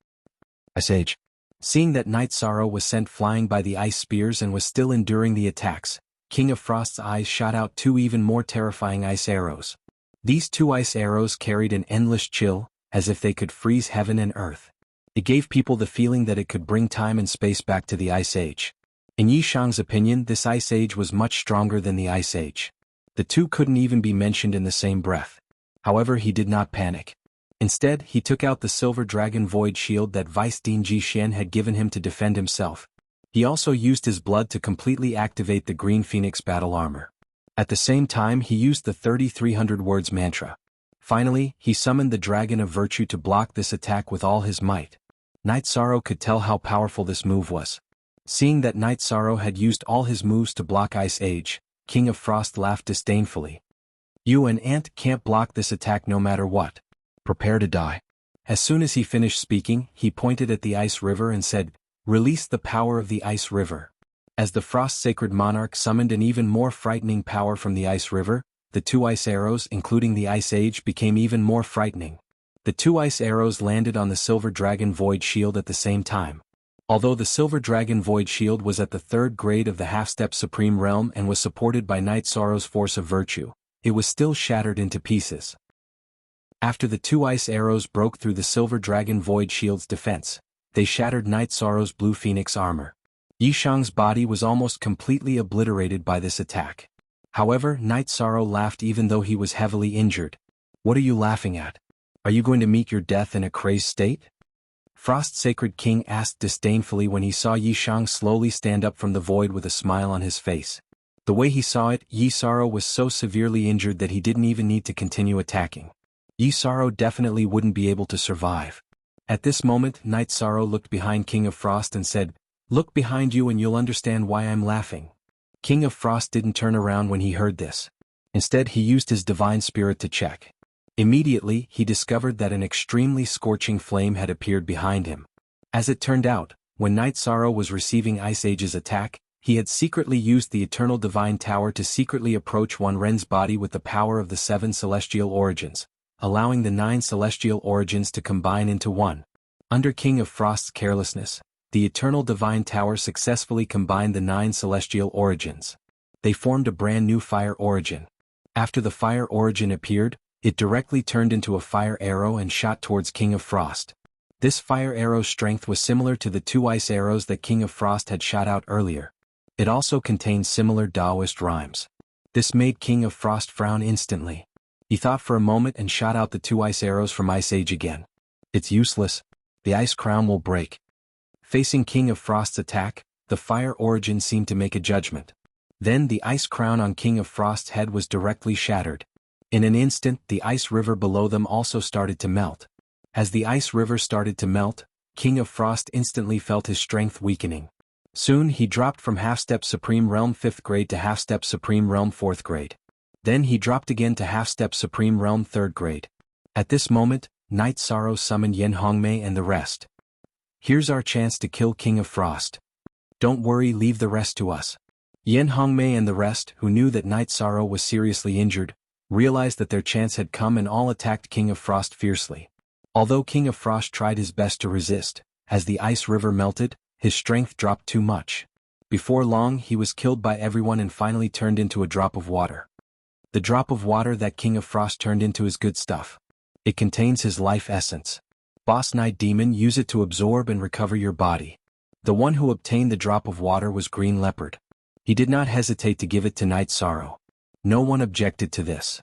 Ice Age. Seeing that Night Sorrow was sent flying by the ice spears and was still enduring the attacks, King of Frost's eyes shot out two even more terrifying ice arrows. These two ice arrows carried an endless chill, as if they could freeze heaven and earth. It gave people the feeling that it could bring time and space back to the Ice Age. In Yishang's opinion, this Ice Age was much stronger than the Ice Age. The two couldn't even be mentioned in the same breath. However, he did not panic. Instead, he took out the Silver Dragon Void Shield that Vice Dean Jishan had given him to defend himself. He also used his blood to completely activate the Green Phoenix battle armor. At the same time, he used the 3300 words mantra. Finally, he summoned the Dragon of Virtue to block this attack with all his might. Night Sorrow could tell how powerful this move was. Seeing that Night Sorrow had used all his moves to block Ice Age, King of Frost laughed disdainfully. You, an ant, can't block this attack no matter what. Prepare to die. As soon as he finished speaking, he pointed at the Ice River and said, Release the power of the Ice River. As the Frost Sacred Monarch summoned an even more frightening power from the Ice River, the two ice arrows, including the Ice Age, became even more frightening. The two ice arrows landed on the Silver Dragon Void Shield at the same time. Although the Silver Dragon Void Shield was at the third grade of the Half-Step Supreme Realm and was supported by Night Sorrow's Force of Virtue, it was still shattered into pieces. After the two ice arrows broke through the Silver Dragon Void Shield's defense, they shattered Night Sorrow's Blue Phoenix armor. Yishang's body was almost completely obliterated by this attack. However, Night Sorrow laughed even though he was heavily injured. What are you laughing at? Are you going to meet your death in a crazed state? Frost Sacred King asked disdainfully when he saw Yishang slowly stand up from the void with a smile on his face. The way he saw it, Yi Sorrow was so severely injured that he didn't even need to continue attacking. Yi Sorrow definitely wouldn't be able to survive. At this moment, Night Sorrow looked behind King of Frost and said, Look behind you and you'll understand why I'm laughing. King of Frost didn't turn around when he heard this. Instead, he used his divine spirit to check. Immediately, he discovered that an extremely scorching flame had appeared behind him. As it turned out, when Night Sorrow was receiving Ice Age's attack, he had secretly used the Eternal Divine Tower to secretly approach Wan Ren's body with the power of the 7 celestial origins, allowing the 9 celestial origins to combine into one. Under King of Frost's carelessness, the Eternal Divine Tower successfully combined the 9 celestial origins. They formed a brand new fire origin. After the fire origin appeared, it directly turned into a fire arrow and shot towards King of Frost. This fire arrow's strength was similar to the 2 ice arrows that King of Frost had shot out earlier. It also contained similar Taoist rhymes. This made King of Frost frown instantly. He thought for a moment and shot out the 2 ice arrows from Ice Age again. It's useless. The ice crown will break. Facing King of Frost's attack, the fire origin seemed to make a judgment. Then the ice crown on King of Frost's head was directly shattered. In an instant, the ice river below them also started to melt. As the ice river started to melt, King of Frost instantly felt his strength weakening. Soon he dropped from Half-Step Supreme Realm 5th grade to Half-Step Supreme Realm 4th grade. Then he dropped again to Half-Step Supreme Realm 3rd grade. At this moment, Night Sorrow summoned Yen Hongmei and the rest. Here's our chance to kill King of Frost. Don't worry, leave the rest to us. Yen Hongmei and the rest, who knew that Night Sorrow was seriously injured, realized that their chance had come and all attacked King of Frost fiercely. Although King of Frost tried his best to resist, as the ice river melted, his strength dropped too much. Before long he was killed by everyone and finally turned into a drop of water. The drop of water that King of Frost turned into is good stuff. It contains his life essence. Boss Night Demon, use it to absorb and recover your body. The one who obtained the drop of water was Green Leopard. He did not hesitate to give it to Night Sorrow. No one objected to this.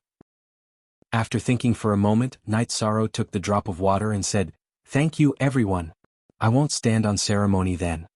After thinking for a moment, Night Sorrow took the drop of water and said, "Thank you, everyone. I won't stand on ceremony then."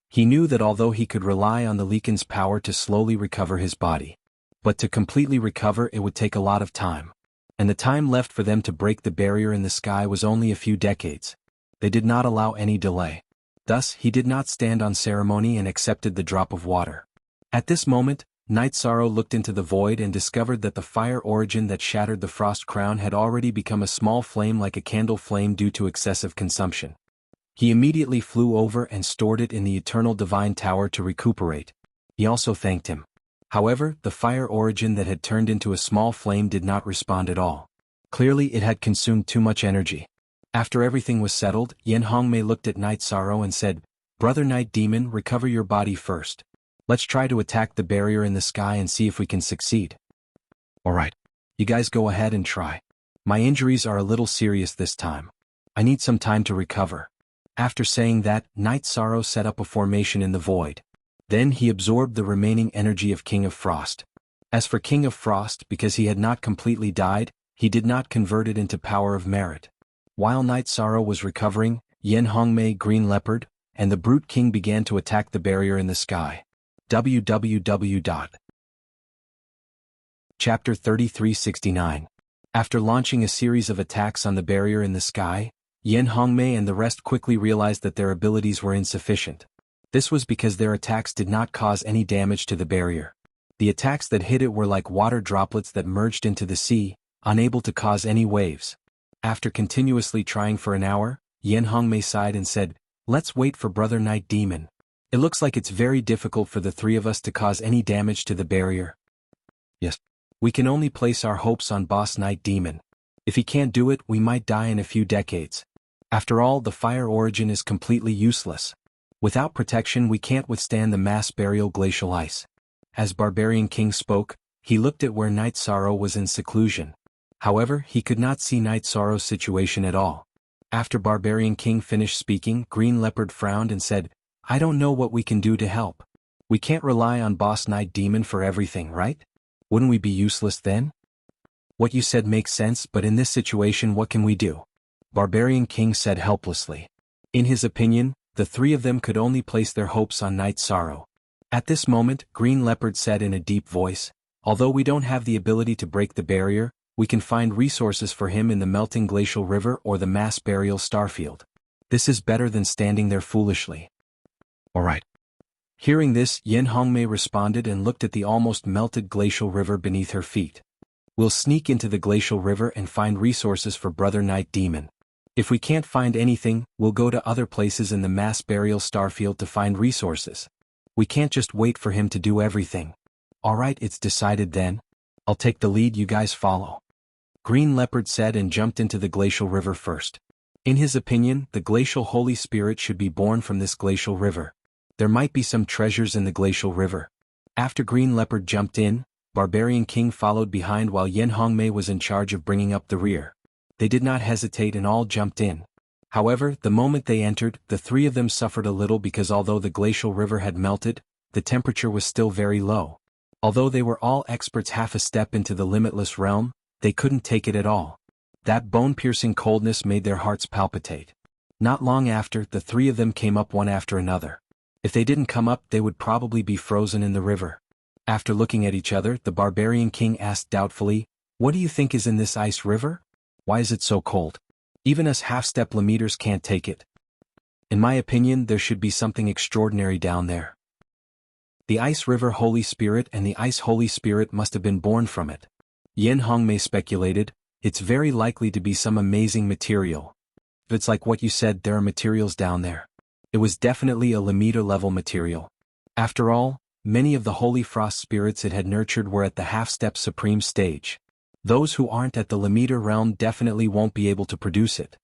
He knew that although he could rely on the Leakin's power to slowly recover his body, but to completely recover it would take a lot of time. And the time left for them to break the barrier in the sky was only a few decades. They did not allow any delay. Thus, he did not stand on ceremony and accepted the drop of water. At this moment, Night Sorrow looked into the void and discovered that the fire origin that shattered the frost crown had already become a small flame like a candle flame due to excessive consumption. He immediately flew over and stored it in the Eternal Divine Tower to recuperate. He also thanked him. However, the fire origin that had turned into a small flame did not respond at all. Clearly it had consumed too much energy. After everything was settled, Yen Hongmei looked at Night Sorrow and said, "Brother Night Demon, recover your body first. Let's try to attack the barrier in the sky and see if we can succeed." "Alright. You guys go ahead and try. My injuries are a little serious this time. I need some time to recover." After saying that, Night Sorrow set up a formation in the void. Then he absorbed the remaining energy of King of Frost. As for King of Frost, because he had not completely died, he did not convert it into power of merit. While Night Sorrow was recovering, Yen Hongmei, Green Leopard, and the Brute King began to attack the barrier in the sky. www. Chapter 3369. After launching a series of attacks on the barrier in the sky, Yen Hongmei and the rest quickly realized that their abilities were insufficient. This was because their attacks did not cause any damage to the barrier. The attacks that hit it were like water droplets that merged into the sea, unable to cause any waves. After continuously trying for an hour, Yen Hongmei sighed and said, "Let's wait for Brother Night Demon. It looks like it's very difficult for the three of us to cause any damage to the barrier." "Yes. We can only place our hopes on Boss Night Demon. If he can't do it, we might die in a few decades. After all, the fire origin is completely useless. Without protection we can't withstand the mass burial glacial ice." As Barbarian King spoke, he looked at where Night Sorrow was in seclusion. However, he could not see Night Sorrow's situation at all. After Barbarian King finished speaking, Green Leopard frowned and said, "I don't know what we can do to help. We can't rely on Boss Night Demon for everything, right? Wouldn't we be useless then?" "What you said makes sense, but in this situation what can we do?" Barbarian King said helplessly. In his opinion, the three of them could only place their hopes on Night Sorrow. At this moment, Green Leopard said in a deep voice, "Although we don't have the ability to break the barrier, we can find resources for him in the melting glacial river or the mass burial starfield. This is better than standing there foolishly." "Alright." Hearing this, Yen Hongmei responded and looked at the almost melted glacial river beneath her feet. "We'll sneak into the glacial river and find resources for Brother Night Demon. If we can't find anything, we'll go to other places in the mass burial starfield to find resources. We can't just wait for him to do everything." "Alright, it's decided then. I'll take the lead, you guys follow." Green Leopard said and jumped into the glacial river first. In his opinion, the glacial Holy Spirit should be born from this glacial river. There might be some treasures in the glacial river. After Green Leopard jumped in, Barbarian King followed behind while Yen Hongmei was in charge of bringing up the rear. They did not hesitate and all jumped in. However, the moment they entered, the three of them suffered a little because although the glacial river had melted, the temperature was still very low. Although they were all experts half a step into the limitless realm, they couldn't take it at all. That bone-piercing coldness made their hearts palpitate. Not long after, the three of them came up one after another. If they didn't come up, they would probably be frozen in the river. After looking at each other, the Barbarian King asked doubtfully, "What do you think is in this ice river? Why is it so cold? Even us half-step limeters can't take it. In my opinion, there should be something extraordinary down there. The Ice River Holy Spirit and the Ice Holy Spirit must have been born from it." Yen Hongmei speculated, "It's very likely to be some amazing material. If it's like what you said, there are materials down there. It was definitely a limeter-level material. After all, many of the Holy Frost spirits it had nurtured were at the half-step supreme stage. Those who aren't at the limeter realm definitely won't be able to produce it.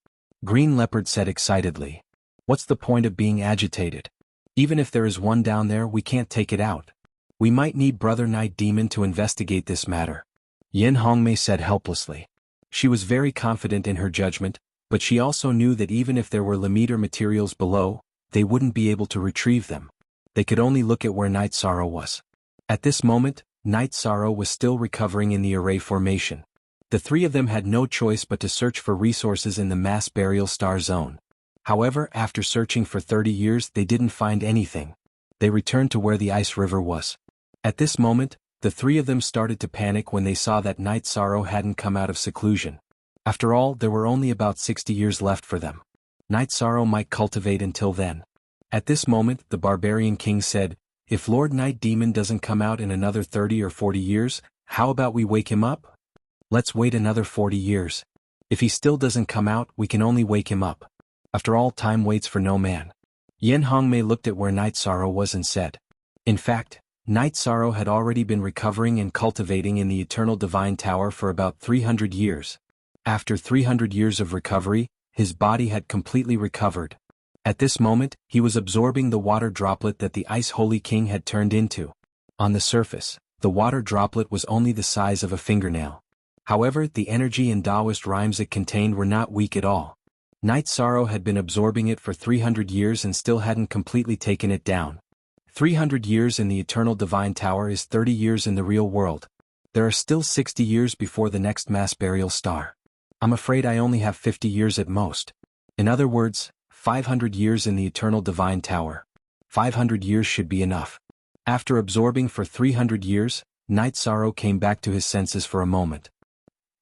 Green Leopard said excitedly. What's the point of being agitated? Even if there is one down there, we can't take it out. We might need Brother Night Demon to investigate this matter. Yin Hongmei said helplessly. She was very confident in her judgment, but she also knew that even if there were Lemaitre materials below, they wouldn't be able to retrieve them. They could only look at where Night Sorrow was. At this moment, Night Sorrow was still recovering in the array formation. The three of them had no choice but to search for resources in the mass burial star zone. However, after searching for 30 years they didn't find anything. They returned to where the ice river was. At this moment, the three of them started to panic when they saw that Night Sorrow hadn't come out of seclusion. After all, there were only about 60 years left for them. Night Sorrow might cultivate until then. At this moment, the Barbarian King said, if Lord Night Demon doesn't come out in another 30 or 40 years, how about we wake him up? Let's wait another 40 years. If he still doesn't come out, we can only wake him up. After all, time waits for no man. Yin Hongmei looked at where Night Sorrow was and said. In fact, Night Sorrow had already been recovering and cultivating in the Eternal Divine Tower for about 300 years. After 300 years of recovery, his body had completely recovered. At this moment, he was absorbing the water droplet that the Ice Holy King had turned into. On the surface, the water droplet was only the size of a fingernail. However, the energy and Taoist rhymes it contained were not weak at all. Night Sorrow had been absorbing it for 300 years and still hadn't completely taken it down. 300 years in the Eternal Divine Tower is 30 years in the real world. There are still 60 years before the next mass burial star. I'm afraid I only have 50 years at most. In other words, 500 years in the Eternal Divine Tower. 500 years should be enough. After absorbing for 300 years, Night Sorrow came back to his senses for a moment.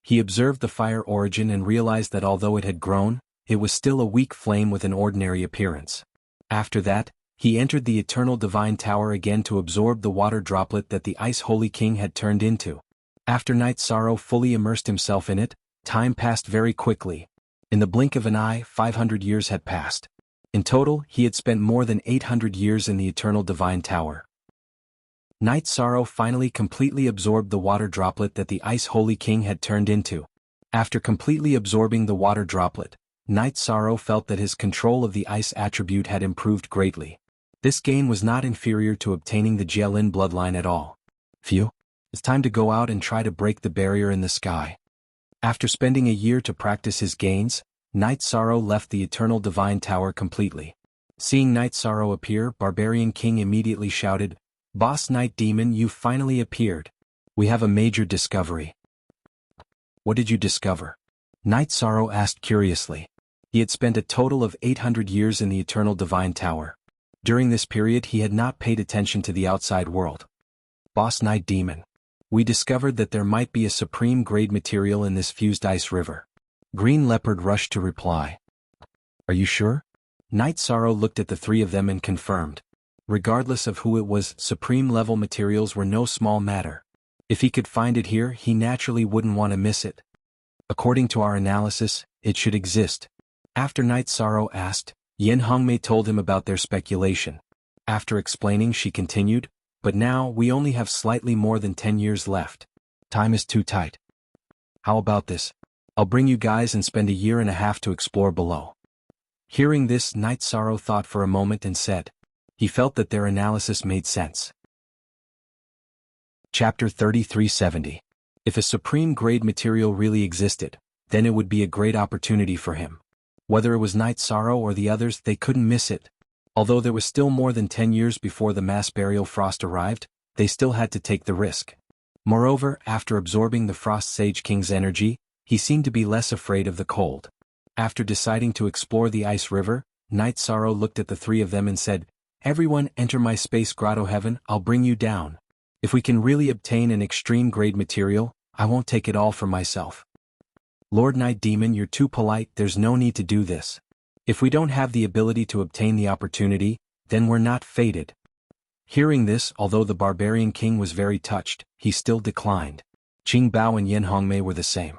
He observed the fire origin and realized that although it had grown, it was still a weak flame with an ordinary appearance. After that, he entered the Eternal Divine Tower again to absorb the water droplet that the Ice Holy King had turned into. After Night Sorrow fully immersed himself in it, time passed very quickly. In the blink of an eye, 500 years had passed. In total, he had spent more than 800 years in the Eternal Divine Tower. Night Sorrow finally completely absorbed the water droplet that the Ice Holy King had turned into. After completely absorbing the water droplet, Night Sorrow felt that his control of the ice attribute had improved greatly. This gain was not inferior to obtaining the Jielin bloodline at all. Phew. It's time to go out and try to break the barrier in the sky. After spending a year to practice his gains, Night Sorrow left the Eternal Divine Tower completely. Seeing Night Sorrow appear, Barbarian King immediately shouted, "Boss Night Demon, you finally appeared. We have a major discovery." What did you discover? Night Sorrow asked curiously. He had spent a total of 800 years in the Eternal Divine Tower. During this period he had not paid attention to the outside world. Boss Night Demon. We discovered that there might be a supreme grade material in this fused ice river. Green Leopard rushed to reply. Are you sure? Night Sorrow looked at the three of them and confirmed. Regardless of who it was, supreme level materials were no small matter. If he could find it here, he naturally wouldn't want to miss it. According to our analysis, it should exist. After Night Sorrow asked, Yin Hongmei told him about their speculation. After explaining, she continued, but now we only have slightly more than 10 years left. Time is too tight. How about this? I'll bring you guys and spend a year and a half to explore below. Hearing this, Night Sorrow thought for a moment and said. He felt that their analysis made sense. Chapter 3370. If a supreme grade material really existed, then it would be a great opportunity for him. Whether it was Night Sorrow or the others, they couldn't miss it. Although there was still more than 10 years before the mass burial frost arrived, they still had to take the risk. Moreover, after absorbing the Frost Sage King's energy, he seemed to be less afraid of the cold. After deciding to explore the ice river, Night Sorrow looked at the three of them and said, "Everyone enter my space grotto heaven, I'll bring you down. If we can really obtain an extreme grade material, I won't take it all for myself. Lord Night Demon, you're too polite, there's no need to do this. If we don't have the ability to obtain the opportunity, then we're not fated." Hearing this, although the Barbarian King was very touched, he still declined. Qing Bao and Yin Hongmei were the same.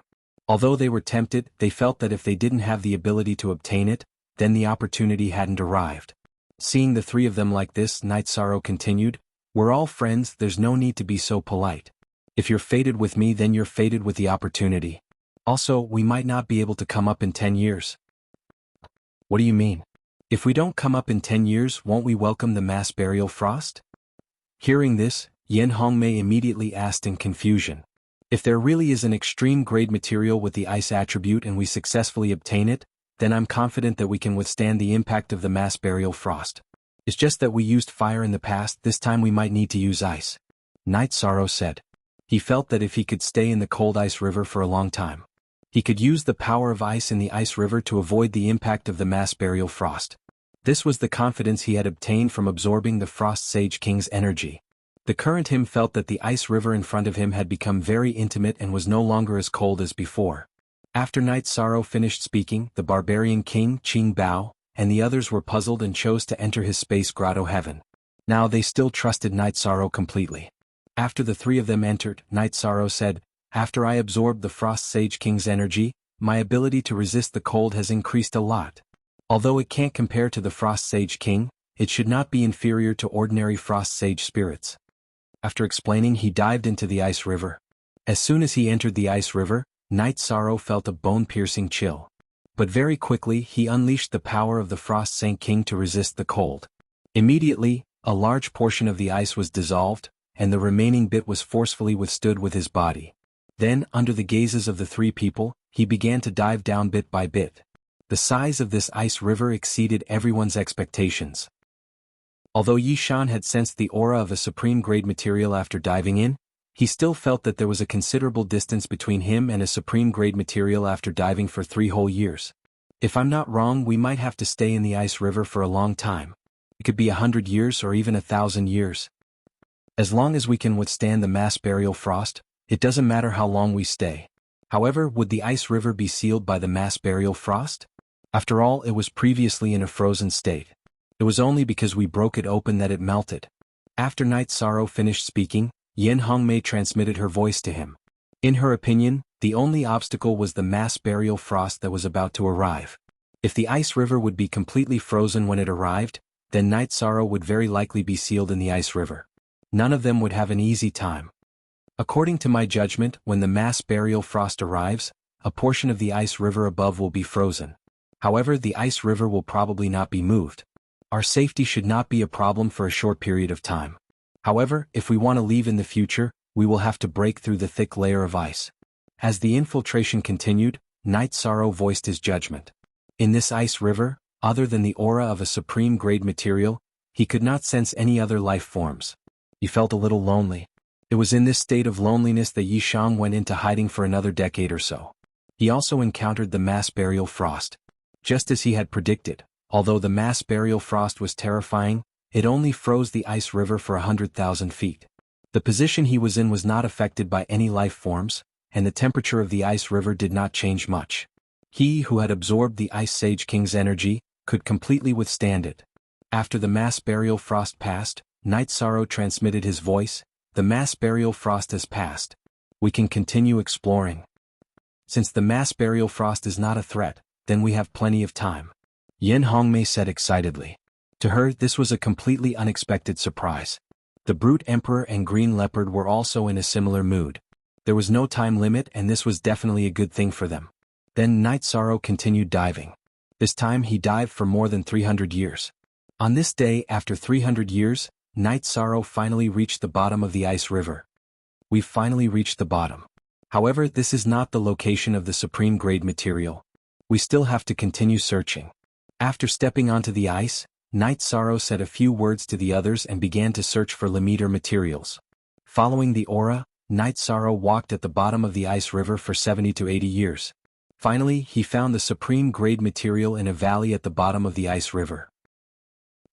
Although they were tempted, they felt that if they didn't have the ability to obtain it, then the opportunity hadn't arrived. Seeing the three of them like this, Night Sorrow continued, "We're all friends, there's no need to be so polite. If you're fated with me, then you're fated with the opportunity. Also, we might not be able to come up in 10 years. What do you mean? If we don't come up in 10 years, won't we welcome the mass burial frost? Hearing this, Yen Hongmei immediately asked in confusion. If there really is an extreme grade material with the ice attribute and we successfully obtain it, then I'm confident that we can withstand the impact of the mass burial frost. It's just that we used fire in the past, this time we might need to use ice. Night Sorrow said. He felt that if he could stay in the cold ice river for a long time, he could use the power of ice in the ice river to avoid the impact of the mass burial frost. This was the confidence he had obtained from absorbing the Frost Sage King's energy. The current him felt that the ice river in front of him had become very intimate and was no longer as cold as before. After Night Sorrow finished speaking, the barbarian king, Qing Bao, and the others were puzzled and chose to enter his space grotto heaven. Now they still trusted Night Sorrow completely. After the three of them entered, Night Sorrow said, "After I absorbed the Frost Sage King's energy, my ability to resist the cold has increased a lot. Although it can't compare to the Frost Sage King, it should not be inferior to ordinary Frost Sage spirits." After explaining, he dived into the ice river. As soon as he entered the ice river, Night Sorrow felt a bone-piercing chill. But very quickly he unleashed the power of the Frost Sage King to resist the cold. Immediately, a large portion of the ice was dissolved, and the remaining bit was forcefully withstood with his body. Then, under the gazes of the three people, he began to dive down bit by bit. The size of this ice river exceeded everyone's expectations. Although Yi Shan had sensed the aura of a supreme-grade material after diving in, he still felt that there was a considerable distance between him and a supreme-grade material after diving for 3 whole years. If I'm not wrong, we might have to stay in the ice river for a long time. It could be 100 years or even 1,000 years. As long as we can withstand the mass burial frost, it doesn't matter how long we stay. However, would the ice river be sealed by the mass burial frost? After all, it was previously in a frozen state. It was only because we broke it open that it melted. After Night Sorrow finished speaking, Yen Hongmei transmitted her voice to him. In her opinion, the only obstacle was the mass burial frost that was about to arrive. If the ice river would be completely frozen when it arrived, then Night Sorrow would very likely be sealed in the ice river. None of them would have an easy time. According to my judgment, when the mass burial frost arrives, a portion of the ice river above will be frozen. However, the ice river will probably not be moved. Our safety should not be a problem for a short period of time. However, if we want to leave in the future, we will have to break through the thick layer of ice. As the infiltration continued, Night Sorrow voiced his judgment. In this ice river, other than the aura of a supreme-grade material, he could not sense any other life forms. He felt a little lonely. It was in this state of loneliness that Yi Shan went into hiding for another decade or so. He also encountered the mass burial frost. Just as he had predicted, although the mass burial frost was terrifying, it only froze the ice river for 100,000 feet. The position he was in was not affected by any life forms, and the temperature of the ice river did not change much. He who had absorbed the Ice Sage King's energy could completely withstand it. After the mass burial frost passed, Night Sorrow transmitted his voice, "The mass burial frost has passed. We can continue exploring." Since the mass burial frost is not a threat, then we have plenty of time. Yen Hongmei said excitedly. To her, this was a completely unexpected surprise. The Brute Emperor and Green Leopard were also in a similar mood. There was no time limit, and this was definitely a good thing for them. Then Night Sorrow continued diving. This time he dived for more than 300 years. On this day, after 300 years, Night Sorrow finally reached the bottom of the ice river. We've finally reached the bottom. However, this is not the location of the supreme grade material. We still have to continue searching. After stepping onto the ice, Night Sorrow said a few words to the others and began to search for Lemmeter materials. Following the aura, Night Sorrow walked at the bottom of the ice river for 70 to 80 years. Finally, he found the supreme grade material in a valley at the bottom of the ice river.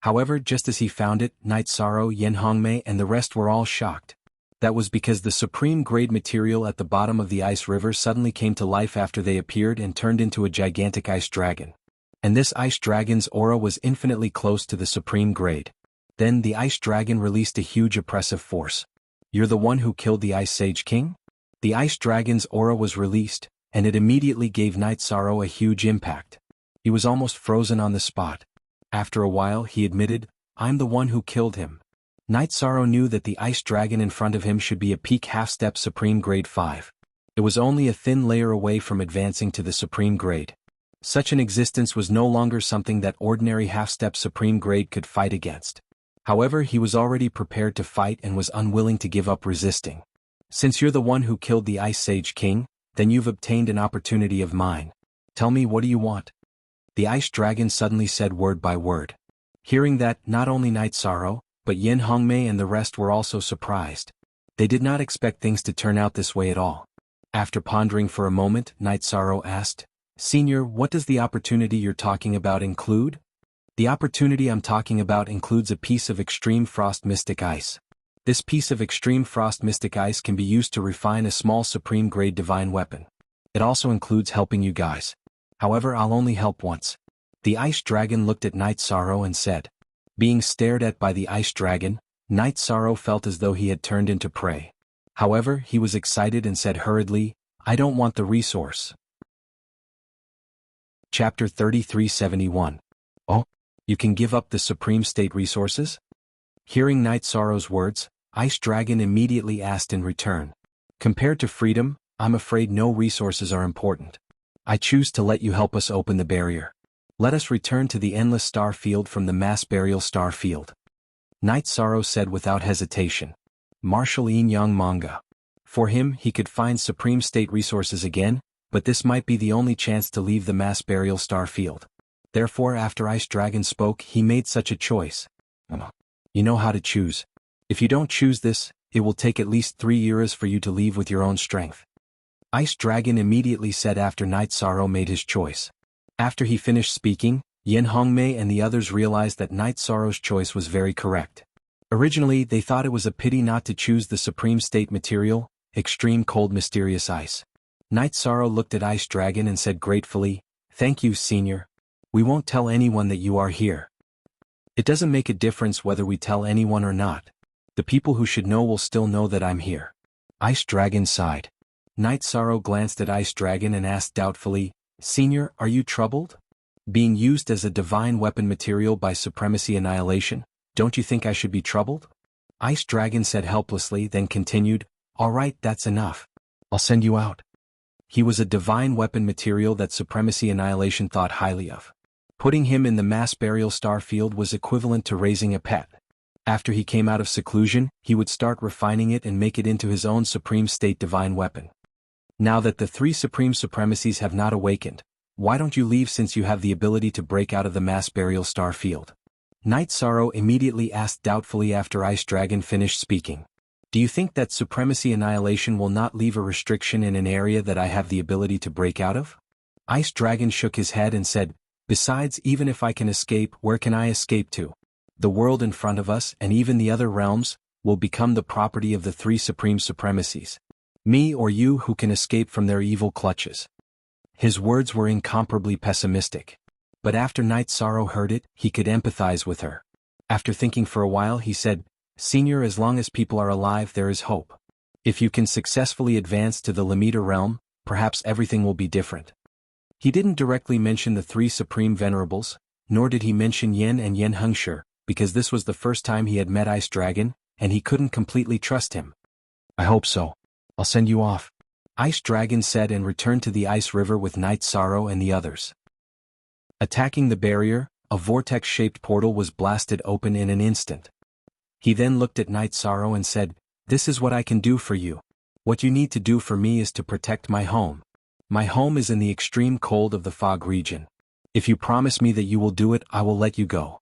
However, just as he found it, Night Sorrow, Yen Hongmei, and the rest were all shocked. That was because the supreme grade material at the bottom of the ice river suddenly came to life after they appeared and turned into a gigantic ice dragon. And this ice dragon's aura was infinitely close to the supreme grade. Then the ice dragon released a huge oppressive force. "You're the one who killed the Ice Sage King?" The ice dragon's aura was released, and it immediately gave Night Sorrow a huge impact. He was almost frozen on the spot. After a while, he admitted, "I'm the one who killed him." Night Sorrow knew that the ice dragon in front of him should be a peak half-step supreme grade 5. It was only a thin layer away from advancing to the supreme grade. Such an existence was no longer something that ordinary half-step supreme grade could fight against. However, he was already prepared to fight and was unwilling to give up resisting. Since you're the one who killed the Ice Sage King, then you've obtained an opportunity of mine. Tell me, what do you want? The Ice Dragon suddenly said word by word. Hearing that, not only Night Sorrow, but Yin Hongmei and the rest were also surprised. They did not expect things to turn out this way at all. After pondering for a moment, Night Sorrow asked, Senior, what does the opportunity you're talking about include? The opportunity I'm talking about includes a piece of extreme frost mystic ice. This piece of extreme frost mystic ice can be used to refine a small supreme grade divine weapon. It also includes helping you guys. However, I'll only help once. The Ice Dragon looked at Night Sorrow and said. Being stared at by the Ice Dragon, Night Sorrow felt as though he had turned into prey. However, he was excited and said hurriedly, I don't want the resource. Chapter 3371. Oh? You can give up the Supreme State resources? Hearing Night Sorrow's words, Ice Dragon immediately asked in return. Compared to freedom, I'm afraid no resources are important. I choose to let you help us open the barrier. Let us return to the Endless Star Field from the Mass Burial Star Field. Night Sorrow said without hesitation. Martial Yin Yang Manga. For him, he could find Supreme State resources again, but this might be the only chance to leave the Mass Burial Star Field. Therefore, after Ice Dragon spoke, he made such a choice. You know how to choose. If you don't choose this, it will take at least 3 years for you to leave with your own strength. Ice Dragon immediately said after Night Sorrow made his choice. After he finished speaking, Yin Hongmei and the others realized that Night Sorrow's choice was very correct. Originally, they thought it was a pity not to choose the Supreme State material, Extreme Cold Mysterious Ice. Night Sorrow looked at Ice Dragon and said gratefully, Thank you, Senior. We won't tell anyone that you are here. It doesn't make a difference whether we tell anyone or not. The people who should know will still know that I'm here. Ice Dragon sighed. Night Sorrow glanced at Ice Dragon and asked doubtfully, Senior, are you troubled? Being used as a divine weapon material by Supremacy Annihilation, don't you think I should be troubled? Ice Dragon said helplessly, then continued, All right, that's enough. I'll send you out. He was a divine weapon material that Supremacy Annihilation thought highly of. Putting him in the Mass Burial Star Field was equivalent to raising a pet. After he came out of seclusion, he would start refining it and make it into his own Supreme State divine weapon. Now that the 3 Supreme Supremacies have not awakened, why don't you leave since you have the ability to break out of the Mass Burial Star Field? Night Sorrow immediately asked doubtfully after Ice Dragon finished speaking. Do you think that Supremacy Annihilation will not leave a restriction in an area that I have the ability to break out of? Ice Dragon shook his head and said, Besides, even if I can escape, where can I escape to? The world in front of us, and even the other realms, will become the property of the 3 Supreme Supremacies. Me or you who can escape from their evil clutches. His words were incomparably pessimistic. But after Night Sorrow heard it, he could empathize with her. After thinking for a while, he said, Senior, as long as people are alive, there is hope. If you can successfully advance to the Lamita realm, perhaps everything will be different. He didn't directly mention the 3 Supreme Venerables, nor did he mention Yen and Yen Hengshi, because this was the first time he had met Ice Dragon, and he couldn't completely trust him. I hope so. I'll send you off. Ice Dragon said and returned to the Ice River with Night Sorrow and the others. Attacking the barrier, a vortex-shaped portal was blasted open in an instant. He then looked at Night Sorrow and said, This is what I can do for you. What you need to do for me is to protect my home. My home is in the extreme cold of the fog region. If you promise me that you will do it, I will let you go.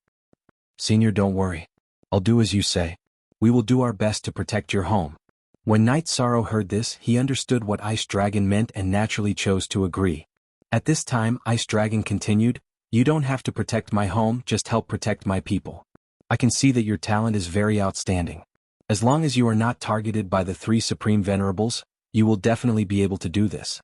Senior, don't worry. I'll do as you say. We will do our best to protect your home. When Night Sorrow heard this, he understood what Ice Dragon meant and naturally chose to agree. At this time, Ice Dragon continued, You don't have to protect my home, just help protect my people. I can see that your talent is very outstanding. As long as you are not targeted by the 3 Supreme Venerables, you will definitely be able to do this.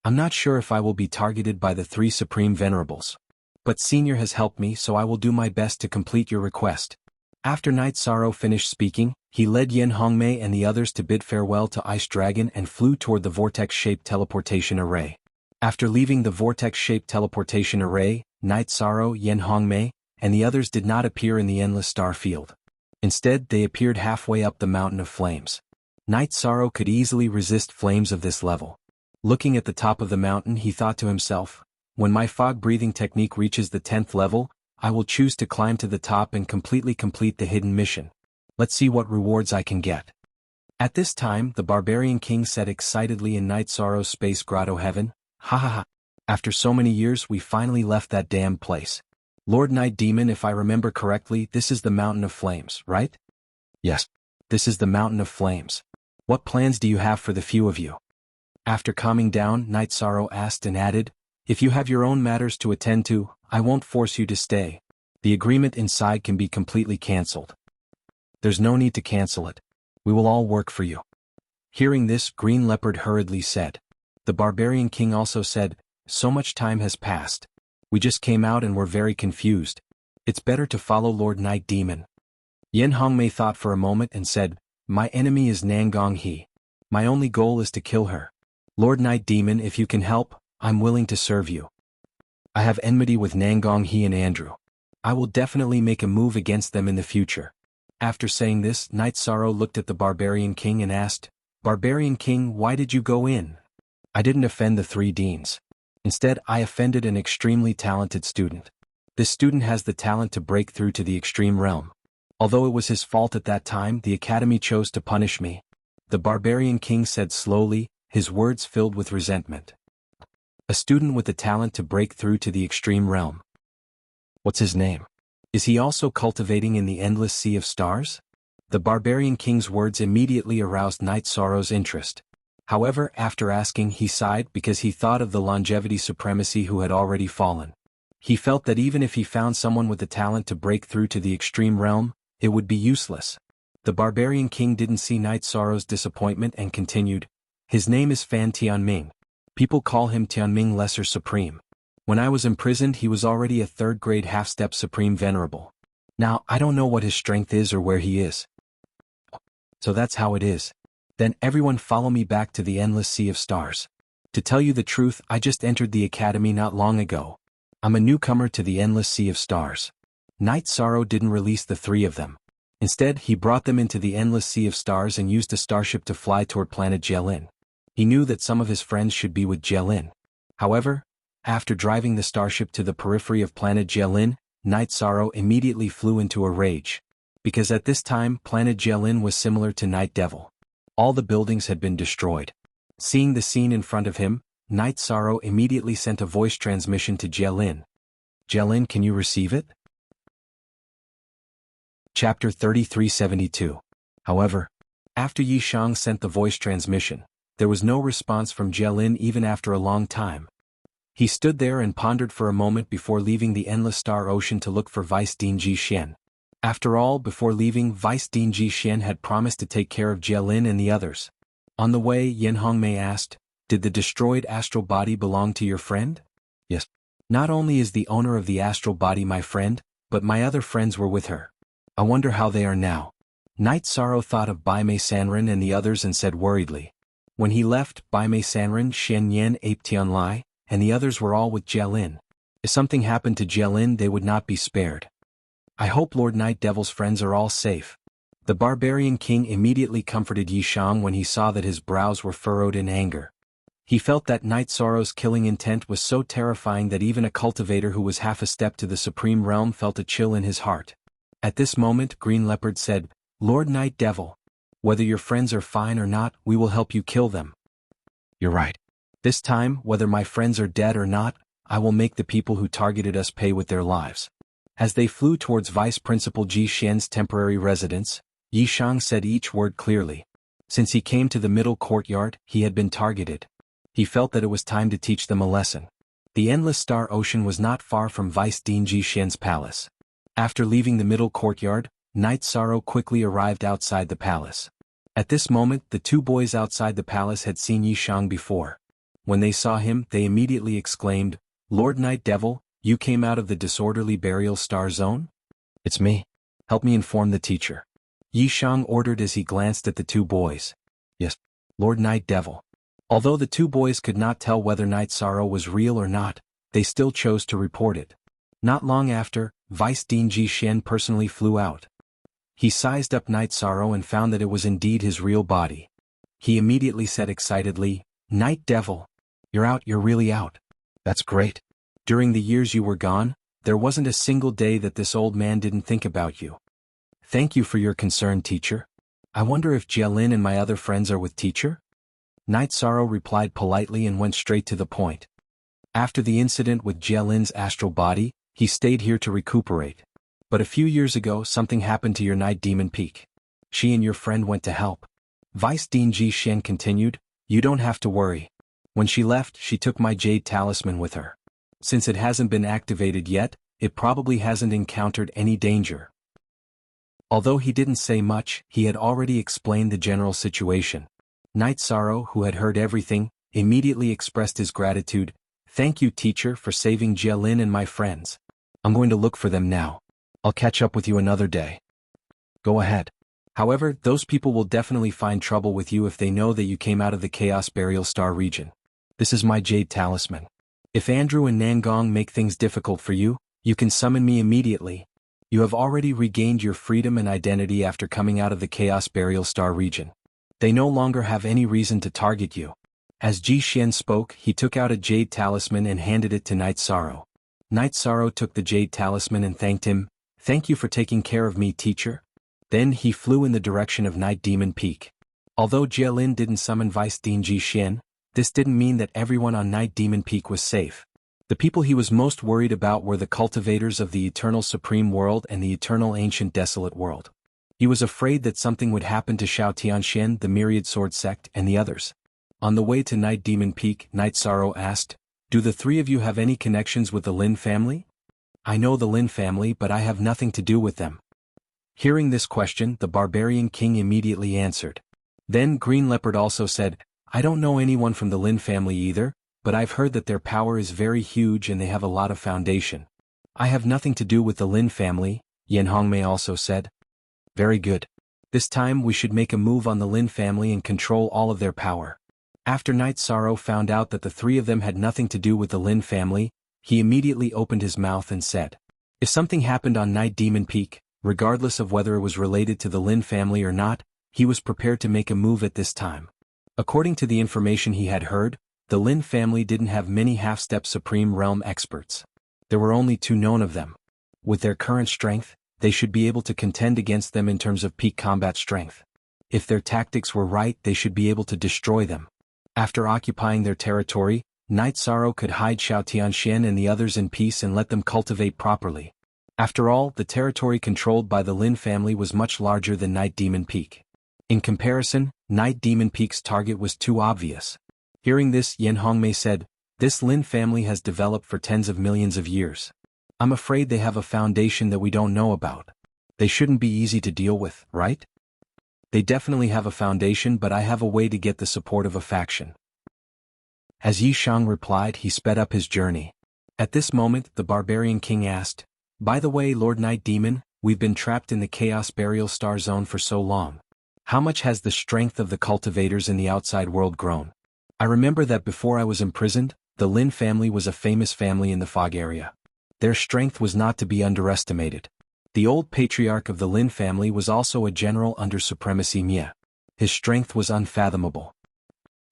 I'm not sure if I will be targeted by the 3 Supreme Venerables. But Senior has helped me, so I will do my best to complete your request. After Night Sorrow finished speaking, he led Yin Hongmei and the others to bid farewell to Ice Dragon and flew toward the vortex-shaped teleportation array. After leaving the vortex-shaped teleportation array, Night Sorrow, Yin Hongmei, and the others did not appear in the Endless Star Field. Instead, they appeared halfway up the Mountain of Flames. Night Sorrow could easily resist flames of this level. Looking at the top of the mountain, he thought to himself, When my fog breathing technique reaches the 10th level, I will choose to climb to the top and completely complete the hidden mission. Let's see what rewards I can get. At this time, the barbarian king said excitedly in Night Sorrow's space grotto heaven, "Ha ha ha. After so many years we finally left that damn place. Lord Night Demon, if I remember correctly, this is the Mountain of Flames, right?" "Yes. This is the Mountain of Flames. What plans do you have for the few of you?" After calming down, Night Sorrow asked and added, "If you have your own matters to attend to, I won't force you to stay. The agreement inside can be completely cancelled." "There's no need to cancel it. We will all work for you." Hearing this, Green Leopard hurriedly said. The barbarian king also said, "So much time has passed. We just came out and were very confused. It's better to follow Lord Night Demon." Yen Hongmei thought for a moment and said, "My enemy is Nangong He. My only goal is to kill her. Lord Night Demon, if you can help, I'm willing to serve you. I have enmity with Nangong He and Andrew. I will definitely make a move against them in the future." After saying this, Night Sorrow looked at the barbarian king and asked, "Barbarian king, why did you go in?" "I didn't offend the 3 deans. Instead, I offended an extremely talented student. This student has the talent to break through to the extreme realm. Although it was his fault at that time, the academy chose to punish me," the barbarian king said slowly, his words filled with resentment. "A student with the talent to break through to the extreme realm. What's his name? Is he also cultivating in the endless sea of stars?" The barbarian king's words immediately aroused Night Sorrow's interest. However, after asking, he sighed because he thought of the longevity supremacy who had already fallen. He felt that even if he found someone with the talent to break through to the extreme realm, it would be useless. The barbarian king didn't see Night Sorrow's disappointment and continued, "His name is Fan Tianming. People call him Tianming Lesser Supreme. When I was imprisoned he was already a 3rd grade half-step Supreme Venerable. Now I don't know what his strength is or where he is." "So that's how it is. Then everyone follow me back to the endless sea of stars. To tell you the truth, I just entered the academy not long ago. I'm a newcomer to the endless sea of stars." Night Sorrow didn't release the 3 of them. Instead, he brought them into the endless sea of stars and used a starship to fly toward planet Jielin. He knew that some of his friends should be with Jielin. However, after driving the starship to the periphery of planet Jielin, Night Sorrow immediately flew into a rage. Because at this time, planet Jielin was similar to Night Devil. All the buildings had been destroyed. Seeing the scene in front of him, Night Sorrow immediately sent a voice transmission to Jielin. "Jielin, can you receive it?" Chapter 3372. However, after Yi Shang sent the voice transmission, there was no response from Jielin even after a long time. He stood there and pondered for a moment before leaving the endless star ocean to look for Vice Dean Ji Xian. After all, before leaving, Vice Dean Ji Xian had promised to take care of Jielin and the others. On the way, Yen Hongmei asked, "Did the destroyed astral body belong to your friend?" "Yes. Not only is the owner of the astral body my friend, but my other friends were with her. I wonder how they are now." Night Sorrow thought of Bai Mei Sanren and the others and said worriedly. When he left, Bai Mei Sanren, Shen Yan, Ape Tian Lai, and the others were all with Jielin. If something happened to Jielin, they would not be spared. "I hope Lord Night Devil's friends are all safe." The barbarian king immediately comforted Yi Shang when he saw that his brows were furrowed in anger. He felt that Night Sorrow's killing intent was so terrifying that even a cultivator who was half a step to the supreme realm felt a chill in his heart. At this moment, Green Leopard said, "Lord Night Devil, whether your friends are fine or not, we will help you kill them." "You're right. This time, whether my friends are dead or not, I will make the people who targeted us pay with their lives." As they flew towards Vice Principal Ji Xian's temporary residence, Yi Shang said each word clearly. Since he came to the middle courtyard, he had been targeted. He felt that it was time to teach them a lesson. The endless star ocean was not far from Vice Dean Ji Xian's palace. After leaving the middle courtyard, Night Sorrow quickly arrived outside the palace. At this moment, the 2 boys outside the palace had seen Yi Shang before. When they saw him, they immediately exclaimed, "Lord Night Devil, you came out of the disorderly burial star zone?" "It's me. Help me inform the teacher," Yi Shang ordered as he glanced at the 2 boys. "Yes, Lord Night Devil." Although the 2 boys could not tell whether Night Sorrow was real or not, they still chose to report it. Not long after, Vice Dean Ji Xian personally flew out. He sized up Night Sorrow and found that it was indeed his real body. He immediately said excitedly, "Night Devil, you're out, you're really out. That's great. During the years you were gone, there wasn't a single day that this old man didn't think about you. Thank you for your concern, teacher. I wonder if Jialin and my other friends are with teacher? Night Sorrow replied politely and went straight to the point. After the incident with Jialin's astral body, he stayed here to recuperate. But a few years ago something happened to your Night Demon Peak. She and your friend went to help. Vice Dean Ji Xian continued, you don't have to worry. When she left, she took my jade talisman with her. Since it hasn't been activated yet, it probably hasn't encountered any danger. Although he didn't say much, he had already explained the general situation. Night Sorrow, who had heard everything, immediately expressed his gratitude. Thank you, teacher, for saving Jialin and my friends. I'm going to look for them now. I'll catch up with you another day. Go ahead. However, those people will definitely find trouble with you if they know that you came out of the Chaos Burial Star region. This is my jade talisman. If Andrew and Nangong make things difficult for you, you can summon me immediately. You have already regained your freedom and identity after coming out of the Chaos Burial Star region. They no longer have any reason to target you. As Ji Xian spoke, he took out a jade talisman and handed it to Night Sorrow. Night Sorrow took the jade talisman and thanked him. Thank you for taking care of me, teacher. Then he flew in the direction of Night Demon Peak. Although Jialin didn't summon Vice Dean Ji Xian, this didn't mean that everyone on Night Demon Peak was safe. The people he was most worried about were the cultivators of the Eternal Supreme World and the Eternal Ancient Desolate World. He was afraid that something would happen to Shao Tianxian, the Myriad Sword Sect, and the others. On the way to Night Demon Peak, Night Sorrow asked, do the three of you have any connections with the Lin family? I know the Lin family, but I have nothing to do with them. Hearing this question, the Barbarian King immediately answered. Then Green Leopard also said, I don't know anyone from the Lin family either, but I've heard that their power is very huge and they have a lot of foundation. I have nothing to do with the Lin family, Yan Hongmei also said. Very good. This time we should make a move on the Lin family and control all of their power. After Night Sorrow found out that the three of them had nothing to do with the Lin family, he immediately opened his mouth and said, if something happened on Night Demon Peak, regardless of whether it was related to the Lin family or not, he was prepared to make a move at this time. According to the information he had heard, the Lin family didn't have many half-step Supreme Realm experts. There were only 2 known of them. With their current strength, they should be able to contend against them in terms of peak combat strength. If their tactics were right, they should be able to destroy them. After occupying their territory, Night Sorrow could hide Shao Tianxian and the others in peace and let them cultivate properly. After all, the territory controlled by the Lin family was much larger than Night Demon Peak. In comparison, Night Demon Peak's target was too obvious. Hearing this, Yan Hongmei said, this Lin family has developed for tens of millions of years. I'm afraid they have a foundation that we don't know about. They shouldn't be easy to deal with, right? They definitely have a foundation, but I have a way to get the support of a faction. As Yi Shang replied, he sped up his journey. At this moment, the Barbarian King asked, by the way, Lord Night Demon, we've been trapped in the Chaos Burial Star Zone for so long. How much has the strength of the cultivators in the outside world grown? I remember that before I was imprisoned, the Lin family was a famous family in the fog area. Their strength was not to be underestimated. The old patriarch of the Lin family was also a general under Supremacy Mia. His strength was unfathomable.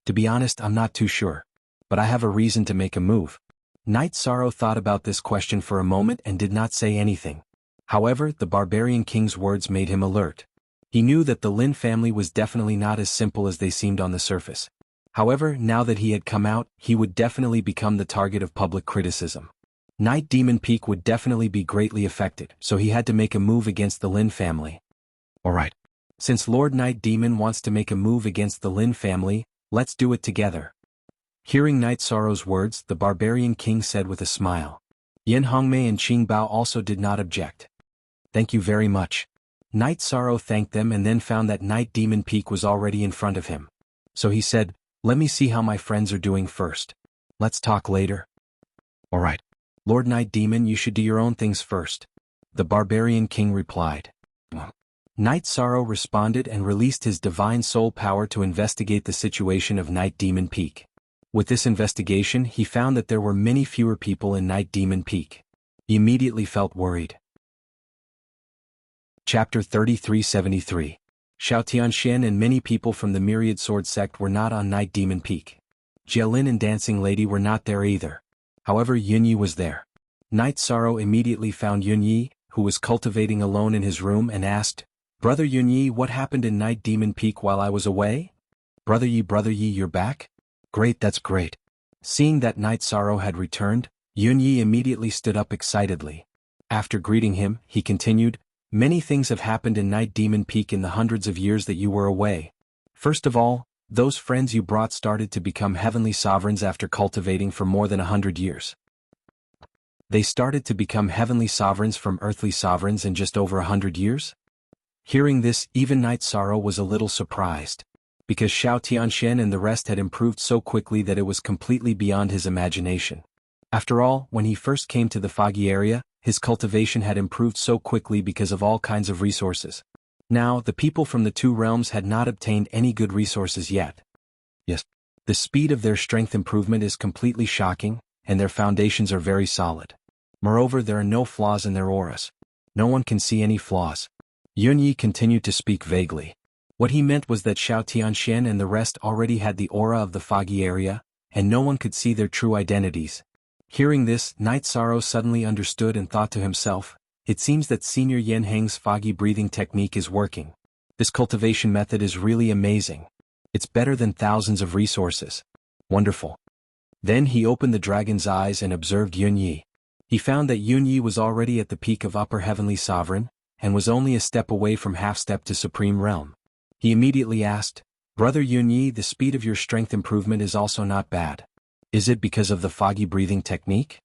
To be honest, I'm not too sure. But I have a reason to make a move. Night Sorrow thought about this question for a moment and did not say anything. However, the Barbarian King's words made him alert. He knew that the Lin family was definitely not as simple as they seemed on the surface. However, now that he had come out, he would definitely become the target of public criticism. Night Demon Peak would definitely be greatly affected, so he had to make a move against the Lin family. Alright. Since Lord Night Demon wants to make a move against the Lin family, let's do it together. Hearing Night Sorrow's words, the Barbarian King said with a smile. Yan Hongmei and Qing Bao also did not object. Thank you very much. Night Sorrow thanked them and then found that Night Demon Peak was already in front of him. So he said, let me see how my friends are doing first. Let's talk later. Alright. Lord Night Demon, you should do your own things first. The Barbarian King replied. Night Sorrow responded and released his divine soul power to investigate the situation of Night Demon Peak. With this investigation, he found that there were many fewer people in Night Demon Peak. He immediately felt worried. Chapter 3373. Shao Tianxian and many people from the Myriad Sword Sect were not on Night Demon Peak. Jialin and Dancing Lady were not there either. However, Yunyi was there. Night Sorrow immediately found Yunyi, who was cultivating alone in his room, and asked, "Brother Yunyi, what happened in Night Demon Peak while I was away? Brother Yi, you're back? Great, that's great." Seeing that Night Sorrow had returned, Yunyi immediately stood up excitedly. After greeting him, he continued, "Many things have happened in Night Demon Peak in the hundreds of years that you were away. First of all, those friends you brought started to become heavenly sovereigns after cultivating for more than 100 years. They started to become heavenly sovereigns from earthly sovereigns in just over 100 years? Hearing this, even Night Sorrow was a little surprised, because Xiao Tianxian and the rest had improved so quickly that it was completely beyond his imagination. After all, when he first came to the foggy area, his cultivation had improved so quickly because of all kinds of resources. Now, the people from the two realms had not obtained any good resources yet. Yes, the speed of their strength improvement is completely shocking, and their foundations are very solid. Moreover, there are no flaws in their auras. No one can see any flaws. Yunyi continued to speak vaguely. What he meant was that Xiao Tianxian and the rest already had the aura of the foggy area, and no one could see their true identities. Hearing this, Night Sorrow suddenly understood and thought to himself, "It seems that Senior Yen Heng's foggy breathing technique is working. This cultivation method is really amazing. It's better than thousands of resources. Wonderful." Then he opened the dragon's eyes and observed Yunyi. He found that Yunyi was already at the peak of Upper Heavenly Sovereign, and was only a step away from half-step to Supreme Realm. He immediately asked, "Brother Yunyi, the speed of your strength improvement is also not bad. Is it because of the foggy breathing technique?"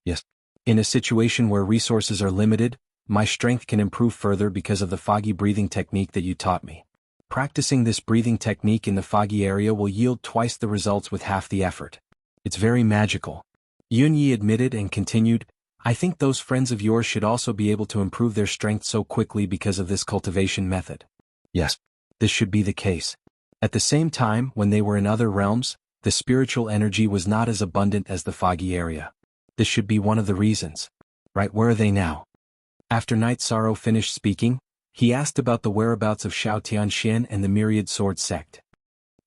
"Yes. In a situation where resources are limited, my strength can improve further because of the foggy breathing technique that you taught me. Practicing this breathing technique in the foggy area will yield twice the results with half the effort. It's very magical." Yunyi admitted and continued, "I think those friends of yours should also be able to improve their strength so quickly because of this cultivation method." "Yes, this should be the case." At the same time, when they were in other realms, the spiritual energy was not as abundant as the foggy area. This should be one of the reasons. Right, where are they now? After Night Sorrow finished speaking, he asked about the whereabouts of Xiao Tianxian and the Myriad Sword sect.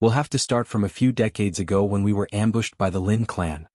"We'll have to start from a few decades ago when we were ambushed by the Lin clan."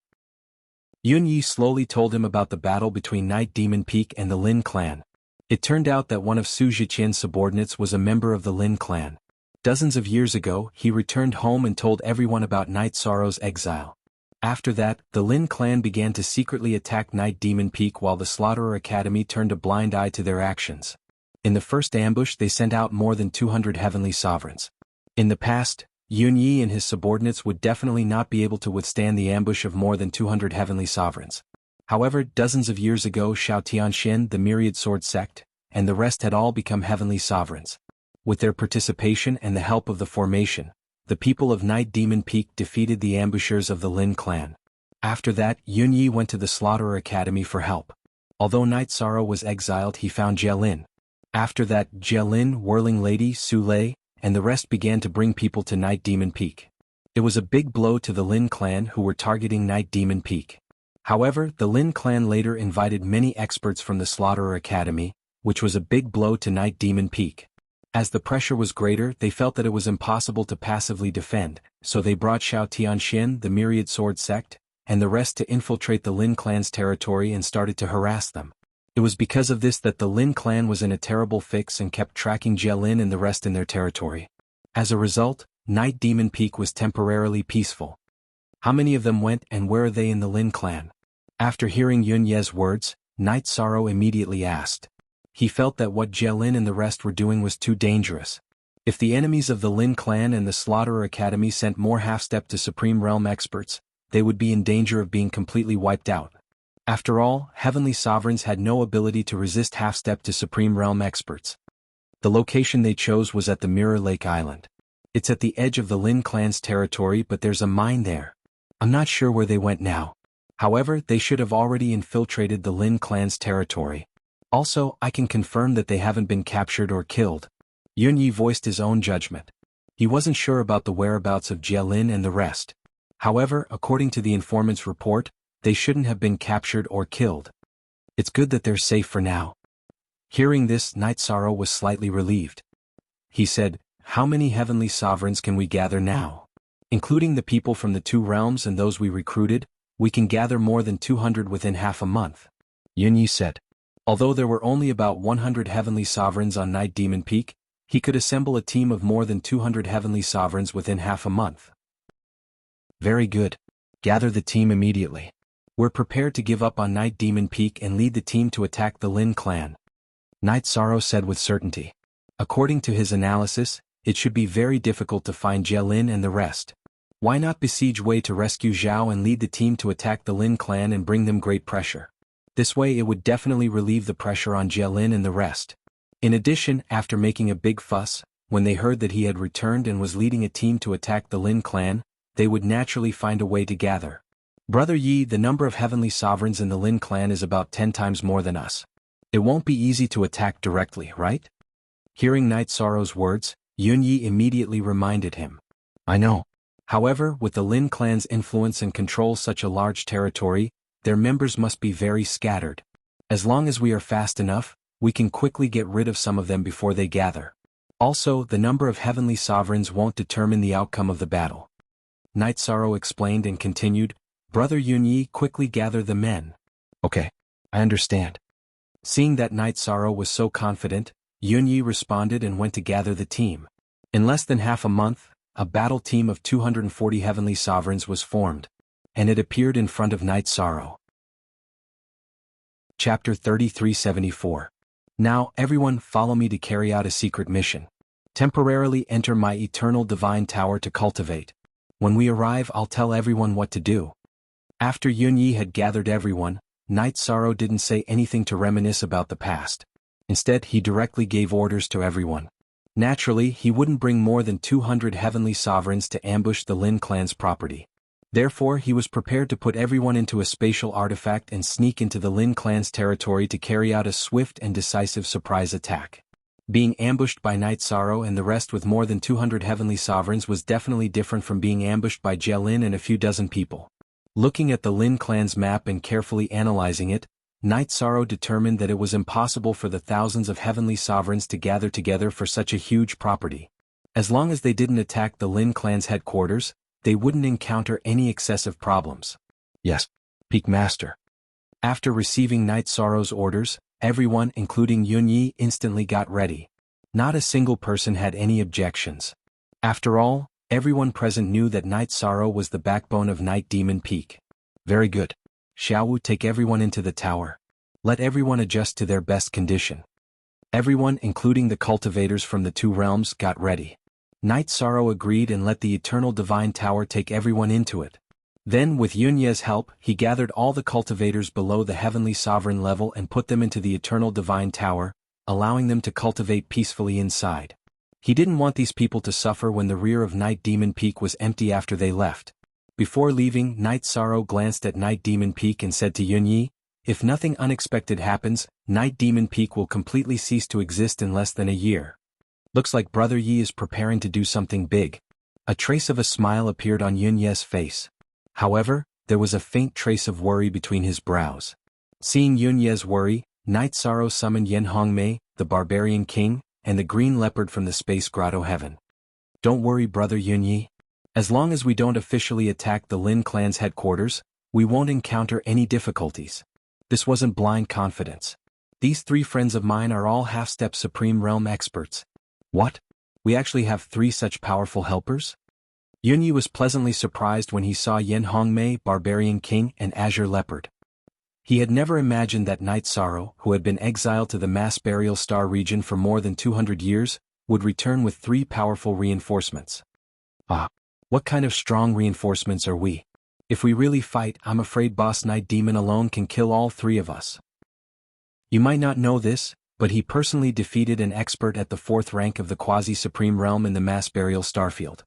Yunyi slowly told him about the battle between Night Demon Peak and the Lin clan. It turned out that one of Su Zhiqian's subordinates was a member of the Lin clan. Dozens of years ago, he returned home and told everyone about Night Sorrow's exile. After that, the Lin clan began to secretly attack Night Demon Peak while the Slaughterer Academy turned a blind eye to their actions. In the first ambush they sent out more than 200 heavenly sovereigns. In the past, Yunyi and his subordinates would definitely not be able to withstand the ambush of more than 200 heavenly sovereigns. However, dozens of years ago Xiao Tianxian, the Myriad Sword sect, and the rest had all become heavenly sovereigns. With their participation and the help of the formation, the people of Night Demon Peak defeated the ambushers of the Lin clan. After that, Yunyi went to the Slaughterer Academy for help. Although Night Sorrow was exiled, he found Jielin. After that, Jielin, Whirling Lady, Su Lei, and the rest began to bring people to Night Demon Peak. It was a big blow to the Lin clan who were targeting Night Demon Peak. However, the Lin clan later invited many experts from the Slaughterer Academy, which was a big blow to Night Demon Peak. As the pressure was greater, they felt that it was impossible to passively defend, so they brought Xiao Tianxian, the Myriad Sword sect, and the rest to infiltrate the Lin clan's territory and started to harass them. It was because of this that the Lin clan was in a terrible fix and kept tracking Jielin and the rest in their territory. As a result, Night Demon Peak was temporarily peaceful. How many of them went and where are they in the Lin clan? After hearing Yunye's words, Night Sorrow immediately asked. He felt that what Jielin and the rest were doing was too dangerous. If the enemies of the Lin clan and the Slaughterer Academy sent more half-step to Supreme Realm experts, they would be in danger of being completely wiped out. After all, heavenly sovereigns had no ability to resist half-step to Supreme Realm experts. The location they chose was at the Mirror Lake Island. It's at the edge of the Lin clan's territory, but there's a mine there. I'm not sure where they went now. However, they should have already infiltrated the Lin clan's territory. Also, I can confirm that they haven't been captured or killed. Yunyi voiced his own judgment. He wasn't sure about the whereabouts of Jielin and the rest. However, according to the informant's report, they shouldn't have been captured or killed. It's good that they're safe for now. Hearing this, Night Sorrow was slightly relieved. He said, "How many heavenly sovereigns can we gather now? Including the people from the two realms and those we recruited, We can gather more than 200 within half a month. Yunyi said. Although there were only about 100 heavenly sovereigns on Night Demon Peak, he could assemble a team of more than 200 heavenly sovereigns within half a month. Very good. Gather the team immediately. We're prepared to give up on Night Demon Peak and lead the team to attack the Lin clan. Night Sorrow said with certainty. According to his analysis, it should be very difficult to find Jie Lin and the rest. Why not besiege Wei to rescue Zhao and lead the team to attack the Lin clan and bring them great pressure? This way it would definitely relieve the pressure on Jie Lin and the rest. In addition, after making a big fuss, when they heard that he had returned and was leading a team to attack the Lin clan, they would naturally find a way to gather. Brother Yi, the number of heavenly sovereigns in the Lin clan is about 10 times more than us. It won't be easy to attack directly, right? Hearing Night Sorrow's words, Yunyi immediately reminded him. I know. However, with the Lin clan's influence and control such a large territory, their members must be very scattered. As long as we are fast enough, we can quickly get rid of some of them before they gather. Also, the number of heavenly sovereigns won't determine the outcome of the battle. Night Sorrow explained and continued, Brother Yunyi, quickly gather the men. Okay, I understand. Seeing that Night Sorrow was so confident, Yunyi responded and went to gather the team. In less than half a month, a battle team of 240 heavenly sovereigns was formed, and it appeared in front of Night Sorrow. Chapter 3374. Now, everyone follow me to carry out a secret mission. Temporarily enter my eternal divine tower to cultivate. When we arrive, I'll tell everyone what to do. After Yunyi had gathered everyone, Night Sorrow didn't say anything to reminisce about the past. Instead, he directly gave orders to everyone. Naturally, he wouldn't bring more than 200 heavenly sovereigns to ambush the Lin clan's property. Therefore, he was prepared to put everyone into a spatial artifact and sneak into the Lin clan's territory to carry out a swift and decisive surprise attack. Being ambushed by Night Sorrow and the rest with more than 200 heavenly sovereigns was definitely different from being ambushed by Jie Lin and a few dozen people. Looking at the Lin clan's map and carefully analyzing it, Night Sorrow determined that it was impossible for the thousands of heavenly sovereigns to gather together for such a huge property. As long as they didn't attack the Lin clan's headquarters, they wouldn't encounter any excessive problems. Yes, Peak Master. After receiving Night Sorrow's orders, everyone, including Yunyi, instantly got ready. Not a single person had any objections. After all, everyone present knew that Night Sorrow was the backbone of Night Demon Peak. Very good. Xiaowu, take everyone into the tower. Let everyone adjust to their best condition. Everyone, including the cultivators from the two realms, got ready. Night Sorrow agreed and let the Eternal Divine Tower take everyone into it. Then, with Yunye's help, he gathered all the cultivators below the Heavenly Sovereign level and put them into the Eternal Divine Tower, allowing them to cultivate peacefully inside. He didn't want these people to suffer when the rear of Night Demon Peak was empty after they left. Before leaving, Night Sorrow glanced at Night Demon Peak and said to Yunyi, if nothing unexpected happens, Night Demon Peak will completely cease to exist in less than a year. Looks like Brother Yi is preparing to do something big. A trace of a smile appeared on Yunye's face. However, there was a faint trace of worry between his brows. Seeing Yunye's worry, Night Sorrow summoned Yen Hongmei, the Barbarian King, and the Green Leopard from the Space Grotto Heaven. Don't worry, Brother Yunyi. As long as we don't officially attack the Lin clan's headquarters, we won't encounter any difficulties. This wasn't blind confidence. These three friends of mine are all half-step Supreme Realm experts. What? We actually have 3 such powerful helpers? Yunyi was pleasantly surprised when he saw Yen Hongmei, Barbarian King, and Azure Leopard. He had never imagined that Night Sorrow, who had been exiled to the Mass Burial Star region for more than 200 years, would return with 3 powerful reinforcements. Ah, what kind of strong reinforcements are we? If we really fight, I'm afraid Boss Night Demon alone can kill all 3 of us. You might not know this, but he personally defeated an expert at the 4th rank of the Quasi-Supreme Realm in the Mass Burial Starfield.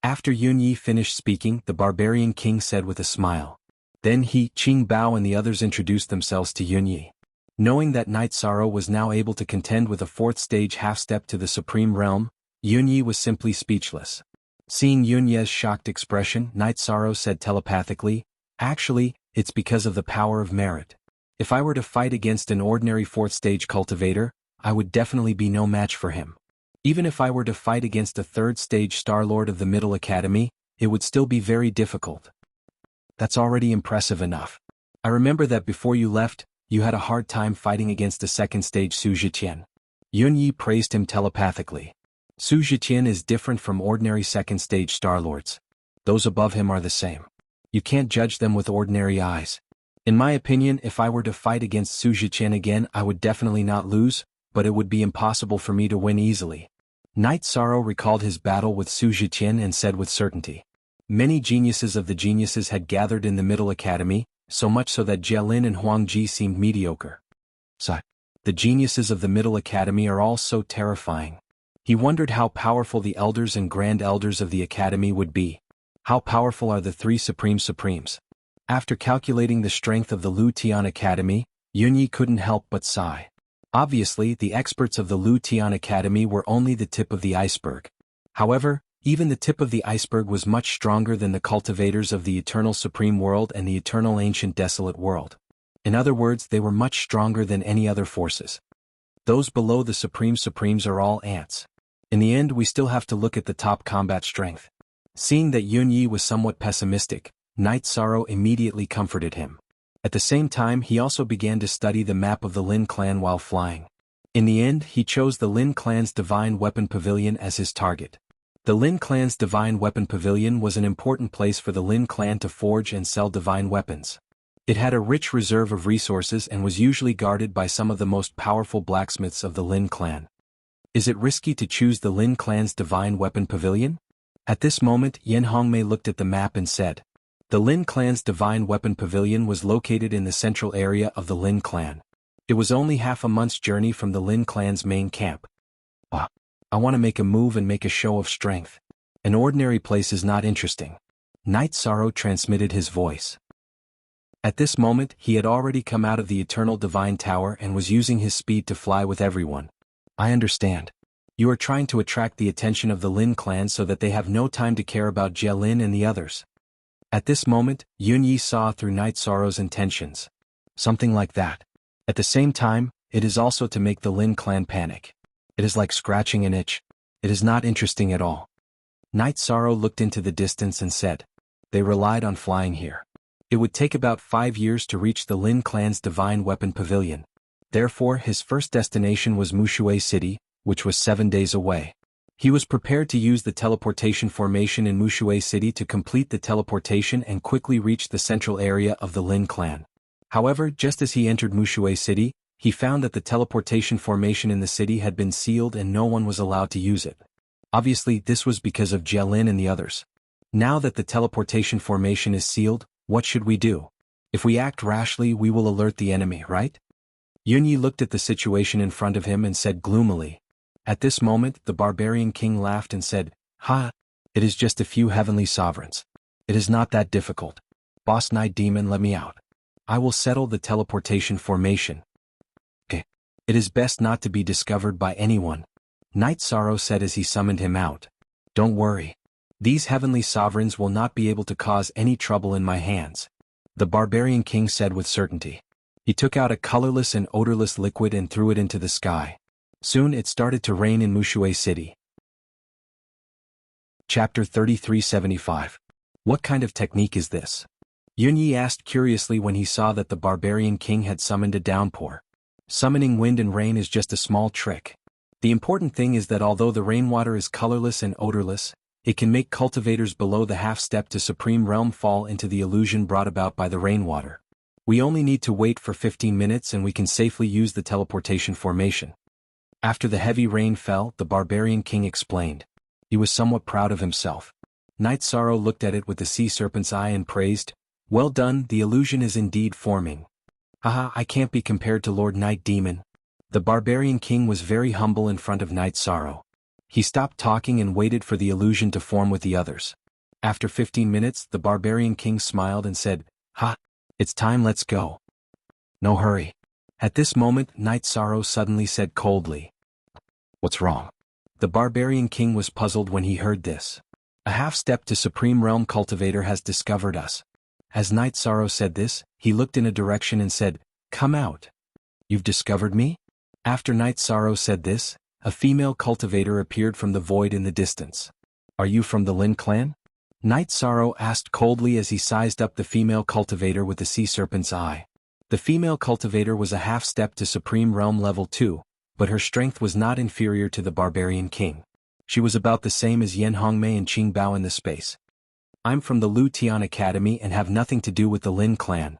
After Yunyi finished speaking, the Barbarian King said with a smile. Then he, Qing Bao and the others introduced themselves to Yunyi. Knowing that Night Sorrow was now able to contend with a 4th stage half-step to the Supreme Realm, Yunyi was simply speechless. Seeing Yunye's shocked expression, Night Sorrow said telepathically, actually, it's because of the power of merit. If I were to fight against an ordinary 4th stage cultivator, I would definitely be no match for him. Even if I were to fight against a 3rd stage Star Lord of the Middle Academy, it would still be very difficult. That's already impressive enough. I remember that before you left, you had a hard time fighting against the second stage Su Zhiqian. Yun Yi praised him telepathically. Su Zhiqian is different from ordinary second stage Star Lords. Those above him are the same. You can't judge them with ordinary eyes. In my opinion, if I were to fight against Su Zhiqian again, I would definitely not lose, but it would be impossible for me to win easily. Knight Sorrow recalled his battle with Su Zhiqian and said with certainty. Many geniuses of the geniuses had gathered in the Middle Academy, so much so that Jielin and Huang Ji seemed mediocre. So, the geniuses of the Middle Academy are all so terrifying. He wondered how powerful the elders and grand elders of the academy would be. How powerful are the three supreme supremes? After calculating the strength of the Lu Tian Academy, Yun Yi couldn't help but sigh. Obviously, the experts of the Lu Tian Academy were only the tip of the iceberg. However, even the tip of the iceberg was much stronger than the cultivators of the Eternal Supreme World and the Eternal Ancient Desolate World. In other words, they were much stronger than any other forces. Those below the Supreme Supremes are all ants. In the end, we still have to look at the top combat strength. Seeing that Yun Yi was somewhat pessimistic, Knight Sorrow immediately comforted him. At the same time, he also began to study the map of the Lin clan while flying. In the end, he chose the Lin clan's Divine Weapon Pavilion as his target. The Lin clan's Divine Weapon Pavilion was an important place for the Lin clan to forge and sell divine weapons. It had a rich reserve of resources and was usually guarded by some of the most powerful blacksmiths of the Lin clan. Is it risky to choose the Lin clan's Divine Weapon Pavilion? At this moment, Yen Hongmei looked at the map and said, the Lin clan's Divine Weapon Pavilion was located in the central area of the Lin clan. It was only half a month's journey from the Lin clan's main camp. I want to make a move and make a show of strength. An ordinary place is not interesting. Knight Sorrow transmitted his voice. At this moment, he had already come out of the Eternal Divine Tower and was using his speed to fly with everyone. I understand. You are trying to attract the attention of the Lin clan so that they have no time to care about Jielin and the others. At this moment, Yun Yi saw through Knight Sorrow's intentions. Something like that. At the same time, it is also to make the Lin clan panic. It is like scratching an itch. It is not interesting at all. Knight Sorrow looked into the distance and said, they relied on flying here. It would take about 5 years to reach the Lin clan's Divine Weapon Pavilion. Therefore, his first destination was Mushui City, which was 7 days away. He was prepared to use the teleportation formation in Mushui City to complete the teleportation and quickly reach the central area of the Lin clan. However, just as he entered Mushui City, he found that the teleportation formation in the city had been sealed and no one was allowed to use it. Obviously, this was because of Jielin and the others. Now that the teleportation formation is sealed, what should we do? If we act rashly, we will alert the enemy, right? Yun Yi looked at the situation in front of him and said gloomily. At this moment, the barbarian king laughed and said, "Ha! It is just a few heavenly sovereigns. It is not that difficult. Boss Night Demon, let me out. I will settle the teleportation formation. It is best not to be discovered by anyone," Knight Sorrow said as he summoned him out. "Don't worry. These heavenly sovereigns will not be able to cause any trouble in my hands," the barbarian king said with certainty. He took out a colorless and odorless liquid and threw it into the sky. Soon it started to rain in Mushui City. Chapter 3375. What kind of technique is this? Yun Yi asked curiously when he saw that the barbarian king had summoned a downpour. Summoning wind and rain is just a small trick. The important thing is that although the rainwater is colorless and odorless, it can make cultivators below the half-step to Supreme Realm fall into the illusion brought about by the rainwater. We only need to wait for 15 minutes and we can safely use the teleportation formation. After the heavy rain fell, the barbarian king explained. He was somewhat proud of himself. Knight Sorrow looked at it with the sea serpent's eye and praised, "Well done, the illusion is indeed forming. Haha, I can't be compared to Lord Night Demon." The barbarian king was very humble in front of Knight Sorrow. He stopped talking and waited for the illusion to form with the others. After 15 minutes, the barbarian king smiled and said, "Ha! It's time, let's go." "No hurry." At this moment, Knight Sorrow suddenly said coldly, "What's wrong?" The barbarian king was puzzled when he heard this. A half-step to Supreme Realm cultivator has discovered us. As Knight Sorrow said this, he looked in a direction and said, "Come out." "You've discovered me?" After Knight Sorrow said this, a female cultivator appeared from the void in the distance. "Are you from the Lin clan?" Night Sorrow asked coldly as he sized up the female cultivator with the sea serpent's eye. The female cultivator was a half-step to Supreme Realm Level 2, but her strength was not inferior to the Barbarian King. She was about the same as Yen Hongmei and Qing Bao in the space. I'm from the Lu Tian Academy and have nothing to do with the Lin clan.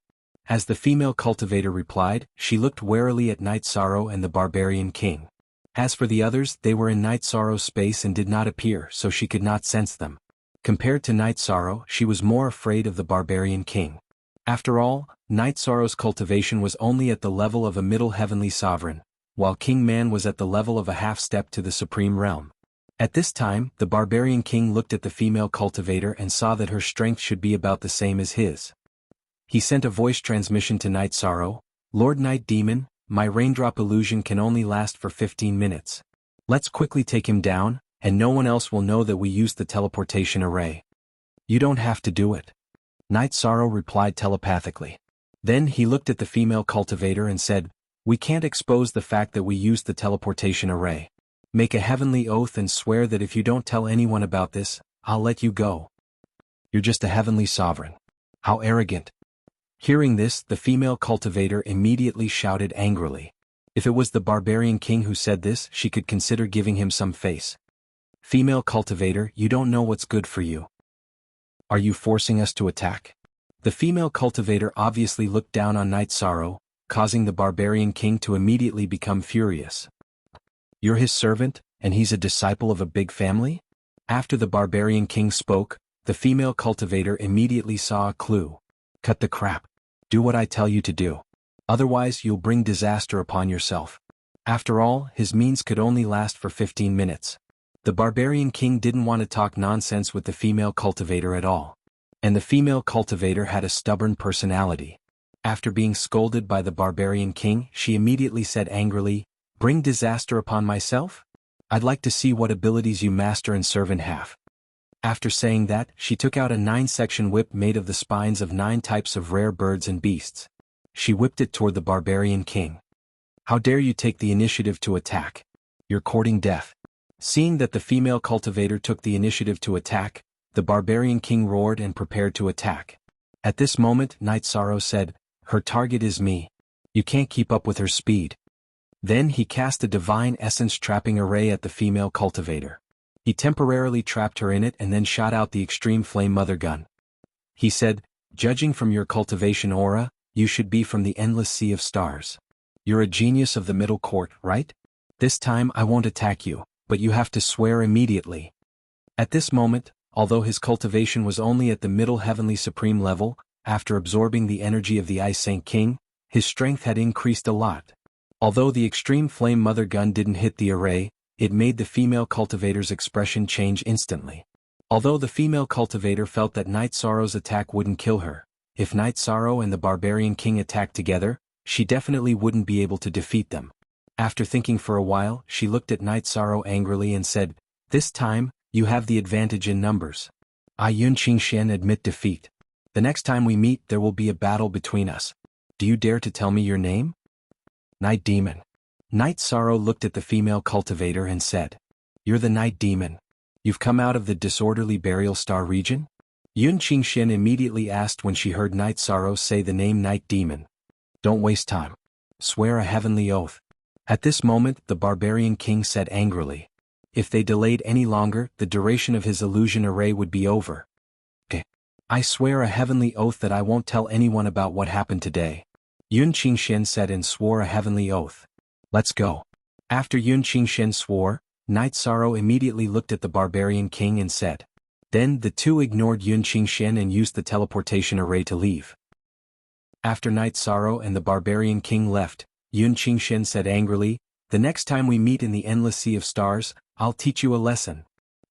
As the female cultivator replied, she looked warily at Night Sorrow and the Barbarian King. As for the others, they were in Night Sorrow's space and did not appear, so she could not sense them. Compared to Night Sorrow, she was more afraid of the Barbarian King. After all, Night Sorrow's cultivation was only at the level of a middle heavenly sovereign, while King Man was at the level of a half-step to the Supreme Realm. At this time, the Barbarian King looked at the female cultivator and saw that her strength should be about the same as his. He sent a voice transmission to Night Sorrow, "Lord Night Demon, my raindrop illusion can only last for 15 minutes. Let's quickly take him down, and no one else will know that we used the teleportation array." "You don't have to do it," Night Sorrow replied telepathically. Then he looked at the female cultivator and said, "We can't expose the fact that we used the teleportation array. Make a heavenly oath and swear that if you don't tell anyone about this, I'll let you go." "You're just a heavenly sovereign. How arrogant." Hearing this, the female cultivator immediately shouted angrily. If it was the Barbarian King who said this, she could consider giving him some face. "Female cultivator, you don't know what's good for you. Are you forcing us to attack?" The female cultivator obviously looked down on Night Sorrow, causing the Barbarian King to immediately become furious. "You're his servant, and he's a disciple of a big family?" After the Barbarian King spoke, the female cultivator immediately saw a clue. "Cut the crap. Do what I tell you to do. Otherwise you'll bring disaster upon yourself." After all, his means could only last for 15 minutes. The Barbarian King didn't want to talk nonsense with the female cultivator at all. And the female cultivator had a stubborn personality. After being scolded by the Barbarian King, she immediately said angrily, "Bring disaster upon myself? I'd like to see what abilities you master and serve in half." After saying that, she took out a 9-section whip made of the spines of 9 types of rare birds and beasts. She whipped it toward the Barbarian King. "How dare you take the initiative to attack? You're courting death." Seeing that the female cultivator took the initiative to attack, the Barbarian King roared and prepared to attack. At this moment, Night Sorrow said, "Her target is me. You can't keep up with her speed." Then he cast a divine essence trapping array at the female cultivator. He temporarily trapped her in it and then shot out the extreme flame mother gun. He said, "Judging from your cultivation aura, you should be from the endless sea of stars. You're a genius of the middle court, right? This time I won't attack you, but you have to swear immediately." At this moment, although his cultivation was only at the middle heavenly supreme level, after absorbing the energy of the Ice Saint King, his strength had increased a lot. Although the extreme flame mother gun didn't hit the array, it made the female cultivator's expression change instantly. Although the female cultivator felt that Night Sorrow's attack wouldn't kill her, if Night Sorrow and the Barbarian King attacked together, she definitely wouldn't be able to defeat them. After thinking for a while, she looked at Night Sorrow angrily and said, "This time, you have the advantage in numbers. I Yun Qingxian admit defeat. The next time we meet there will be a battle between us. Do you dare to tell me your name?" "Night Demon." Night Sorrow looked at the female cultivator and said, "You're the Night Demon. You've come out of the disorderly burial star region?" Yun Qingxian immediately asked when she heard Night Sorrow say the name Night Demon. "Don't waste time. Swear a heavenly oath." At this moment, the Barbarian King said angrily, "If they delayed any longer, the duration of his illusion array would be over." "Okay. I swear a heavenly oath that I won't tell anyone about what happened today." Yun Qingxian said and swore a heavenly oath. "Let's go." After Yun Qingxian swore, Night Sorrow immediately looked at the Barbarian King and said. Then the two ignored Yun Qingxian and used the teleportation array to leave. After Night Sorrow and the Barbarian King left, Yun Qingxian said angrily, "The next time we meet in the Endless Sea of Stars, I'll teach you a lesson."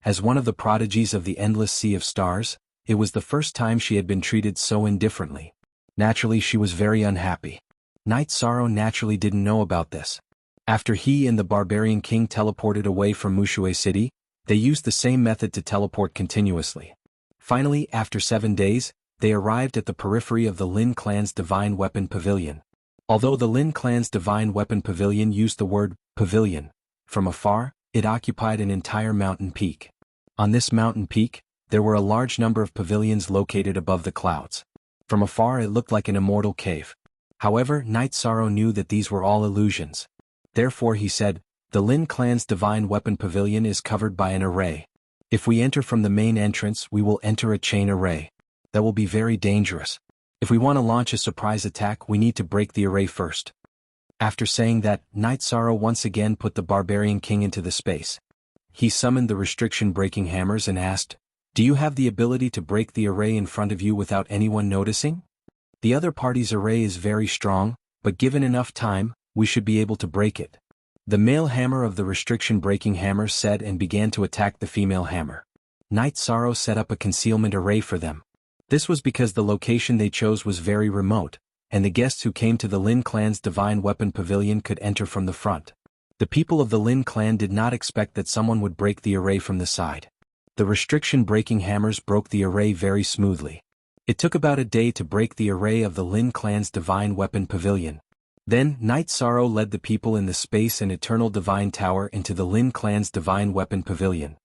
As one of the prodigies of the Endless Sea of Stars, it was the first time she had been treated so indifferently. Naturally she was very unhappy. Night Sorrow naturally didn't know about this. After he and the Barbarian King teleported away from Mushui City, they used the same method to teleport continuously. Finally, after 7 days, they arrived at the periphery of the Lin clan's Divine Weapon Pavilion. Although the Lin clan's Divine Weapon Pavilion used the word pavilion, from afar, it occupied an entire mountain peak. On this mountain peak, There were a large number of pavilions located above the clouds. From afar it looked like an immortal cave. However, Night Sorrow knew that these were all illusions. Therefore he said, "The Lin clan's divine weapon pavilion is covered by an array. If we enter from the main entrance we will enter a chain array. That will be very dangerous. If we want to launch a surprise attack we need to break the array first." After saying that, Night Sorrow once again put the Barbarian King into the space. He summoned the restriction-breaking hammers and asked, "Do you have the ability to break the array in front of you without anyone noticing? The other party's array is very strong, but given enough time, we should be able to break it." The male hammer of the restriction-breaking hammer said and began to attack the female hammer. Night Sorrow set up a concealment array for them. This was because the location they chose was very remote, and the guests who came to the Lin clan's divine weapon pavilion could enter from the front. The people of the Lin clan did not expect that someone would break the array from the side. The restriction-breaking hammers broke the array very smoothly. It took about a day to break the array of the Lin clan's divine weapon pavilion. Then, Night Sorrow led the people in the space and eternal divine tower into the Lin clan's divine weapon pavilion.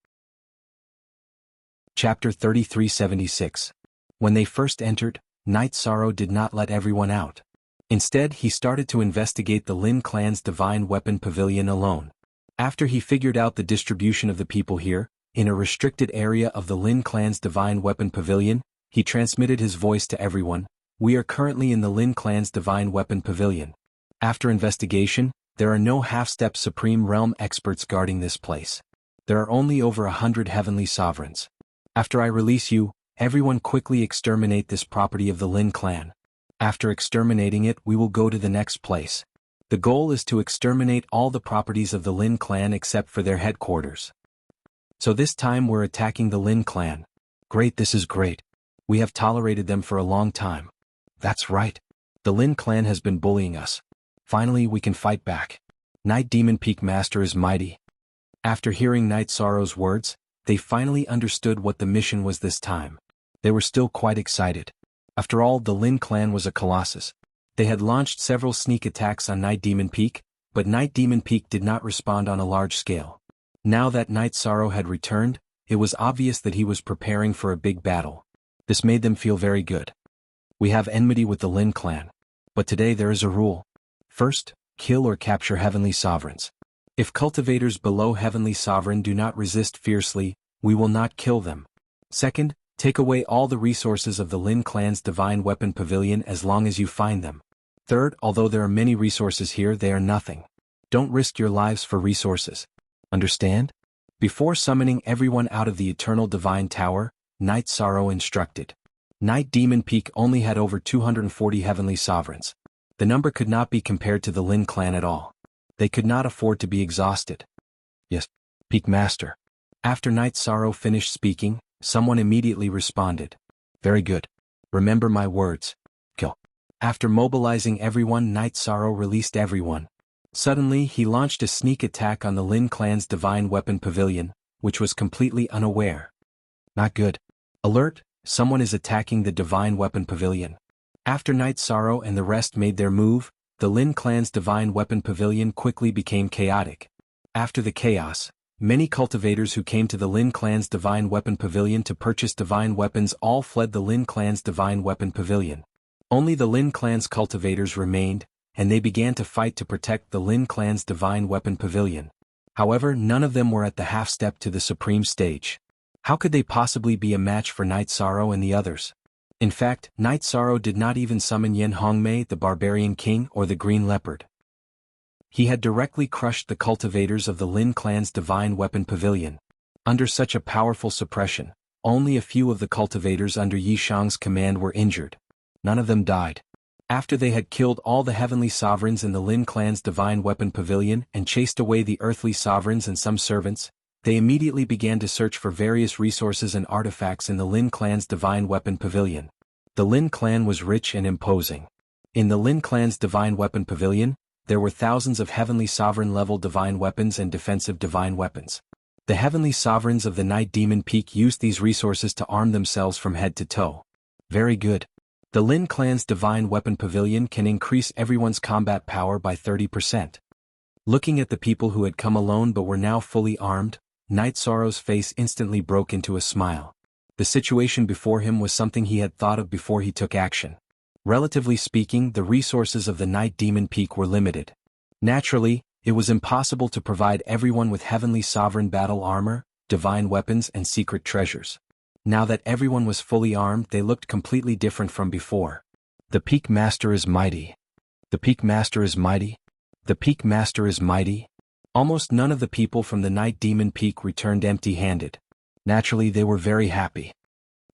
Chapter 3376. When they first entered, Night Sorrow did not let everyone out. Instead, he started to investigate the Lin clan's divine weapon pavilion alone. After he figured out the distribution of the people here, in a restricted area of the Lin clan's divine weapon pavilion, he transmitted his voice to everyone. "We are currently in the Lin clan's divine weapon pavilion. After investigation, there are no half-step Supreme Realm experts guarding this place. There are only over 100 heavenly sovereigns. After I release you, everyone quickly exterminate this property of the Lin clan. After exterminating it we will go to the next place. The goal is to exterminate all the properties of the Lin clan except for their headquarters. So this time we're attacking the Lin clan. Great, this is great. We have tolerated them for a long time. That's right. The Lin clan has been bullying us. Finally we can fight back. Night Demon Peak Master is mighty." After hearing Night Sorrow's words, they finally understood what the mission was this time. They were still quite excited. After all, the Lin clan was a colossus. They had launched several sneak attacks on Night Demon Peak, but Night Demon Peak did not respond on a large scale. Now that Night Sorrow had returned, it was obvious that he was preparing for a big battle. This made them feel very good. "We have enmity with the Lin clan. But today there is a rule. First, kill or capture heavenly sovereigns. If cultivators below heavenly sovereign do not resist fiercely, we will not kill them. Second, take away all the resources of the Lin clan's divine weapon pavilion as long as you find them. Third, although there are many resources here, they are nothing. Don't risk your lives for resources. Understand?" Before summoning everyone out of the eternal divine tower, Night Sorrow instructed. Night Demon Peak only had over 240 heavenly sovereigns. The number could not be compared to the Lin clan at all. They could not afford to be exhausted. "Yes, Peak Master." After Night Sorrow finished speaking, someone immediately responded. "Very good. Remember my words. Kill." After mobilizing everyone, Night Sorrow released everyone. Suddenly he launched a sneak attack on the Lin clan's divine weapon pavilion, which was completely unaware. Not good. Alert, someone is attacking the divine weapon pavilion. After Night Sorrow and the rest made their move, the Lin clan's divine weapon pavilion quickly became chaotic. After the chaos, many cultivators who came to the Lin clan's divine weapon pavilion to purchase divine weapons all fled the Lin clan's divine weapon pavilion. Only the Lin clan's cultivators remained, and they began to fight to protect the Lin clan's divine weapon pavilion. However, none of them were at the half-step to the supreme stage. How could they possibly be a match for Night Sorrow and the others? In fact, Night Sorrow did not even summon Yen Hongmei, the Barbarian King, or the Green Leopard. He had directly crushed the cultivators of the Lin clan's divine weapon pavilion. Under such a powerful suppression, only a few of the cultivators under Yi Shang's command were injured. None of them died. After they had killed all the heavenly sovereigns in the Lin clan's divine weapon pavilion and chased away the earthly sovereigns and some servants, they immediately began to search for various resources and artifacts in the Lin clan's divine weapon pavilion. The Lin clan was rich and imposing. In the Lin clan's divine weapon pavilion, there were thousands of heavenly sovereign-level divine weapons and defensive divine weapons. The heavenly sovereigns of the Night Demon Peak used these resources to arm themselves from head to toe. Very good. The Lin clan's divine weapon pavilion can increase everyone's combat power by 30%. Looking at the people who had come alone but were now fully armed, Night Sorrow's face instantly broke into a smile. The situation before him was something he had thought of before he took action. Relatively speaking, the resources of the Night Demon Peak were limited. Naturally, it was impossible to provide everyone with heavenly sovereign battle armor, divine weapons and secret treasures. Now that everyone was fully armed, they looked completely different from before. The Peak Master is mighty. The Peak Master is mighty. The Peak Master is mighty. Almost none of the people from the Night Demon Peak returned empty-handed. Naturally, they were very happy.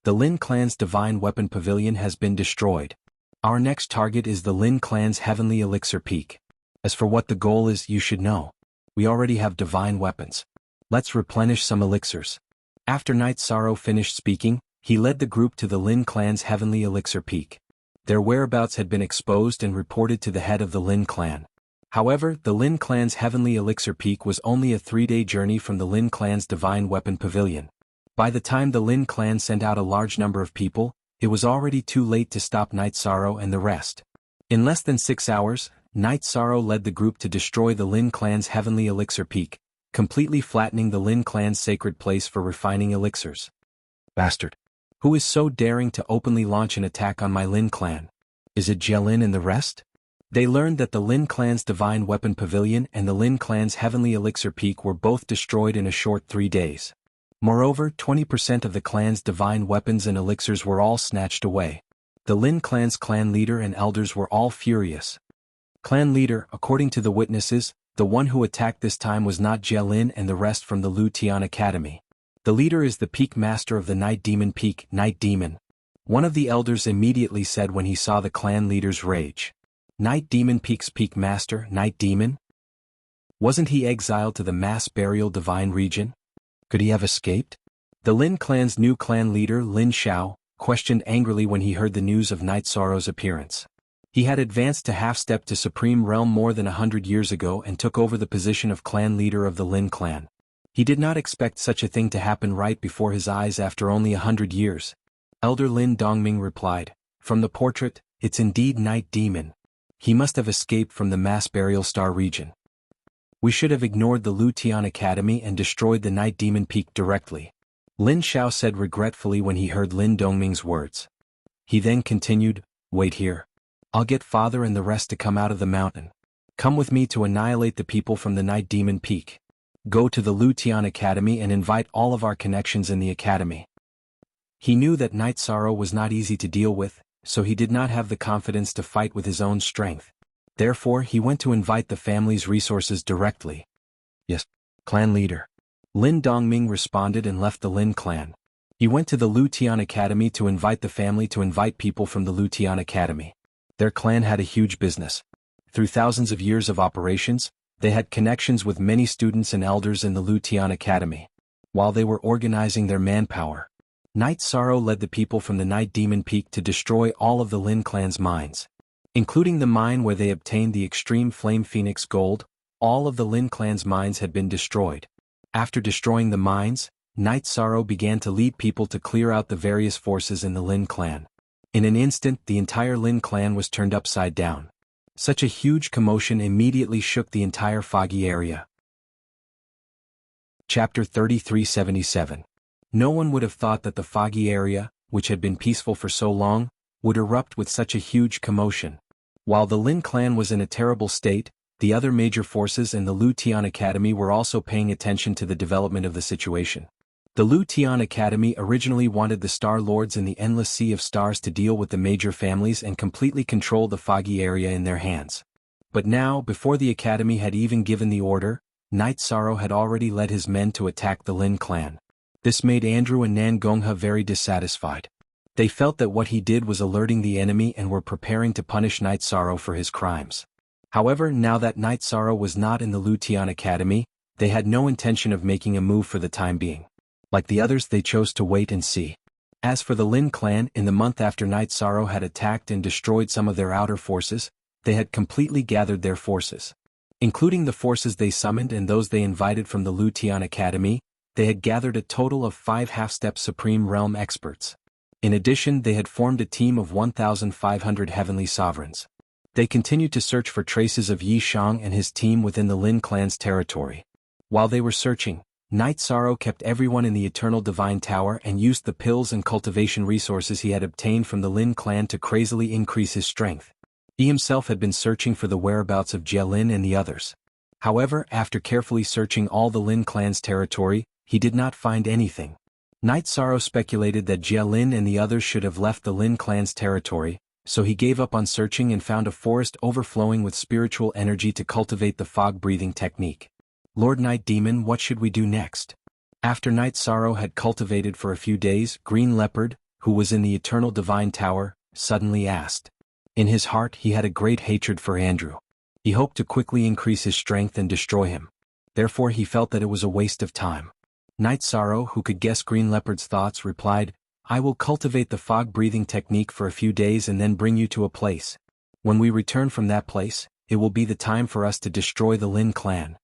The Lin Clan's Divine Weapon Pavilion has been destroyed. Our next target is the Lin Clan's Heavenly Elixir Peak. As for what the goal is, you should know. We already have divine weapons. Let's replenish some elixirs. After Night Sorrow finished speaking, he led the group to the Lin Clan's Heavenly Elixir Peak. Their whereabouts had been exposed and reported to the head of the Lin Clan. However, the Lin Clan's Heavenly Elixir Peak was only a 3-day journey from the Lin Clan's Divine Weapon Pavilion. By the time the Lin Clan sent out a large number of people, it was already too late to stop Night Sorrow and the rest. In less than 6 hours, Night Sorrow led the group to destroy the Lin Clan's Heavenly Elixir Peak, completely flattening the Lin Clan's sacred place for refining elixirs. Bastard! Who is so daring to openly launch an attack on my Lin Clan? Is it Jielin and the rest? They learned that the Lin Clan's Divine Weapon Pavilion and the Lin Clan's Heavenly Elixir Peak were both destroyed in a short 3 days. Moreover, 20% of the clan's divine weapons and elixirs were all snatched away. The Lin Clan's clan leader and elders were all furious. Clan leader, according to the witnesses, the one who attacked this time was not Jielin and the rest from the Lu Tian Academy. The leader is the Peak Master of the Night Demon Peak, Night Demon. One of the elders immediately said when he saw the clan leader's rage. Night Demon Peak's Peak Master, Night Demon? Wasn't he exiled to the mass burial divine region? Could he have escaped? The Lin Clan's new clan leader, Lin Xiao, questioned angrily when he heard the news of Night Sorrow's appearance. He had advanced to half-step to Supreme Realm more than 100 years ago and took over the position of clan leader of the Lin Clan. He did not expect such a thing to happen right before his eyes after only 100 years. Elder Lin Dongming replied, "From the portrait, it's indeed Night Demon. He must have escaped from the mass burial star region. We should have ignored the Lu Tian Academy and destroyed the Night Demon Peak directly," Lin Xiao said regretfully when he heard Lin Dongming's words. He then continued, "Wait here. I'll get father and the rest to come out of the mountain. Come with me to annihilate the people from the Night Demon Peak. Go to the Lu Tian Academy and invite all of our connections in the academy." He knew that Night Sorrow was not easy to deal with, so he did not have the confidence to fight with his own strength. Therefore, he went to invite the family's resources directly. "Yes, clan leader." Lin Dongming responded and left the Lin Clan. He went to the Lu Tian Academy to invite the family to invite people from the Lu Tian Academy. Their clan had a huge business. Through thousands of years of operations, they had connections with many students and elders in the Lu Tian Academy. While they were organizing their manpower, Night Sorrow led the people from the Night Demon Peak to destroy all of the Lin Clan's mines. Including the mine where they obtained the extreme flame phoenix gold, all of the Lin Clan's mines had been destroyed. After destroying the mines, Night Sorrow began to lead people to clear out the various forces in the Lin Clan. In an instant, the entire Lin Clan was turned upside down. Such a huge commotion immediately shook the entire foggy area. Chapter 3377. No one would have thought that the foggy area, which had been peaceful for so long, would erupt with such a huge commotion. While the Lin Clan was in a terrible state, the other major forces in the Lu Tian Academy were also paying attention to the development of the situation. The Lu Tian Academy originally wanted the Star Lords in the Endless Sea of Stars to deal with the major families and completely control the foggy area in their hands. But now, before the Academy had even given the order, Night Sorrow had already led his men to attack the Lin Clan. This made Andrew and Nan Gongha very dissatisfied. They felt that what he did was alerting the enemy and were preparing to punish Night Sorrow for his crimes. However, now that Night Sorrow was not in the Lu Tian Academy, they had no intention of making a move for the time being. Like the others, they chose to wait and see. As for the Lin Clan, in the month after Night Sorrow had attacked and destroyed some of their outer forces, they had completely gathered their forces. Including the forces they summoned and those they invited from the Lu Tian Academy, they had gathered a total of 5 half-step Supreme Realm experts. In addition, they had formed a team of 1,500 heavenly sovereigns. They continued to search for traces of Yi Shang and his team within the Lin Clan's territory. While they were searching, Night Sorrow kept everyone in the Eternal Divine Tower and used the pills and cultivation resources he had obtained from the Lin clan to crazily increase his strength. He himself had been searching for the whereabouts of Jie Lin and the others. However, after carefully searching all the Lin clan's territory, he did not find anything. Night Sorrow speculated that Jie Lin and the others should have left the Lin clan's territory, so he gave up on searching and found a forest overflowing with spiritual energy to cultivate the fog-breathing technique. Lord Night Demon, what should we do next? After Night Sorrow had cultivated for a few days, Green Leopard, who was in the Eternal Divine Tower, suddenly asked. In his heart he had a great hatred for Andrew. He hoped to quickly increase his strength and destroy him. Therefore he felt that it was a waste of time. Night Sorrow, who could guess Green Leopard's thoughts, replied, I will cultivate the fog-breathing technique for a few days and then bring you to a place. When we return from that place, it will be the time for us to destroy the Lin clan.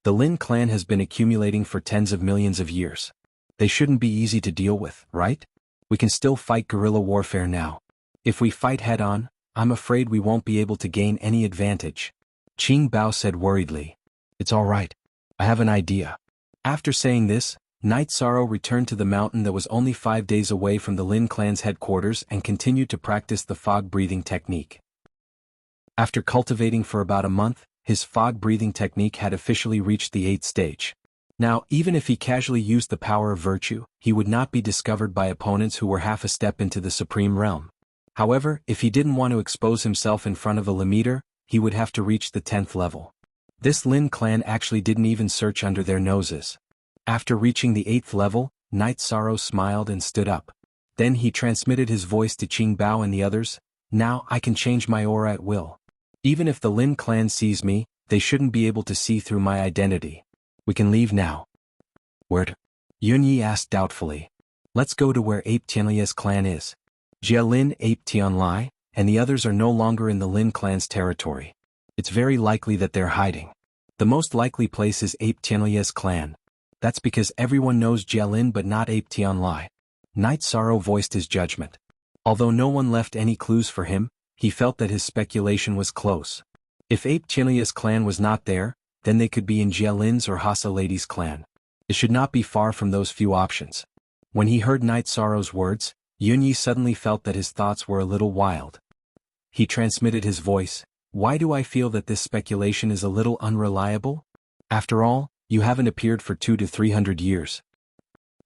The Lin clan has been accumulating for tens of millions of years. They shouldn't be easy to deal with, right? We can still fight guerrilla warfare now. If we fight head-on, I'm afraid we won't be able to gain any advantage. Qing Bao said worriedly. It's all right. I have an idea. After saying this, Night Sorrow returned to the mountain that was only 5 days away from the Lin clan's headquarters and continued to practice the fog-breathing technique. After cultivating for about a month, his fog-breathing technique had officially reached the 8th stage. Now, even if he casually used the power of virtue, he would not be discovered by opponents who were half a step into the Supreme Realm. However, if he didn't want to expose himself in front of a limiter, he would have to reach the 10th level. This Lin clan actually didn't even search under their noses. After reaching the 8th level, Night Sorrow smiled and stood up. Then he transmitted his voice to Qing Bao and the others. Now I can change my aura at will. Even if the Lin clan sees me, they shouldn't be able to see through my identity. We can leave now. Where to? Yunyi asked doubtfully. Let's go to where Ape Tianli's clan is. Jie Lin, Ape Tianli, and the others are no longer in the Lin clan's territory. It's very likely that they're hiding. The most likely place is Ape Tianli's clan. That's because everyone knows Jie Lin but not Ape Tianli. Night Sorrow voiced his judgment. Although no one left any clues for him, he felt that his speculation was close. If Ape Tianli's clan was not there, then they could be in Jie Lin's or Hasa Lady's clan. It should not be far from those few options. When he heard Night Sorrow's words, Yunyi suddenly felt that his thoughts were a little wild. He transmitted his voice. Why do I feel that this speculation is a little unreliable? After all, you haven't appeared for 200 to 300 years.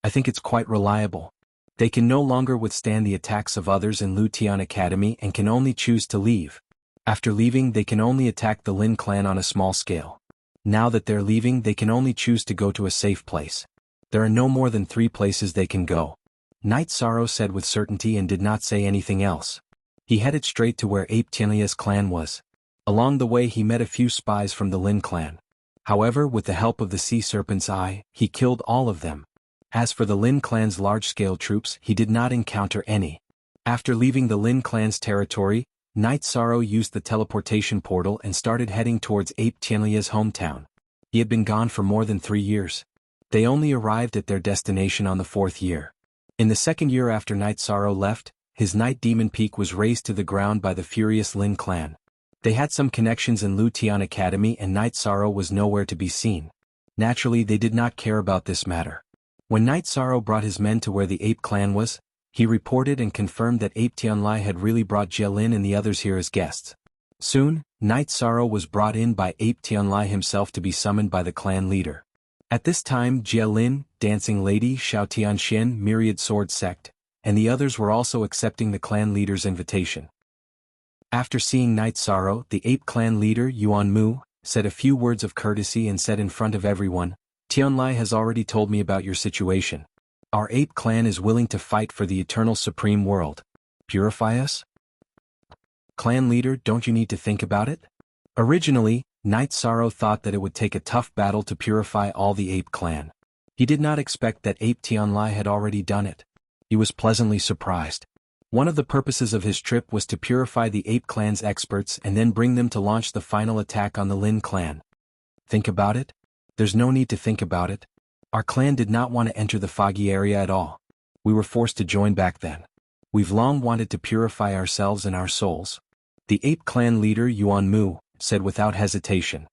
I think it's quite reliable. They can no longer withstand the attacks of others in Lutian Academy and can only choose to leave. After leaving, they can only attack the Lin clan on a small scale. Now that they're leaving, they can only choose to go to a safe place. There are no more than 3 places they can go. Night Sorrow said with certainty and did not say anything else. He headed straight to where Ape Tianli's clan was. Along the way he met a few spies from the Lin clan. However, with the help of the Sea Serpent's Eye, he killed all of them. As for the Lin clan's large-scale troops, he did not encounter any. After leaving the Lin clan's territory, Night Sorrow used the teleportation portal and started heading towards Ape Tianli's hometown. He had been gone for more than 3 years. They only arrived at their destination on the 4th year. In the 2nd year after Night Sorrow left, his Night Demon Peak was razed to the ground by the furious Lin clan. They had some connections in Lutian Academy and Night Sorrow was nowhere to be seen. Naturally, they did not care about this matter. When Night Sorrow brought his men to where the Ape clan was, he reported and confirmed that Ape Tianli had really brought Jie Lin and the others here as guests. Soon, Night Sorrow was brought in by Ape Tianli himself to be summoned by the clan leader. At this time Jie Lin, Dancing Lady, Xiao Tianxian, Myriad Sword Sect, and the others were also accepting the clan leader's invitation. After seeing Night Sorrow, the Ape clan leader Yuan Mu said a few words of courtesy and said in front of everyone, Tianli has already told me about your situation. Our Ape clan is willing to fight for the eternal supreme world. Purify us? Clan leader, don't you need to think about it? Originally, Night Sorrow thought that it would take a tough battle to purify all the Ape clan. He did not expect that Ape Tianli had already done it. He was pleasantly surprised. One of the purposes of his trip was to purify the Ape clan's experts and then bring them to launch the final attack on the Lin clan. Think about it? There's no need to think about it. Our clan did not want to enter the foggy area at all. We were forced to join back then. We've long wanted to purify ourselves and our souls. The Ape clan leader Yuan Mu said without hesitation.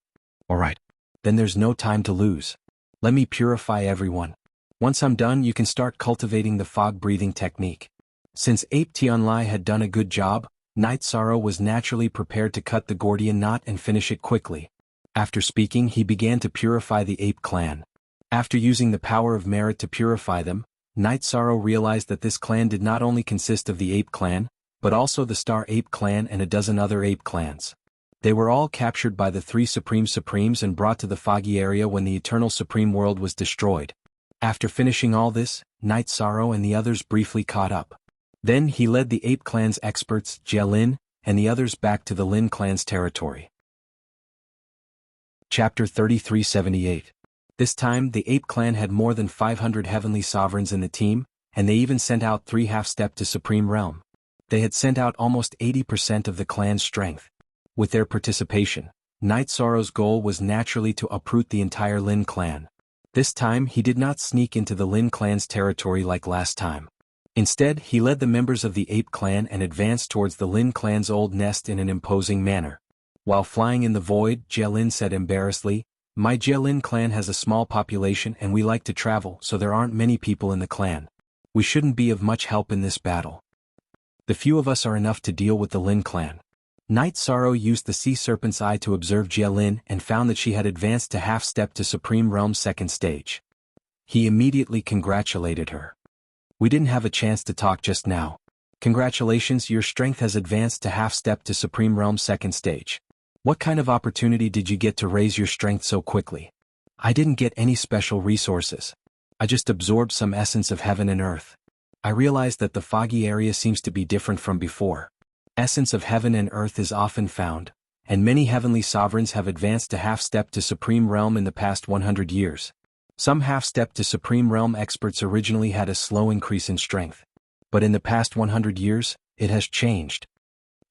Alright. Then there's no time to lose. Let me purify everyone. Once I'm done, you can start cultivating the fog breathing technique. Since Ape Tianlai had done a good job, Night Sorrow was naturally prepared to cut the Gordian knot and finish it quickly. After speaking, he began to purify the ape clan. After using the power of merit to purify them, Night Sorrow realized that this clan did not only consist of the ape clan, but also the Star Ape clan and a dozen other ape clans. They were all captured by the three Supremes and brought to the foggy area when the Eternal Supreme World was destroyed. After finishing all this, Night Sorrow and the others briefly caught up. Then he led the ape clan's experts, Jie Lin, and the others back to the Lin clan's territory. Chapter 3378. This time the ape clan had more than 500 heavenly sovereigns in the team, and they even sent out 3 half-step to Supreme Realm. They had sent out almost 80% of the clan's strength. With their participation, Night Sorrow's goal was naturally to uproot the entire Lin clan. This time he did not sneak into the Lin clan's territory like last time. Instead, he led the members of the ape clan and advanced towards the Lin clan's old nest in an imposing manner. While flying in the void, Jie Lin said embarrassedly, "My Jie Lin clan has a small population and we like to travel, so there aren't many people in the clan. We shouldn't be of much help in this battle. The few of us are enough to deal with the Lin clan." Night Sorrow used the Sea Serpent's Eye to observe Jie Lin and found that she had advanced to half-step to Supreme Realm's second stage. He immediately congratulated her. "We didn't have a chance to talk just now. Congratulations, your strength has advanced to half-step to Supreme Realm's second stage. What kind of opportunity did you get to raise your strength so quickly?" "I didn't get any special resources. I just absorbed some essence of heaven and earth. I realized that the foggy area seems to be different from before. Essence of heaven and earth is often found, and many heavenly sovereigns have advanced to half-step to Supreme Realm in the past 100 years. Some half-step to Supreme Realm experts originally had a slow increase in strength. But in the past 100 years, it has changed."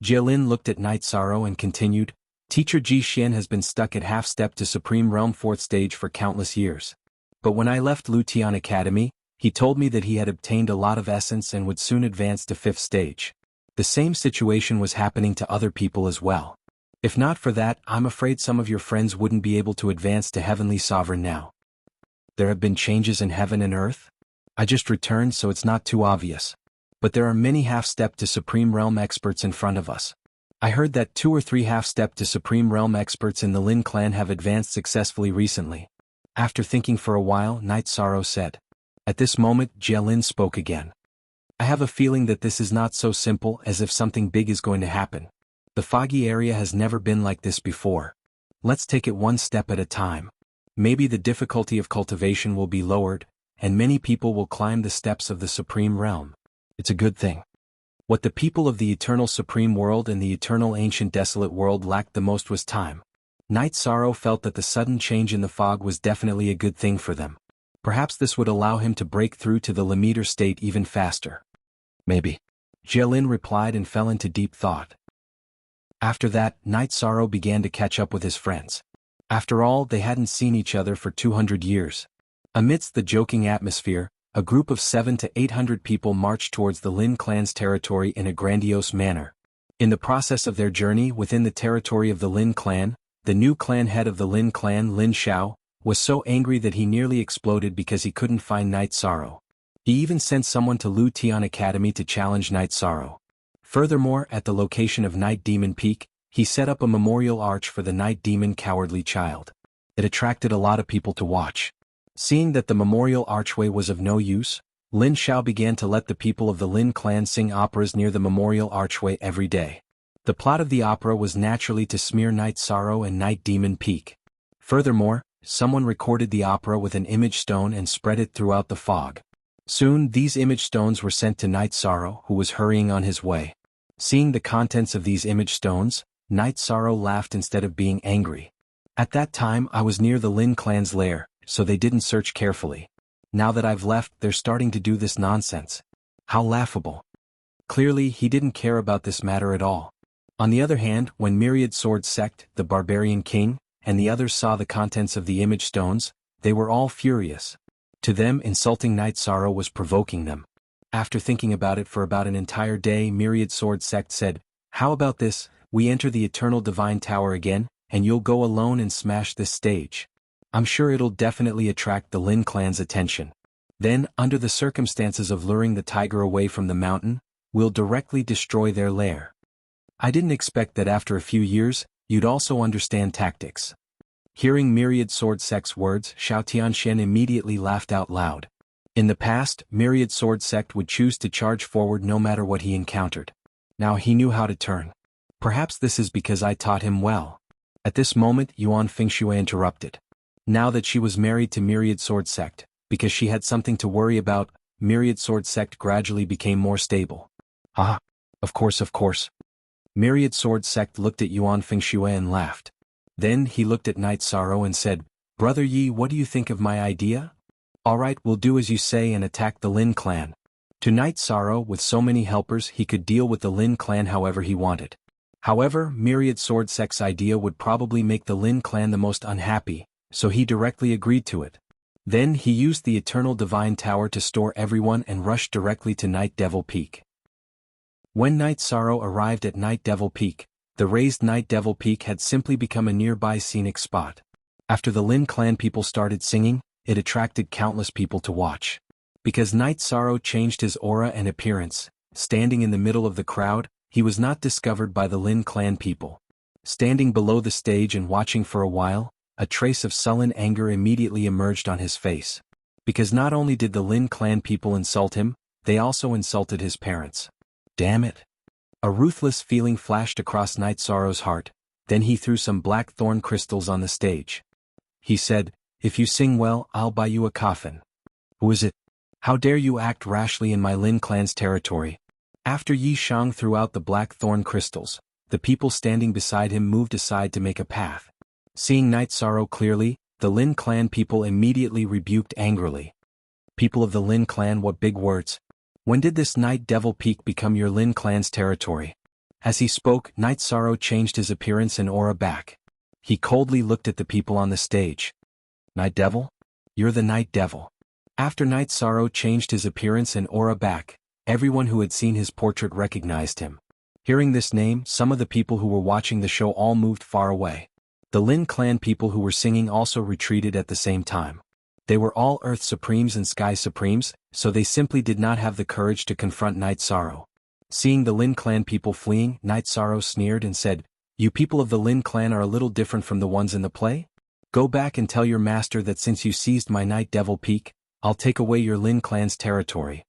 Jie Lin looked at Night Sorrow and continued, "Teacher Ji Xian has been stuck at half-step to Supreme Realm 4th stage for countless years. But when I left Lutian Academy, he told me that he had obtained a lot of essence and would soon advance to 5th stage. The same situation was happening to other people as well. If not for that, I'm afraid some of your friends wouldn't be able to advance to Heavenly Sovereign now." "There have been changes in heaven and earth? I just returned, so it's not too obvious. But there are many half-step to Supreme Realm experts in front of us. I heard that 2 or 3 half-step to Supreme Realm experts in the Lin clan have advanced successfully recently." After thinking for a while, Night Sorrow said. At this moment, Jie Lin spoke again. "I have a feeling that this is not so simple as if something big is going to happen. The foggy area has never been like this before. Let's take it one step at a time. Maybe the difficulty of cultivation will be lowered, and many people will climb the steps of the Supreme Realm. It's a good thing." What the people of the Eternal Supreme World and the Eternal Ancient Desolate World lacked the most was time. Night Sorrow felt that the sudden change in the fog was definitely a good thing for them. Perhaps this would allow him to break through to the Limiter state even faster. "Maybe." Jie Lin replied and fell into deep thought. After that, Night Sorrow began to catch up with his friends. After all, they hadn't seen each other for 200 years. Amidst the joking atmosphere, a group of 700 to 800 people marched towards the Lin clan's territory in a grandiose manner. In the process of their journey within the territory of the Lin clan, the new clan head of the Lin clan, Lin Xiao, was so angry that he nearly exploded because he couldn't find Night Sorrow. He even sent someone to Lu Tian Academy to challenge Night Sorrow. Furthermore, at the location of Night Demon Peak, he set up a memorial arch for the Night Demon Cowardly Child. It attracted a lot of people to watch. Seeing that the memorial archway was of no use, Lin Xiao began to let the people of the Lin clan sing operas near the memorial archway every day. The plot of the opera was naturally to smear Night Sorrow and Night Demon Peak. Furthermore, someone recorded the opera with an image stone and spread it throughout the fog. Soon these image stones were sent to Night Sorrow, who was hurrying on his way. Seeing the contents of these image stones, Night Sorrow laughed instead of being angry. "At that time I was near the Lin clan's lair, so they didn't search carefully. Now that I've left, they're starting to do this nonsense. How laughable." Clearly, he didn't care about this matter at all. On the other hand, when Myriad Sword Sect, the Barbarian King, and the others saw the contents of the image stones, they were all furious. To them, insulting Night Sorrow was provoking them. After thinking about it for about an entire day, Myriad Sword Sect said, "How about this, we enter the Eternal Divine Tower again, and you'll go alone and smash this stage." I'm sure it'll definitely attract the Lin clan's attention. Then, under the circumstances of luring the tiger away from the mountain, we'll directly destroy their lair. I didn't expect that after a few years, you'd also understand tactics. Hearing Myriad Sword Sect's words, Xiao Tianxian immediately laughed out loud. In the past, Myriad Sword Sect would choose to charge forward no matter what he encountered. Now he knew how to turn. Perhaps this is because I taught him well. At this moment Yuan Fengshui interrupted. Now that she was married to Myriad Sword Sect, because she had something to worry about, Myriad Sword Sect gradually became more stable. Ah, of course. Myriad Sword Sect looked at Yuan Fengshui and laughed. Then he looked at Knight Sorrow and said, Brother Yi, what do you think of my idea? Alright, we'll do as you say and attack the Lin clan. To Knight Sorrow, with so many helpers, he could deal with the Lin clan however he wanted. However, Myriad Sword Sect's idea would probably make the Lin clan the most unhappy, so he directly agreed to it. Then he used the Eternal Divine Tower to store everyone and rushed directly to Night Devil Peak. When Knight Sorrow arrived at Night Devil Peak, the raised Night Devil Peak had simply become a nearby scenic spot. After the Lin clan people started singing, it attracted countless people to watch. Because Knight Sorrow changed his aura and appearance, standing in the middle of the crowd, he was not discovered by the Lin clan people. Standing below the stage and watching for a while, a trace of sullen anger immediately emerged on his face. Because not only did the Lin clan people insult him, they also insulted his parents. Damn it. A ruthless feeling flashed across Knight Sorrow's heart, then he threw some black thorn crystals on the stage. He said, If you sing well, I'll buy you a coffin. Who is it? How dare you act rashly in my Lin clan's territory? After Yi Shang threw out the black thorn crystals, the people standing beside him moved aside to make a path. Seeing Knight Sorrow clearly, the Lin clan people immediately rebuked angrily. People of the Lin clan, what big words. When did this Night Devil Peak become your Lin clan's territory? As he spoke, Knight Sorrow changed his appearance and aura back. He coldly looked at the people on the stage. Night Devil? You're the Night Devil. After Knight Sorrow changed his appearance and aura back, everyone who had seen his portrait recognized him. Hearing this name, some of the people who were watching the show all moved far away. The Lin clan people who were singing also retreated at the same time. They were all Earth Supremes and Sky Supremes, so they simply did not have the courage to confront Knight Sorrow. Seeing the Lin clan people fleeing, Knight Sorrow sneered and said, You people of the Lin clan are a little different from the ones in the play? Go back and tell your master that since you seized my Night Devil Peak, I'll take away your Lin clan's territory.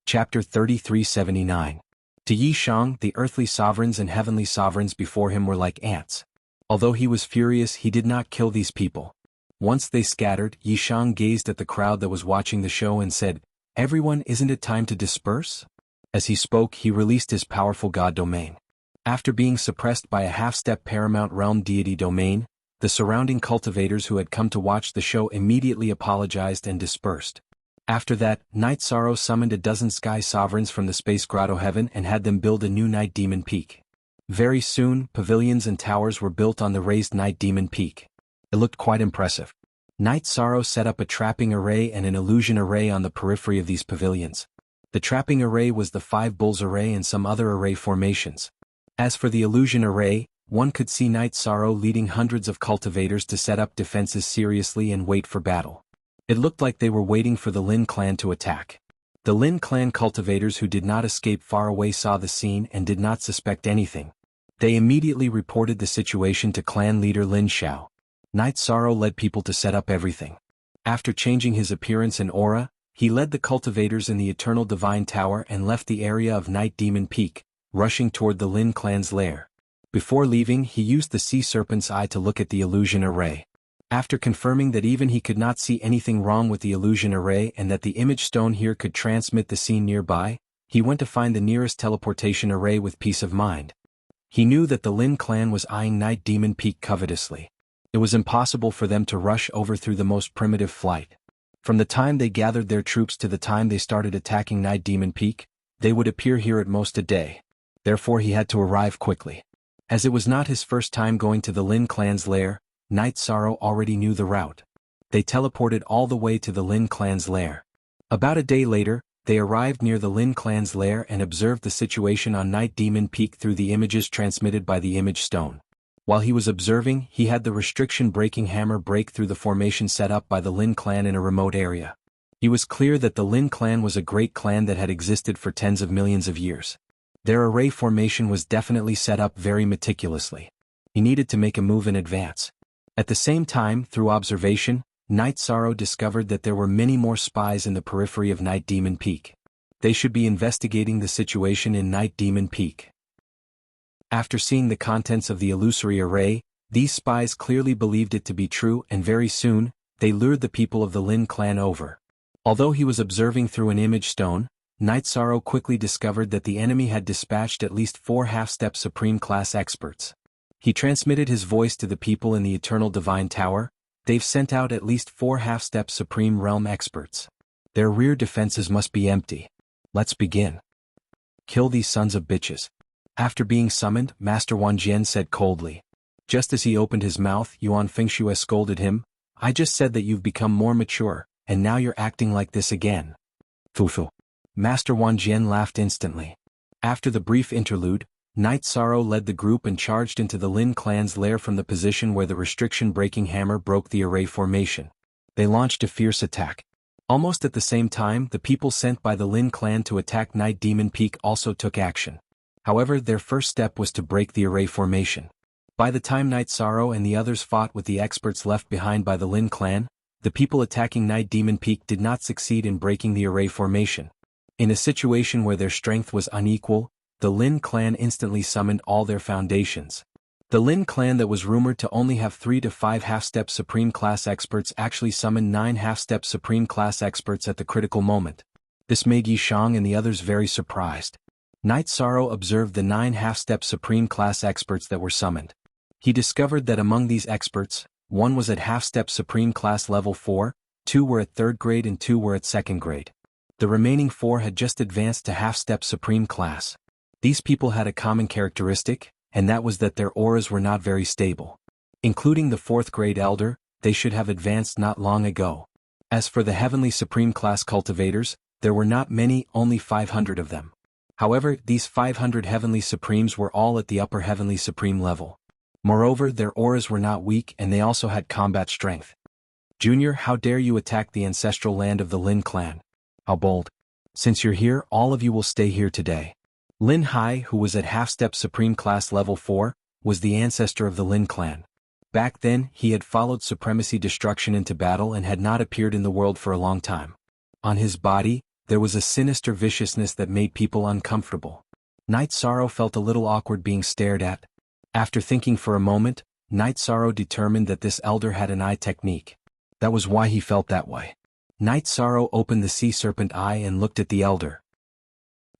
Chapter 3379. To Yi Shang, the earthly sovereigns and heavenly sovereigns before him were like ants. Although he was furious, he did not kill these people. Once they scattered, Yi Shang gazed at the crowd that was watching the show and said, Everyone, isn't it time to disperse? As he spoke, he released his powerful god domain. After being suppressed by a half-step paramount realm deity domain, the surrounding cultivators who had come to watch the show immediately apologized and dispersed. After that, Knight Sorrow summoned a dozen sky sovereigns from the space grotto heaven and had them build a new Night Demon Peak. Very soon, pavilions and towers were built on the raised Night Demon Peak. It looked quite impressive. Knight Sorrow set up a trapping array and an illusion array on the periphery of these pavilions. The trapping array was the 5 bulls array and some other array formations. As for the illusion array, one could see Knight Sorrow leading hundreds of cultivators to set up defenses seriously and wait for battle. It looked like they were waiting for the Lin clan to attack. The Lin clan cultivators who did not escape far away saw the scene and did not suspect anything. They immediately reported the situation to clan leader Lin Xiao. Knight Sorrow led people to set up everything. After changing his appearance and aura, he led the cultivators in the Eternal Divine Tower and left the area of Night Demon Peak, rushing toward the Lin clan's lair. Before leaving, he used the Sea Serpent's Eye to look at the illusion array. After confirming that even he could not see anything wrong with the illusion array and that the image stone here could transmit the scene nearby, he went to find the nearest teleportation array with peace of mind. He knew that the Lin clan was eyeing Night Demon Peak covetously. It was impossible for them to rush over through the most primitive flight. From the time they gathered their troops to the time they started attacking Night Demon Peak, they would appear here at most a day. Therefore he had to arrive quickly. As it was not his first time going to the Lin clan's lair, Knight Sorrow already knew the route. They teleported all the way to the Lin clan's lair. About a day later, they arrived near the Lin clan's lair and observed the situation on Night Demon Peak through the images transmitted by the image stone. While he was observing, he had the restriction-breaking hammer break through the formation set up by the Lin clan in a remote area. He was clear that the Lin clan was a great clan that had existed for tens of millions of years. Their array formation was definitely set up very meticulously. He needed to make a move in advance. At the same time, through observation, Night Sorrow discovered that there were many more spies in the periphery of Night Demon Peak. They should be investigating the situation in Night Demon Peak. After seeing the contents of the illusory array, these spies clearly believed it to be true, and very soon, they lured the people of the Lin clan over. Although he was observing through an image stone, Night Sorrow quickly discovered that the enemy had dispatched at least 4 half-step Supreme Class experts. He transmitted his voice to the people in the Eternal Divine Tower. They've sent out at least 4 half-step Supreme Realm experts. Their rear defenses must be empty. Let's begin. Kill these sons of bitches. After being summoned, Master Wan Jian said coldly. Just as he opened his mouth, Yuan Fengshui scolded him. I just said that you've become more mature, and now you're acting like this again. Fufu. Master Wan Jian laughed instantly. After the brief interlude, Night Sorrow led the group and charged into the Lin clan's lair from the position where the restriction-breaking hammer broke the array formation. They launched a fierce attack. Almost at the same time, the people sent by the Lin clan to attack Night Demon Peak also took action. However, their first step was to break the array formation. By the time Night Sorrow and the others fought with the experts left behind by the Lin clan, the people attacking Night Demon Peak did not succeed in breaking the array formation. In a situation where their strength was unequal, the Lin clan instantly summoned all their foundations. The Lin clan that was rumored to only have 3 to 5 half-step Supreme Class experts actually summoned 9 half-step Supreme Class experts at the critical moment. This made Yi Shang and the others very surprised. Night Sorrow observed the 9 half-step Supreme Class experts that were summoned. He discovered that among these experts, 1 was at half-step Supreme Class level 4, 2 were at 3rd grade and 2 were at 2nd grade. The remaining 4 had just advanced to half-step Supreme Class. These people had a common characteristic, and that was that their auras were not very stable. Including the 4th grade elder, they should have advanced not long ago. As for the Heavenly Supreme Class cultivators, there were not many, only 500 of them. However, these 500 Heavenly Supremes were all at the upper Heavenly Supreme level. Moreover, their auras were not weak and they also had combat strength. Junior, how dare you attack the ancestral land of the Lin clan? How bold. Since you're here, all of you will stay here today. Lin Hai, who was at half-step Supreme Class level 4, was the ancestor of the Lin clan. Back then, he had followed Supremacy Destruction into battle and had not appeared in the world for a long time. On his body, there was a sinister viciousness that made people uncomfortable. Night Sorrow felt a little awkward being stared at. After thinking for a moment, Night Sorrow determined that this elder had an eye technique. That was why he felt that way. Night Sorrow opened the sea serpent eye and looked at the elder.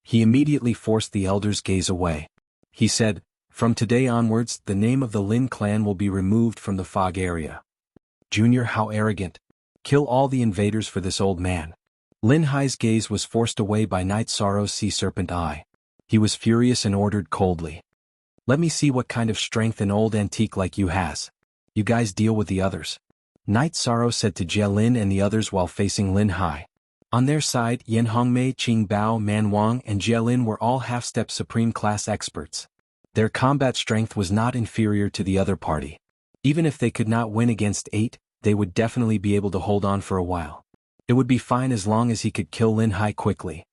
He immediately forced the elder's gaze away. He said, from today onwards, the name of the Lin clan will be removed from the fog area. Junior, how arrogant. Kill all the invaders for this old man. Lin Hai's gaze was forced away by Night Sorrow's sea serpent eye. He was furious and ordered coldly. Let me see what kind of strength an old antique like you has. You guys deal with the others. Night Sorrow said to Jie Lin and the others while facing Lin Hai. On their side, Yen Hongmei, Qing Bao, Man Wang and Jie Lin were all half-step Supreme Class experts. Their combat strength was not inferior to the other party. Even if they could not win against 8, they would definitely be able to hold on for a while. It would be fine as long as he could kill Lin Hai quickly.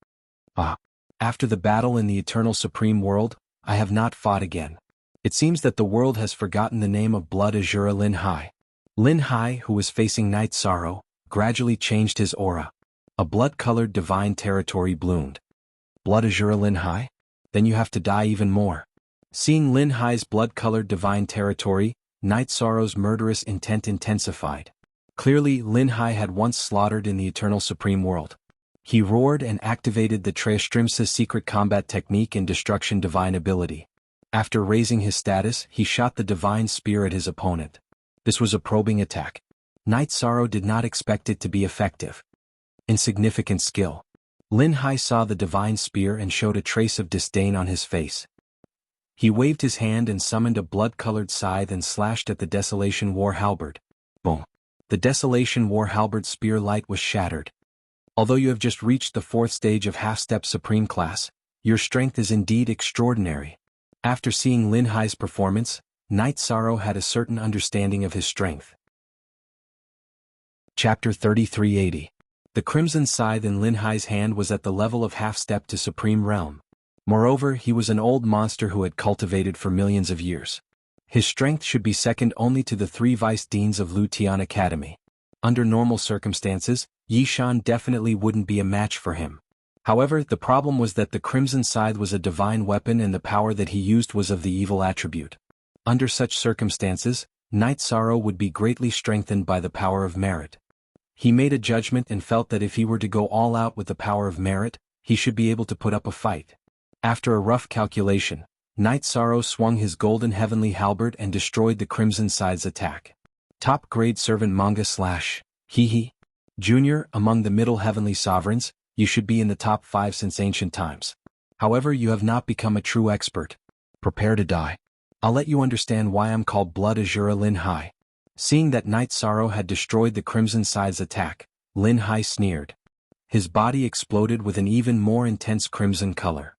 After the battle in the Eternal Supreme World, I have not fought again. It seems that the world has forgotten the name of Blood Azura Lin Hai. Lin Hai, who was facing Night Sorrow, gradually changed his aura. A blood-colored divine territory bloomed. Blood Azura Lin Hai? Then you have to die even more. Seeing Lin Hai's blood-colored divine territory, Night Sorrow's murderous intent intensified. Clearly, Lin Hai had once slaughtered in the Eternal Supreme World. He roared and activated the Trastrimsa secret combat technique and destruction divine ability. After raising his status, he shot the divine spear at his opponent. This was a probing attack. Night Sorrow did not expect it to be effective. Insignificant skill. Lin Hai saw the divine spear and showed a trace of disdain on his face. He waved his hand and summoned a blood-colored scythe and slashed at the Desolation War Halberd. Boom. The Desolation War Halberd spear light was shattered. Although you have just reached the 4th stage of half-step Supreme Class, your strength is indeed extraordinary. After seeing Lin Hai's performance, Night Sorrow had a certain understanding of his strength. Chapter 3380. The Crimson Scythe in Lin Hai's hand was at the level of half-step to Supreme Realm. Moreover, he was an old monster who had cultivated for millions of years. His strength should be second only to the 3 vice deans of Lu Tian Academy. Under normal circumstances, Yi Shan definitely wouldn't be a match for him. However, the problem was that the Crimson Scythe was a divine weapon and the power that he used was of the evil attribute. Under such circumstances, Night Sorrow would be greatly strengthened by the power of merit. He made a judgment and felt that if he were to go all out with the power of merit, he should be able to put up a fight. After a rough calculation, Night Sorrow swung his golden heavenly halberd and destroyed the Crimson Scythe's attack. Top grade servant manga / Hehe. Junior, among the middle heavenly sovereigns, you should be in the top 5 since ancient times. However, you have not become a true expert. Prepare to die. I'll let you understand why I'm called Blood Azura Lin Hai. Seeing that Night Sorrow had destroyed the Crimson Scythe's attack, Lin Hai sneered. His body exploded with an even more intense crimson color.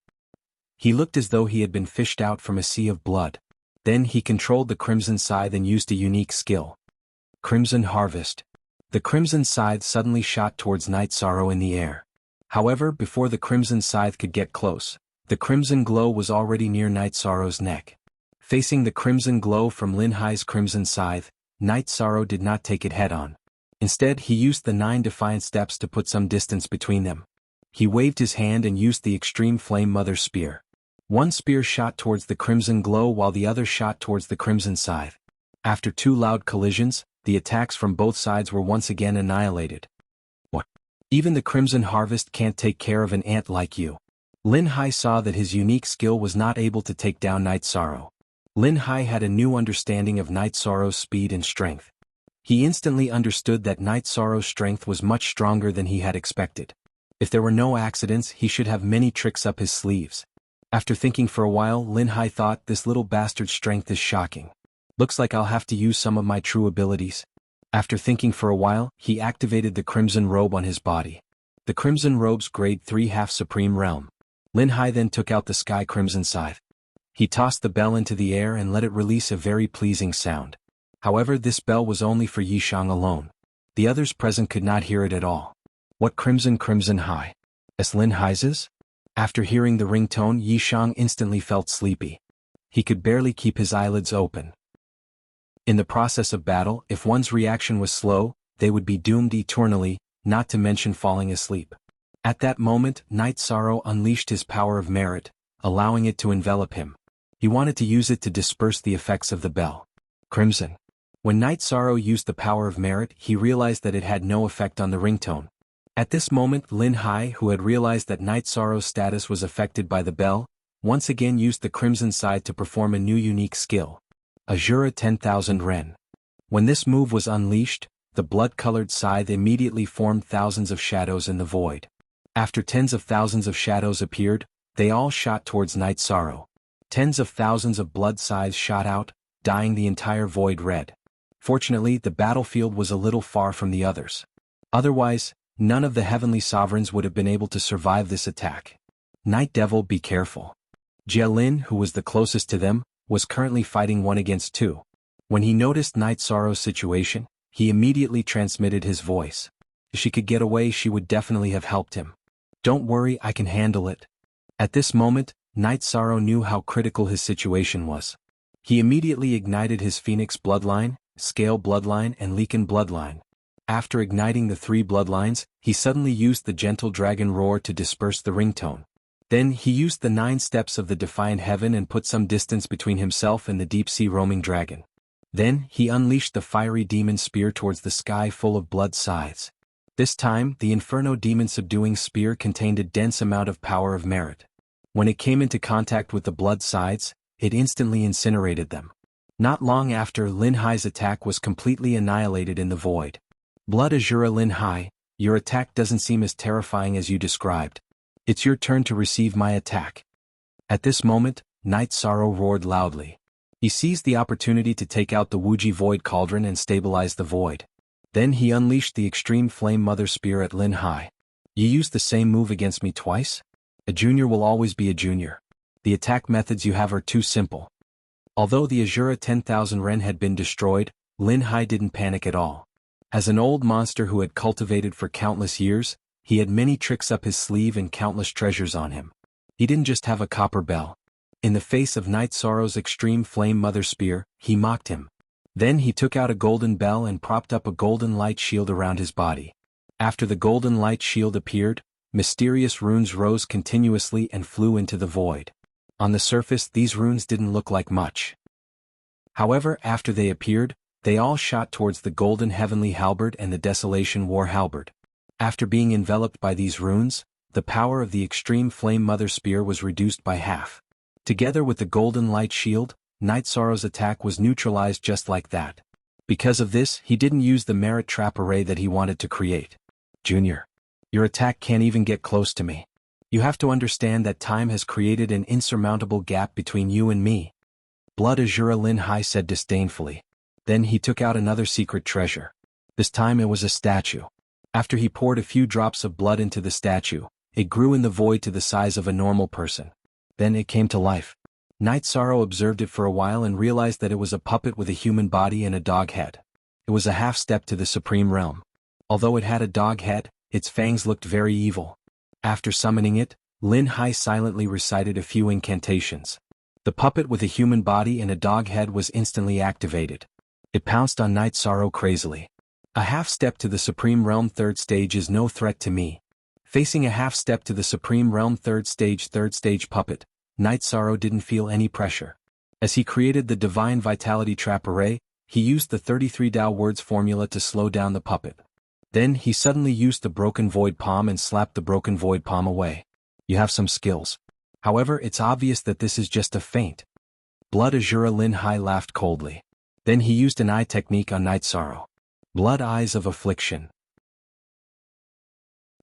He looked as though he had been fished out from a sea of blood. Then he controlled the Crimson Scythe and used a unique skill. Crimson Harvest. The Crimson Scythe suddenly shot towards Night Sorrow in the air. However, before the Crimson Scythe could get close, the crimson glow was already near Night Sorrow's neck. Facing the crimson glow from Lin Hai's Crimson Scythe, Night Sorrow did not take it head-on. Instead, he used the 9 defiant steps to put some distance between them. He waved his hand and used the Extreme Flame Mother Spear. One spear shot towards the crimson glow while the other shot towards the Crimson Scythe. After 2 loud collisions, the attacks from both sides were once again annihilated. What? Even the Crimson Harvest can't take care of an ant like you. Lin Hai saw that his unique skill was not able to take down Night Sorrow. Lin Hai had a new understanding of Night Sorrow's speed and strength. He instantly understood that Night Sorrow's strength was much stronger than he had expected. If there were no accidents, he should have many tricks up his sleeves. After thinking for a while, Lin Hai thought, this little bastard's strength is shocking. Looks like I'll have to use some of my true abilities. After thinking for a while, he activated the Crimson Robe on his body. The Crimson Robe's grade 3 half Supreme Realm. Lin Hai then took out the Sky Crimson Scythe. He tossed the bell into the air and let it release a very pleasing sound. However, this bell was only for Yi Shang alone. The others present could not hear it at all. What Crimson High? Es Lin Hai's? After hearing the ringtone, Yi Shang instantly felt sleepy. He could barely keep his eyelids open. In the process of battle, if one's reaction was slow, they would be doomed eternally, not to mention falling asleep. At that moment, Night Sorrow unleashed his power of merit, allowing it to envelop him. He wanted to use it to disperse the effects of the bell. Crimson. When Night Sorrow used the power of merit, he realized that it had no effect on the ringtone. At this moment, Lin Hai, who had realized that Night Sorrow's status was affected by the bell, once again used the Crimson Scythe to perform a new unique skill. Azura 10,000 Ren. When this move was unleashed, the blood-colored scythe immediately formed thousands of shadows in the void. After tens of thousands of shadows appeared, they all shot towards Night Sorrow. Tens of thousands of blood scythes shot out, dyeing the entire void red. Fortunately, the battlefield was a little far from the others. Otherwise, none of the heavenly sovereigns would have been able to survive this attack. Night Devil, be careful. Jia Lin, who was the closest to them, was currently fighting 1 against 2. When he noticed Night Sorrow's situation, he immediately transmitted his voice. If she could get away, she would definitely have helped him. Don't worry, I can handle it. At this moment, Night Sorrow knew how critical his situation was. He immediately ignited his Phoenix Bloodline, Scale Bloodline and Leaken Bloodline. After igniting the 3 bloodlines, he suddenly used the Gentle Dragon Roar to disperse the ringtone. Then he used the 9 steps of the Defiant Heaven and put some distance between himself and the deep-sea roaming dragon. Then he unleashed the Fiery Demon Spear towards the sky full of blood scythes. This time, the Inferno Demon Subduing Spear contained a dense amount of power of merit. When it came into contact with the blood scythes, it instantly incinerated them. Not long after, Lin Hai's attack was completely annihilated in the void. Blood Azura Lin Hai, your attack doesn't seem as terrifying as you described. It's your turn to receive my attack. At this moment, Night Sorrow roared loudly. He seized the opportunity to take out the Wuji Void Cauldron and stabilize the void. Then he unleashed the Extreme Flame Mother Spear at Lin Hai. You used the same move against me twice? A junior will always be a junior. The attack methods you have are too simple. Although the Azura 10,000 Ren had been destroyed, Lin Hai didn't panic at all. As an old monster who had cultivated for countless years, he had many tricks up his sleeve and countless treasures on him. He didn't just have a copper bell. In the face of Night Sorrow's extreme flame mother spear, he mocked him. Then he took out a golden bell and propped up a golden light shield around his body. After the golden light shield appeared, mysterious runes rose continuously and flew into the void. On the surface, these runes didn't look like much. However, after they appeared, they all shot towards the golden heavenly halberd and the desolation war halberd. After being enveloped by these runes, the power of the extreme flame mother spear was reduced by half. Together with the golden light shield, Night Sorrow's attack was neutralized just like that. Because of this, he didn't use the merit trap array that he wanted to create. Junior, your attack can't even get close to me. You have to understand that time has created an insurmountable gap between you and me. Blood Azura Lin Hai said disdainfully. Then he took out another secret treasure. This time it was a statue. After he poured a few drops of blood into the statue, it grew in the void to the size of a normal person. Then it came to life. Night Sorrow observed it for a while and realized that it was a puppet with a human body and a dog head. It was a half step to the supreme realm. Although it had a dog head, its fangs looked very evil. After summoning it, Lin Hai silently recited a few incantations. The puppet with a human body and a dog head was instantly activated. It pounced on Night Sorrow crazily. A half step to the Supreme Realm third stage is no threat to me. Facing a half step to the Supreme Realm third stage puppet, Night Sorrow didn't feel any pressure. As he created the Divine Vitality Trap Array, he used the 33 Tao Words formula to slow down the puppet. Then he suddenly used the Broken Void Palm and slapped the Broken Void Palm away. You have some skills. However, it's obvious that this is just a feint. Blood Azura Lin Hai laughed coldly. Then he used an eye technique on Night Sorrow. Blood Eyes of Affliction.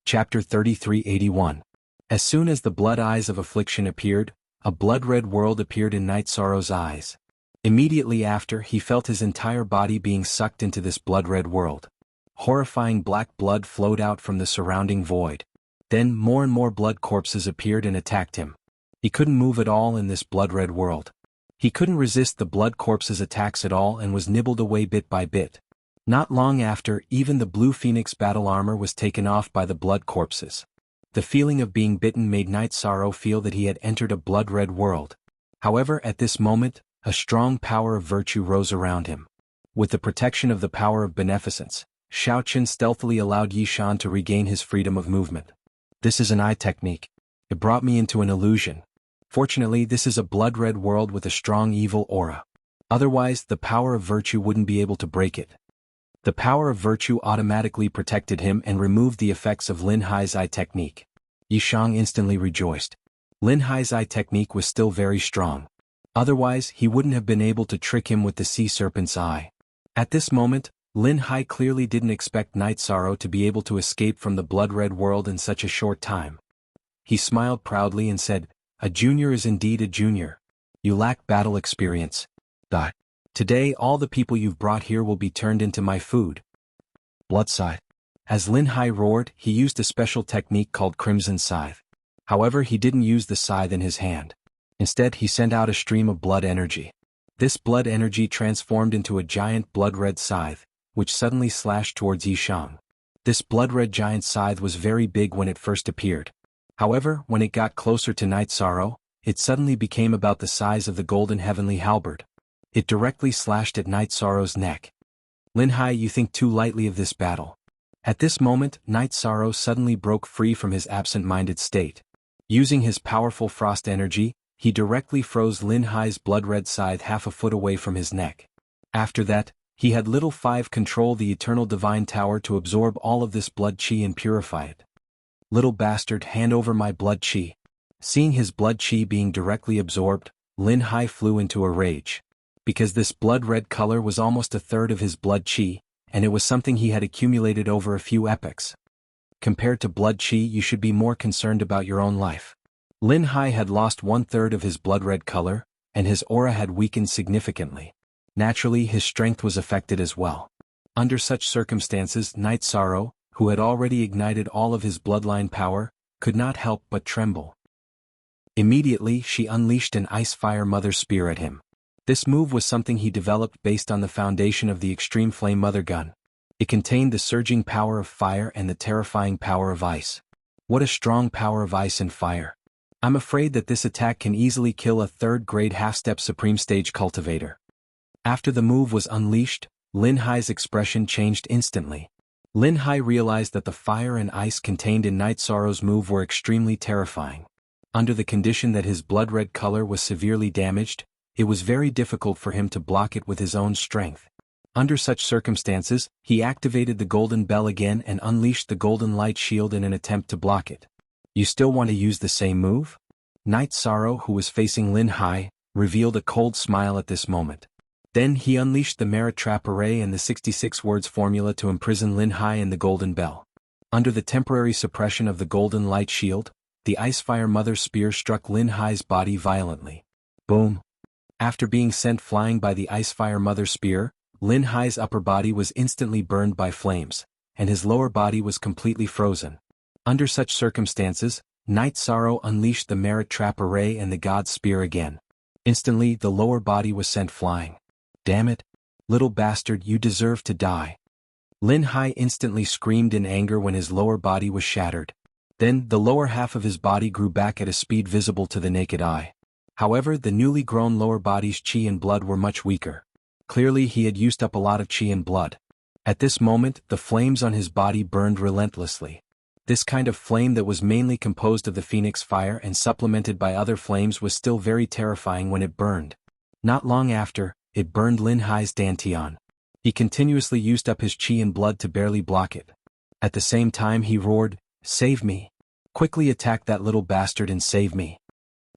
Chapter 3381. As soon as the blood eyes of affliction appeared, a blood-red world appeared in Night Sorrow's eyes. Immediately after, he felt his entire body being sucked into this blood-red world. Horrifying black blood flowed out from the surrounding void. Then more and more blood corpses appeared and attacked him. He couldn't move at all in this blood-red world. He couldn't resist the blood corpses' attacks at all and was nibbled away bit by bit. Not long after, even the Blue Phoenix battle armor was taken off by the blood corpses. The feeling of being bitten made Night Sorrow feel that he had entered a blood-red world. However, at this moment, a strong power of virtue rose around him. With the protection of the power of beneficence, Shaoqun stealthily allowed Yishan to regain his freedom of movement. This is an eye technique. It brought me into an illusion. Fortunately, this is a blood-red world with a strong evil aura. Otherwise, the power of virtue wouldn't be able to break it. The power of virtue automatically protected him and removed the effects of Lin Hai's eye technique. Yishang instantly rejoiced. Lin Hai's eye technique was still very strong. Otherwise, he wouldn't have been able to trick him with the sea serpent's eye. At this moment, Lin Hai clearly didn't expect Night Sorrow to be able to escape from the blood-red world in such a short time. He smiled proudly and said, "A junior is indeed a junior. You lack battle experience. Today all the people you've brought here will be turned into my food." Blood Scythe. As Lin Hai roared, he used a special technique called Crimson Scythe. However, he didn't use the scythe in his hand. Instead, he sent out a stream of blood energy. This blood energy transformed into a giant blood-red scythe, which suddenly slashed towards Yishang. This blood-red giant scythe was very big when it first appeared. However, when it got closer to Night Sorrow, it suddenly became about the size of the golden heavenly halberd. It directly slashed at Night Sorrow's neck. "Lin Hai, you think too lightly of this battle." At this moment, Night Sorrow suddenly broke free from his absent-minded state. Using his powerful frost energy, he directly froze Lin Hai's blood-red scythe half a foot away from his neck. After that, he had Little Five control the Eternal Divine Tower to absorb all of this blood chi and purify it. "Little bastard, hand over my blood chi." Seeing his blood chi being directly absorbed, Lin Hai flew into a rage. Because this blood-red color was almost a third of his blood chi, and it was something he had accumulated over a few epochs. Compared to blood chi, you should be more concerned about your own life. Lin Hai had lost 1/3 of his blood-red color, and his aura had weakened significantly. Naturally, his strength was affected as well. Under such circumstances, Night Sorrow, who had already ignited all of his bloodline power, could not help but tremble. Immediately, she unleashed an ice-fire mother spear at him. This move was something he developed based on the foundation of the Extreme Flame Mother Gun. It contained the surging power of fire and the terrifying power of ice. What a strong power of ice and fire. I'm afraid that this attack can easily kill a third-grade half-step Supreme Stage cultivator. After the move was unleashed, Lin Hai's expression changed instantly. Lin Hai realized that the fire and ice contained in Night Sorrow's move were extremely terrifying. Under the condition that his blood-red color was severely damaged, it was very difficult for him to block it with his own strength. Under such circumstances, he activated the golden bell again and unleashed the golden light shield in an attempt to block it. You still want to use the same move? Night Sorrow, who was facing Lin Hai, revealed a cold smile at this moment. Then he unleashed the Merit Trap Array and the 66 words formula to imprison Lin Hai in the golden bell. Under the temporary suppression of the golden light shield, the Icefire Mother Spear struck Lin Hai's body violently. Boom! After being sent flying by the Icefire Mother Spear, Lin Hai's upper body was instantly burned by flames, and his lower body was completely frozen. Under such circumstances, Night Sorrow unleashed the Merit Trap Array and the God's Spear again. Instantly, the lower body was sent flying. Damn it! Little bastard, you deserve to die. Lin Hai instantly screamed in anger when his lower body was shattered. Then, the lower half of his body grew back at a speed visible to the naked eye. However, the newly grown lower body's qi and blood were much weaker. Clearly he had used up a lot of qi and blood. At this moment, the flames on his body burned relentlessly. This kind of flame that was mainly composed of the phoenix fire and supplemented by other flames was still very terrifying when it burned. Not long after, it burned Lin Hai's dantian. He continuously used up his qi and blood to barely block it. At the same time he roared, "Save me! Quickly attack that little bastard and save me!"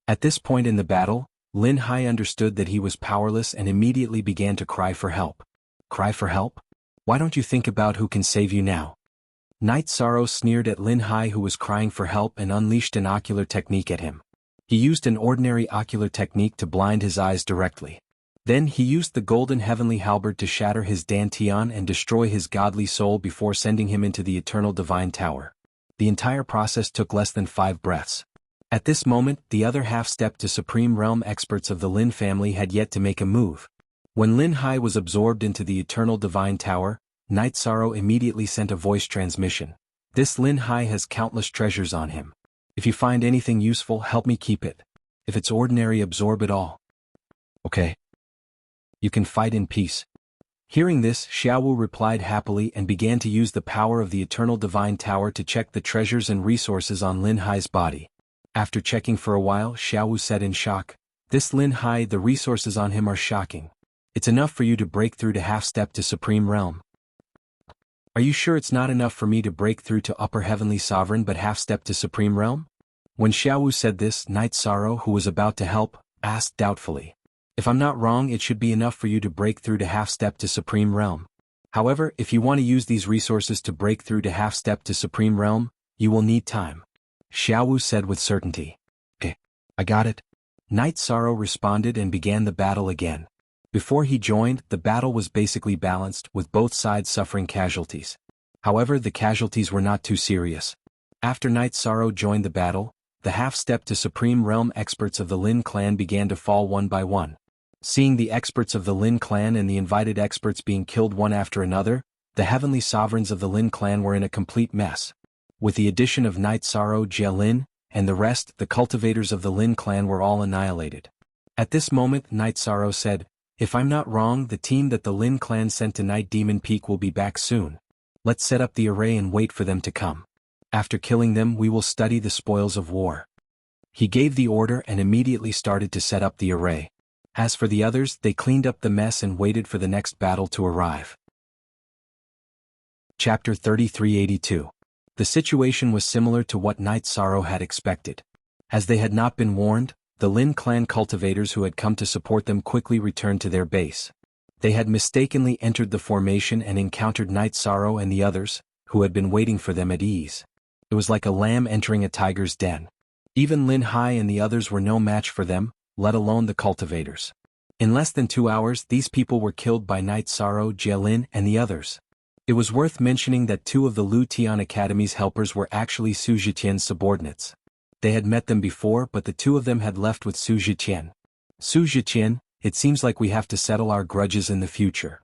At this point in the battle, Lin Hai understood that he was powerless and immediately began to cry for help. Cry for help? Why don't you think about who can save you now? Night Sorrow sneered at Lin Hai, who was crying for help, and unleashed an ocular technique at him. He used an ordinary ocular technique to blind his eyes directly. Then he used the golden heavenly halberd to shatter his dantian and destroy his godly soul before sending him into the eternal divine tower. The entire process took less than 5 breaths. At this moment, the other half-step to Supreme Realm experts of the Lin family had yet to make a move. When Lin Hai was absorbed into the eternal divine tower, Night Sorrow immediately sent a voice transmission. "This Lin Hai has countless treasures on him. If you find anything useful, help me keep it. If it's ordinary, absorb it all. Okay. You can fight in peace." Hearing this, Xiaowu replied happily and began to use the power of the eternal divine tower to check the treasures and resources on Lin Hai's body. After checking for a while, Xiaowu said in shock, "This Lin Hai, the resources on him are shocking. It's enough for you to break through to half-step to Supreme Realm." "Are you sure it's not enough for me to break through to Upper Heavenly Sovereign but half-step to Supreme Realm?" When Xiaowu said this, Night Sorrow, who was about to help, asked doubtfully, "If I'm not wrong, it should be enough for you to break through to half-step to Supreme Realm. However, if you want to use these resources to break through to half-step to Supreme Realm, you will need time," Xiaowu said with certainty. "Okay, I got it." Night Sorrow responded and began the battle again. Before he joined, the battle was basically balanced, with both sides suffering casualties. However, the casualties were not too serious. After Night Sorrow joined the battle, the half-step to Supreme Realm experts of the Lin clan began to fall one by one. Seeing the experts of the Lin clan and the invited experts being killed one after another, the heavenly sovereigns of the Lin clan were in a complete mess. With the addition of Night Sorrow, Jia Lin, and the rest, the cultivators of the Lin clan were all annihilated. At this moment, Night Sorrow said, "If I'm not wrong, the team that the Lin clan sent to Night Demon Peak will be back soon. Let's set up the array and wait for them to come. After killing them, we will study the spoils of war." He gave the order and immediately started to set up the array. As for the others, they cleaned up the mess and waited for the next battle to arrive. Chapter 3382. The situation was similar to what Night Sorrow had expected. As they had not been warned, the Lin clan cultivators who had come to support them quickly returned to their base. They had mistakenly entered the formation and encountered Night Sorrow and the others, who had been waiting for them at ease. It was like a lamb entering a tiger's den. Even Lin Hai and the others were no match for them, let alone the cultivators. In less than 2 hours, these people were killed by Night Sorrow, Jia Lin, and the others. It was worth mentioning that 2 of the Lu Tian Academy's helpers were actually Su Zhiqian's subordinates. They had met them before, but the 2 of them had left with Su Zhiqian. Su Zhiqian, it seems like we have to settle our grudges in the future.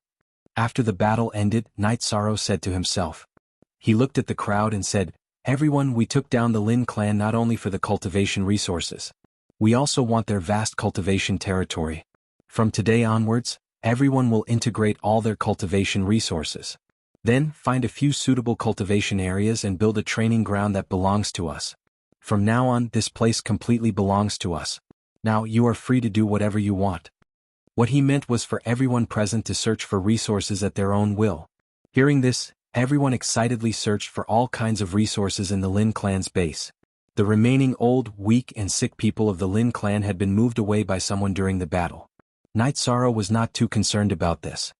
After the battle ended, Night Sorrow said to himself. He looked at the crowd and said, "Everyone, we took down the Lin clan not only for the cultivation resources. We also want their vast cultivation territory. From today onwards, everyone will integrate all their cultivation resources. Then, find a few suitable cultivation areas and build a training ground that belongs to us. From now on, this place completely belongs to us. Now you are free to do whatever you want." What he meant was for everyone present to search for resources at their own will. Hearing this, everyone excitedly searched for all kinds of resources in the Lin clan's base. The remaining old, weak and sick people of the Lin clan had been moved away by someone during the battle. Night Sorrow was not too concerned about this.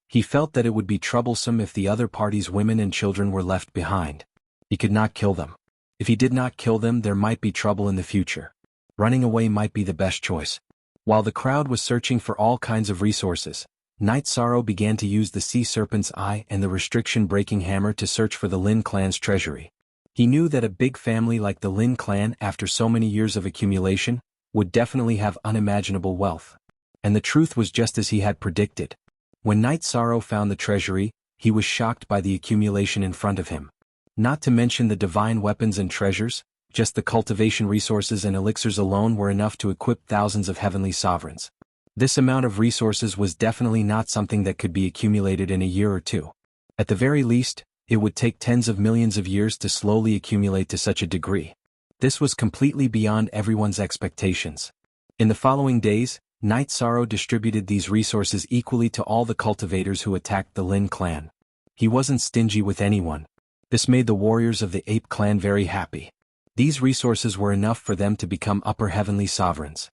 He felt that it would be troublesome if the other party's women and children were left behind. He could not kill them. If he did not kill them, there might be trouble in the future. Running away might be the best choice. While the crowd was searching for all kinds of resources, Night Sorrow began to use the Sea Serpent's Eye and the restriction-breaking hammer to search for the Lin clan's treasury. He knew that a big family like the Lin clan, after so many years of accumulation, would definitely have unimaginable wealth. And the truth was just as he had predicted. When Night Sorrow found the treasury, he was shocked by the accumulation in front of him. Not to mention the divine weapons and treasures, just the cultivation resources and elixirs alone were enough to equip thousands of heavenly sovereigns. This amount of resources was definitely not something that could be accumulated in a year or two. At the very least, it would take tens of millions of years to slowly accumulate to such a degree. This was completely beyond everyone's expectations. In the following days, Night Sorrow distributed these resources equally to all the cultivators who attacked the Lin clan. He wasn't stingy with anyone. This made the warriors of the Ape clan very happy. These resources were enough for them to become upper heavenly sovereigns.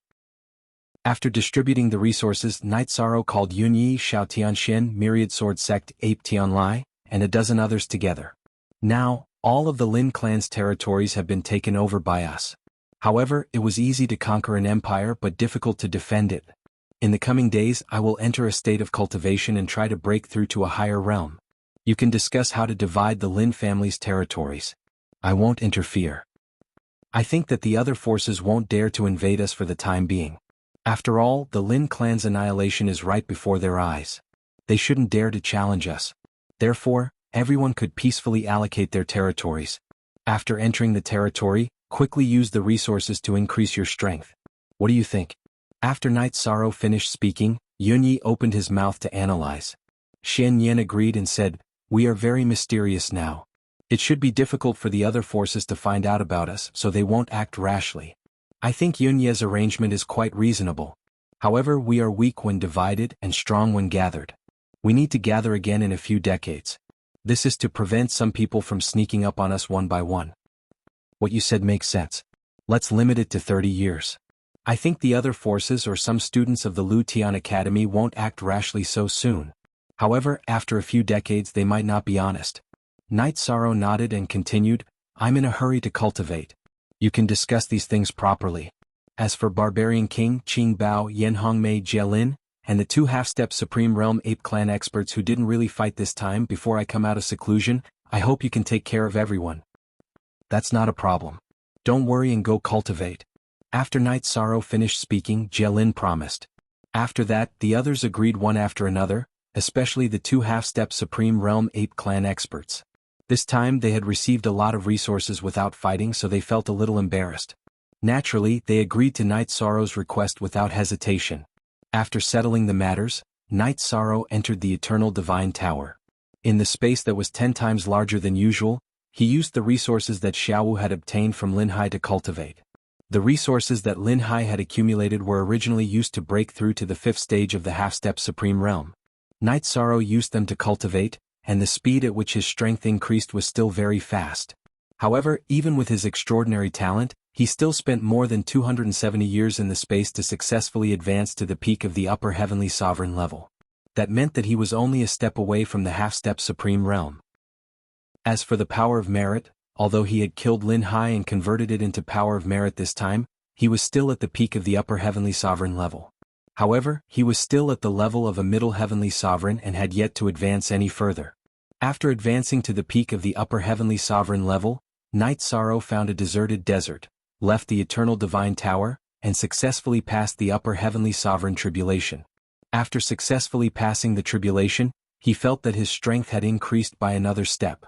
After distributing the resources, Night Sorrow called Yunyi, Xiao Tianxian, Myriad Sword Sect, Ape Tianlai, and a dozen others together. Now, all of the Lin clan's territories have been taken over by us. However, it was easy to conquer an empire but difficult to defend it. In the coming days, I will enter a state of cultivation and try to break through to a higher realm. You can discuss how to divide the Lin family's territories. I won't interfere. I think that the other forces won't dare to invade us for the time being. After all, the Lin clan's annihilation is right before their eyes. They shouldn't dare to challenge us. Therefore, everyone could peacefully allocate their territories. After entering the territory, quickly use the resources to increase your strength. What do you think? After Night Sorrow finished speaking, Yunyi opened his mouth to analyze. Xian Yan agreed and said, "We are very mysterious now. It should be difficult for the other forces to find out about us, so they won't act rashly. I think Yunye's arrangement is quite reasonable. However, we are weak when divided and strong when gathered. We need to gather again in a few decades. This is to prevent some people from sneaking up on us one by one." What you said makes sense. Let's limit it to 30 years. I think the other forces or some students of the Lu Tian Academy won't act rashly so soon. However, after a few decades they might not be honest. Night Sorrow nodded and continued, "I'm in a hurry to cultivate. You can discuss these things properly. As for Barbarian King, Qing Bao, Yanhongmei Jielin, and the two half-step Supreme Realm Ape Clan experts who didn't really fight this time before I come out of seclusion, I hope you can take care of everyone." "That's not a problem. Don't worry and go cultivate." After Night Sorrow finished speaking, Jielin promised. After that, the others agreed one after another, especially the two half-step Supreme Realm Ape Clan experts. This time they had received a lot of resources without fighting, so they felt a little embarrassed. Naturally, they agreed to Night Sorrow's request without hesitation. After settling the matters, Night Sorrow entered the Eternal Divine Tower. In the space that was 10 times larger than usual, he used the resources that Xiaowu had obtained from Lin Hai to cultivate. The resources that Lin Hai had accumulated were originally used to break through to the 5th stage of the half-step Supreme Realm. Night Sorrow used them to cultivate, and the speed at which his strength increased was still very fast. However, even with his extraordinary talent, he still spent more than 270 years in the space to successfully advance to the peak of the upper heavenly sovereign level. That meant that he was only a step away from the half-step Supreme Realm. As for the power of merit, although he had killed Lin Hai and converted it into power of merit this time, he was still at the peak of the upper heavenly sovereign level. However, he was still at the level of a middle heavenly sovereign and had yet to advance any further. After advancing to the peak of the upper heavenly sovereign level, Night Sorrow found a deserted desert, left the Eternal Divine Tower, and successfully passed the upper heavenly sovereign tribulation. After successfully passing the tribulation, he felt that his strength had increased by another step.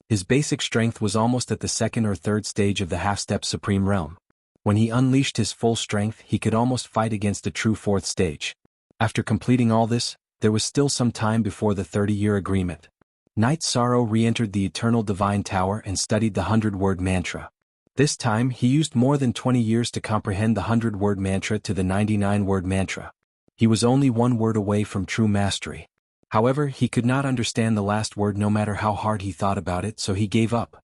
His basic strength was almost at the second or third stage of the half-step supreme realm. When he unleashed his full strength, he could almost fight against a true fourth stage. After completing all this, there was still some time before the 30-year agreement. Knight Sorrow re-entered the Eternal Divine Tower and studied the 100-word mantra. This time he used more than 20 years to comprehend the 100-word mantra to the 99-word mantra. He was only one word away from true mastery. However, he could not understand the last word no matter how hard he thought about it, so he gave up.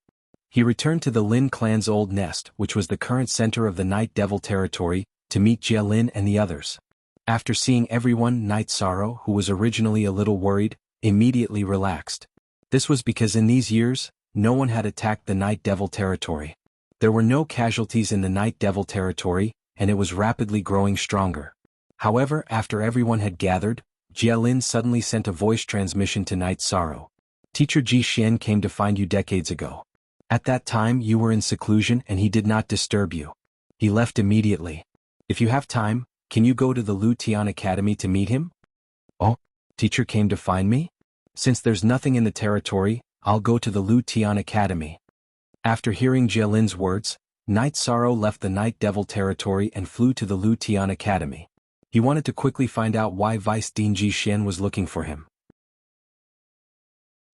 He returned to the Lin clan's old nest, which was the current center of the Night Devil territory, to meet Jia Lin and the others. After seeing everyone, Knight Sorrow, who was originally a little worried, immediately relaxed. This was because in these years, no one had attacked the Night Devil territory. There were no casualties in the Night Devil territory, and it was rapidly growing stronger. However, after everyone had gathered, Jia Lin suddenly sent a voice transmission to Knight Sorrow. Teacher Ji Xian came to find you decades ago. At that time you were in seclusion and he did not disturb you. He left immediately. If you have time, can you go to the Lu Tian Academy to meet him? Oh, teacher came to find me? Since there's nothing in the territory, I'll go to the Lu Tian Academy. After hearing Jia Lin's words, Knight Sorrow left the Night Devil territory and flew to the Lu Tian Academy. He wanted to quickly find out why Vice Dean Ji Xian was looking for him.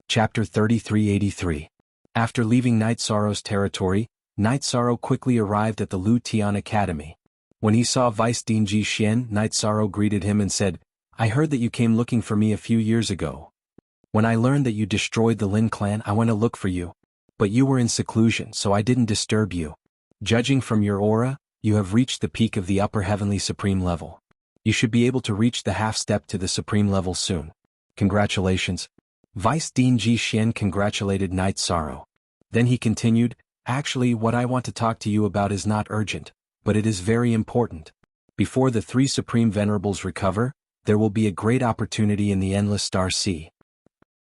Chapter 3383. After leaving Knight Sorrow's territory, Knight Sorrow quickly arrived at the Lu Tian Academy. When he saw Vice Dean Ji Xian, Knight Sorrow greeted him and said, "I heard that you came looking for me a few years ago. When I learned that you destroyed the Lin clan, I went to look for you. But you were in seclusion, so I didn't disturb you. Judging from your aura, you have reached the peak of the upper heavenly supreme level. You should be able to reach the half-step to the supreme level soon. Congratulations." Vice Dean Ji Xian congratulated Knight Sorrow. Then he continued, "Actually, what I want to talk to you about is not urgent, but it is very important. Before the three Supreme Venerables recover, there will be a great opportunity in the Endless Star Sea."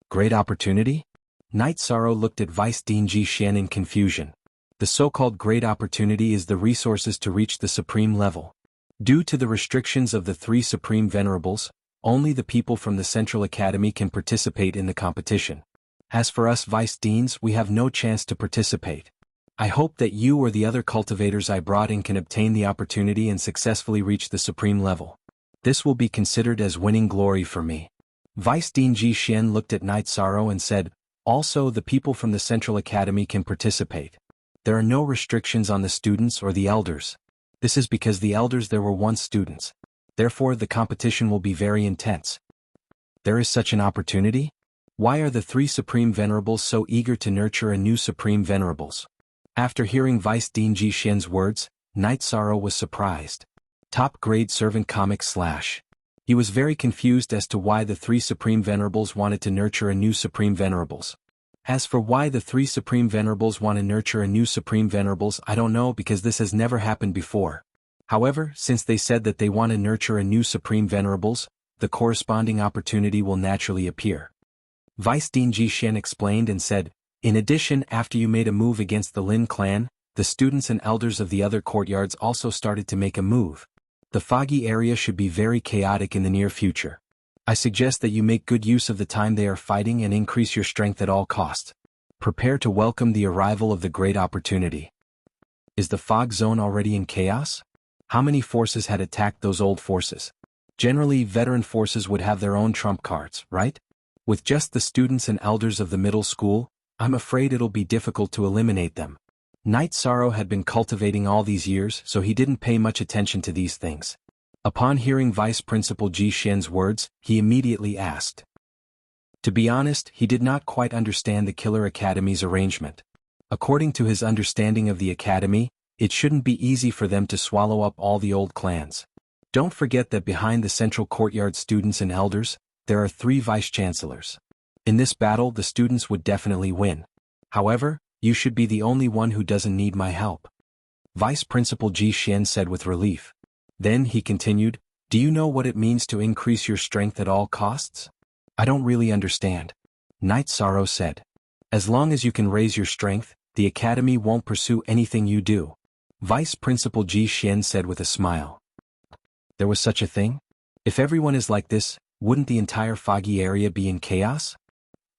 Great opportunity? Knight Sorrow looked at Vice Dean Ji Xian in confusion. The so-called great opportunity is the resources to reach the supreme level. Due to the restrictions of the three Supreme Venerables, only the people from the Central Academy can participate in the competition. As for us Vice Deans, we have no chance to participate. I hope that you or the other cultivators I brought in can obtain the opportunity and successfully reach the supreme level. This will be considered as winning glory for me. Vice Dean Ji Xian looked at Knight Sorrow and said, "Also the people from the Central Academy can participate. There are no restrictions on the students or the elders. This is because the elders there were once students. Therefore the competition will be very intense." There is such an opportunity? Why are the three Supreme Venerables so eager to nurture a new Supreme Venerables? After hearing Vice Dean Ji Xian's words, Knight Sorrow was surprised. Top grade servant comic / He was very confused as to why the three Supreme Venerables wanted to nurture a new Supreme Venerables. As for why the three Supreme Venerables want to nurture a new Supreme Venerables, I don't know because this has never happened before. However, since they said that they want to nurture a new Supreme Venerables, the corresponding opportunity will naturally appear. Vice Dean Ji Xian explained and said, "In addition, after you made a move against the Lin clan, the students and elders of the other courtyards also started to make a move. The foggy area should be very chaotic in the near future. I suggest that you make good use of the time they are fighting and increase your strength at all costs. Prepare to welcome the arrival of the great opportunity." Is the fog zone already in chaos? How many forces had attacked those old forces? Generally, veteran forces would have their own trump cards, right? With just the students and elders of the middle school, I'm afraid it'll be difficult to eliminate them. Knight Sorrow had been cultivating all these years, so he didn't pay much attention to these things. Upon hearing Vice Principal Ji Xian's words, he immediately asked. To be honest, he did not quite understand the Killer Academy's arrangement. According to his understanding of the Academy, it shouldn't be easy for them to swallow up all the old clans. Don't forget that behind the central courtyard students and elders, there are 3 vice-chancellors. In this battle the students would definitely win. However, you should be the only one who doesn't need my help. Vice Principal Ji Xian said with relief. Then he continued, do you know what it means to increase your strength at all costs? I don't really understand. Knight Sorrow said. As long as you can raise your strength, the Academy won't pursue anything you do. Vice Principal Ji Xian said with a smile. There was such a thing? If everyone is like this, wouldn't the entire foggy area be in chaos?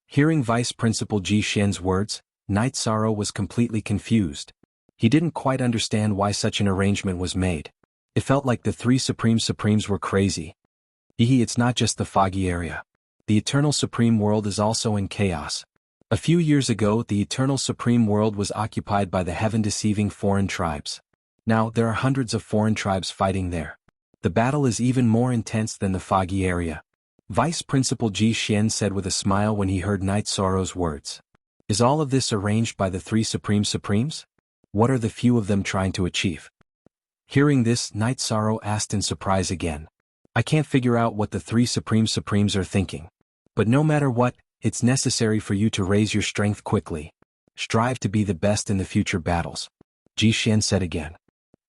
Hearing Vice Principal Ji Xian's words, Night Sorrow was completely confused. He didn't quite understand why such an arrangement was made. It felt like the three Supremes were crazy. It's not just the foggy area. The Eternal Supreme World is also in chaos. A few years ago, the Eternal Supreme World was occupied by the heaven-deceiving foreign tribes. Now, there are hundreds of foreign tribes fighting there. The battle is even more intense than the foggy area. Vice Principal Ji Xian said with a smile when he heard Night Sorrow's words. Is all of this arranged by the three Supremes? What are the few of them trying to achieve? Hearing this, Night Sorrow asked in surprise again. I can't figure out what the three Supremes are thinking. But no matter what, it's necessary for you to raise your strength quickly. Strive to be the best in the future battles. Ji Xian said again.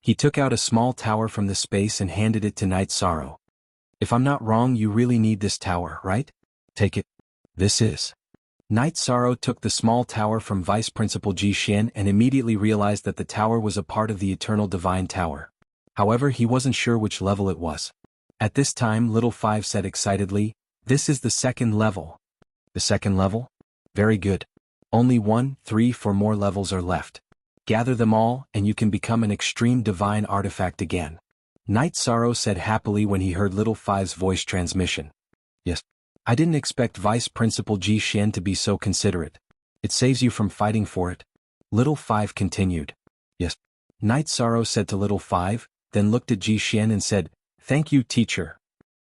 He took out a small tower from the space and handed it to Night Sorrow. If I'm not wrong, you really need this tower, right? Take it. This is. Night Sorrow took the small tower from Vice Principal Ji Xian and immediately realized that the tower was a part of the Eternal Divine Tower. However, he wasn't sure which level it was. At this time, Little Five said excitedly, This is the second level. The second level? Very good. Only 4 more levels are left. Gather them all, and you can become an extreme divine artifact again. Night Sorrow said happily when he heard Little Five's voice transmission. Yes. I didn't expect Vice Principal Ji Xian to be so considerate. It saves you from fighting for it. Little Five continued. Yes. Night Sorrow said to Little Five, then looked at Ji Xian and said, Thank you, teacher.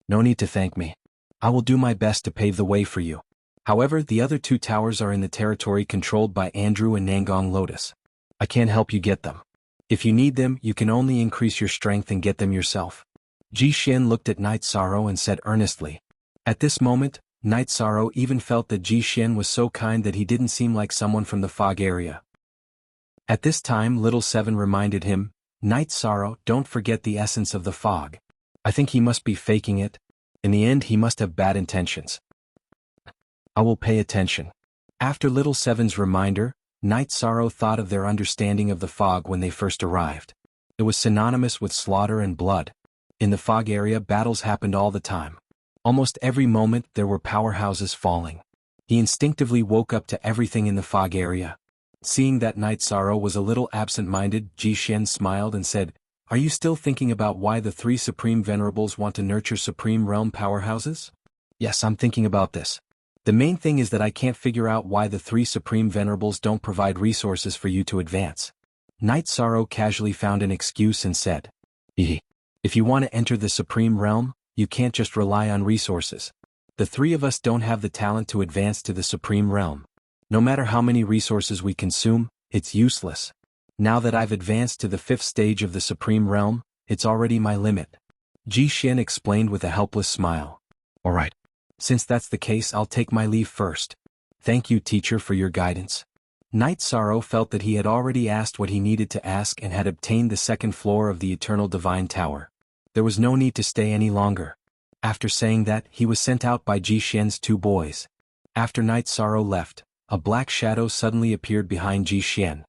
No need to thank me. I will do my best to pave the way for you. However, the other 2 towers are in the territory controlled by Andrew and Nangong Lotus. I can't help you get them. If you need them, you can only increase your strength and get them yourself. Ji Xian looked at Night Sorrow and said earnestly. At this moment, Night Sorrow even felt that Ji Xian was so kind that he didn't seem like someone from the fog area. At this time, Little Seven reminded him, Night Sorrow, don't forget the essence of the fog. I think he must be faking it. In the end, he must have bad intentions. I will pay attention. After Little Seven's reminder, Night Sorrow thought of their understanding of the fog when they first arrived. It was synonymous with slaughter and blood. In the fog area, battles happened all the time. Almost every moment there were powerhouses falling. He instinctively woke up to everything in the fog area. Seeing that Night Sorrow was a little absent-minded, Ji Xian smiled and said, Are you still thinking about why the 3 Supreme Venerables want to nurture Supreme Realm powerhouses? Yes, I'm thinking about this. The main thing is that I can't figure out why the 3 Supreme Venerables don't provide resources for you to advance. Night Sorrow casually found an excuse and said, If you want to enter the Supreme Realm, you can't just rely on resources. The 3 of us don't have the talent to advance to the Supreme Realm. No matter how many resources we consume, it's useless. Now that I've advanced to the 5th stage of the Supreme Realm, it's already my limit. Ji Xian explained with a helpless smile. All right. Since that's the case, I'll take my leave first. Thank you, teacher, for your guidance. Night Sorrow felt that he had already asked what he needed to ask and had obtained the 2nd floor of the Eternal Divine Tower. There was no need to stay any longer. After saying that, he was sent out by Ji Xian's 2 boys. After Night Sorrow left, a black shadow suddenly appeared behind Ji Xian.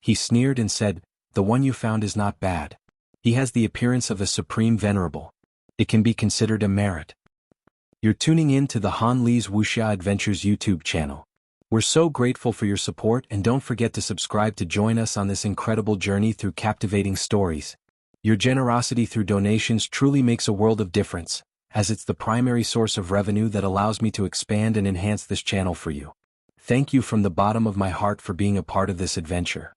He sneered and said, The one you found is not bad. He has the appearance of a Supreme Venerable. It can be considered a merit. You're tuning in to the Han Li's Wuxia Adventures YouTube channel. We're so grateful for your support, and don't forget to subscribe to join us on this incredible journey through captivating stories. Your generosity through donations truly makes a world of difference, as it's the primary source of revenue that allows me to expand and enhance this channel for you. Thank you from the bottom of my heart for being a part of this adventure.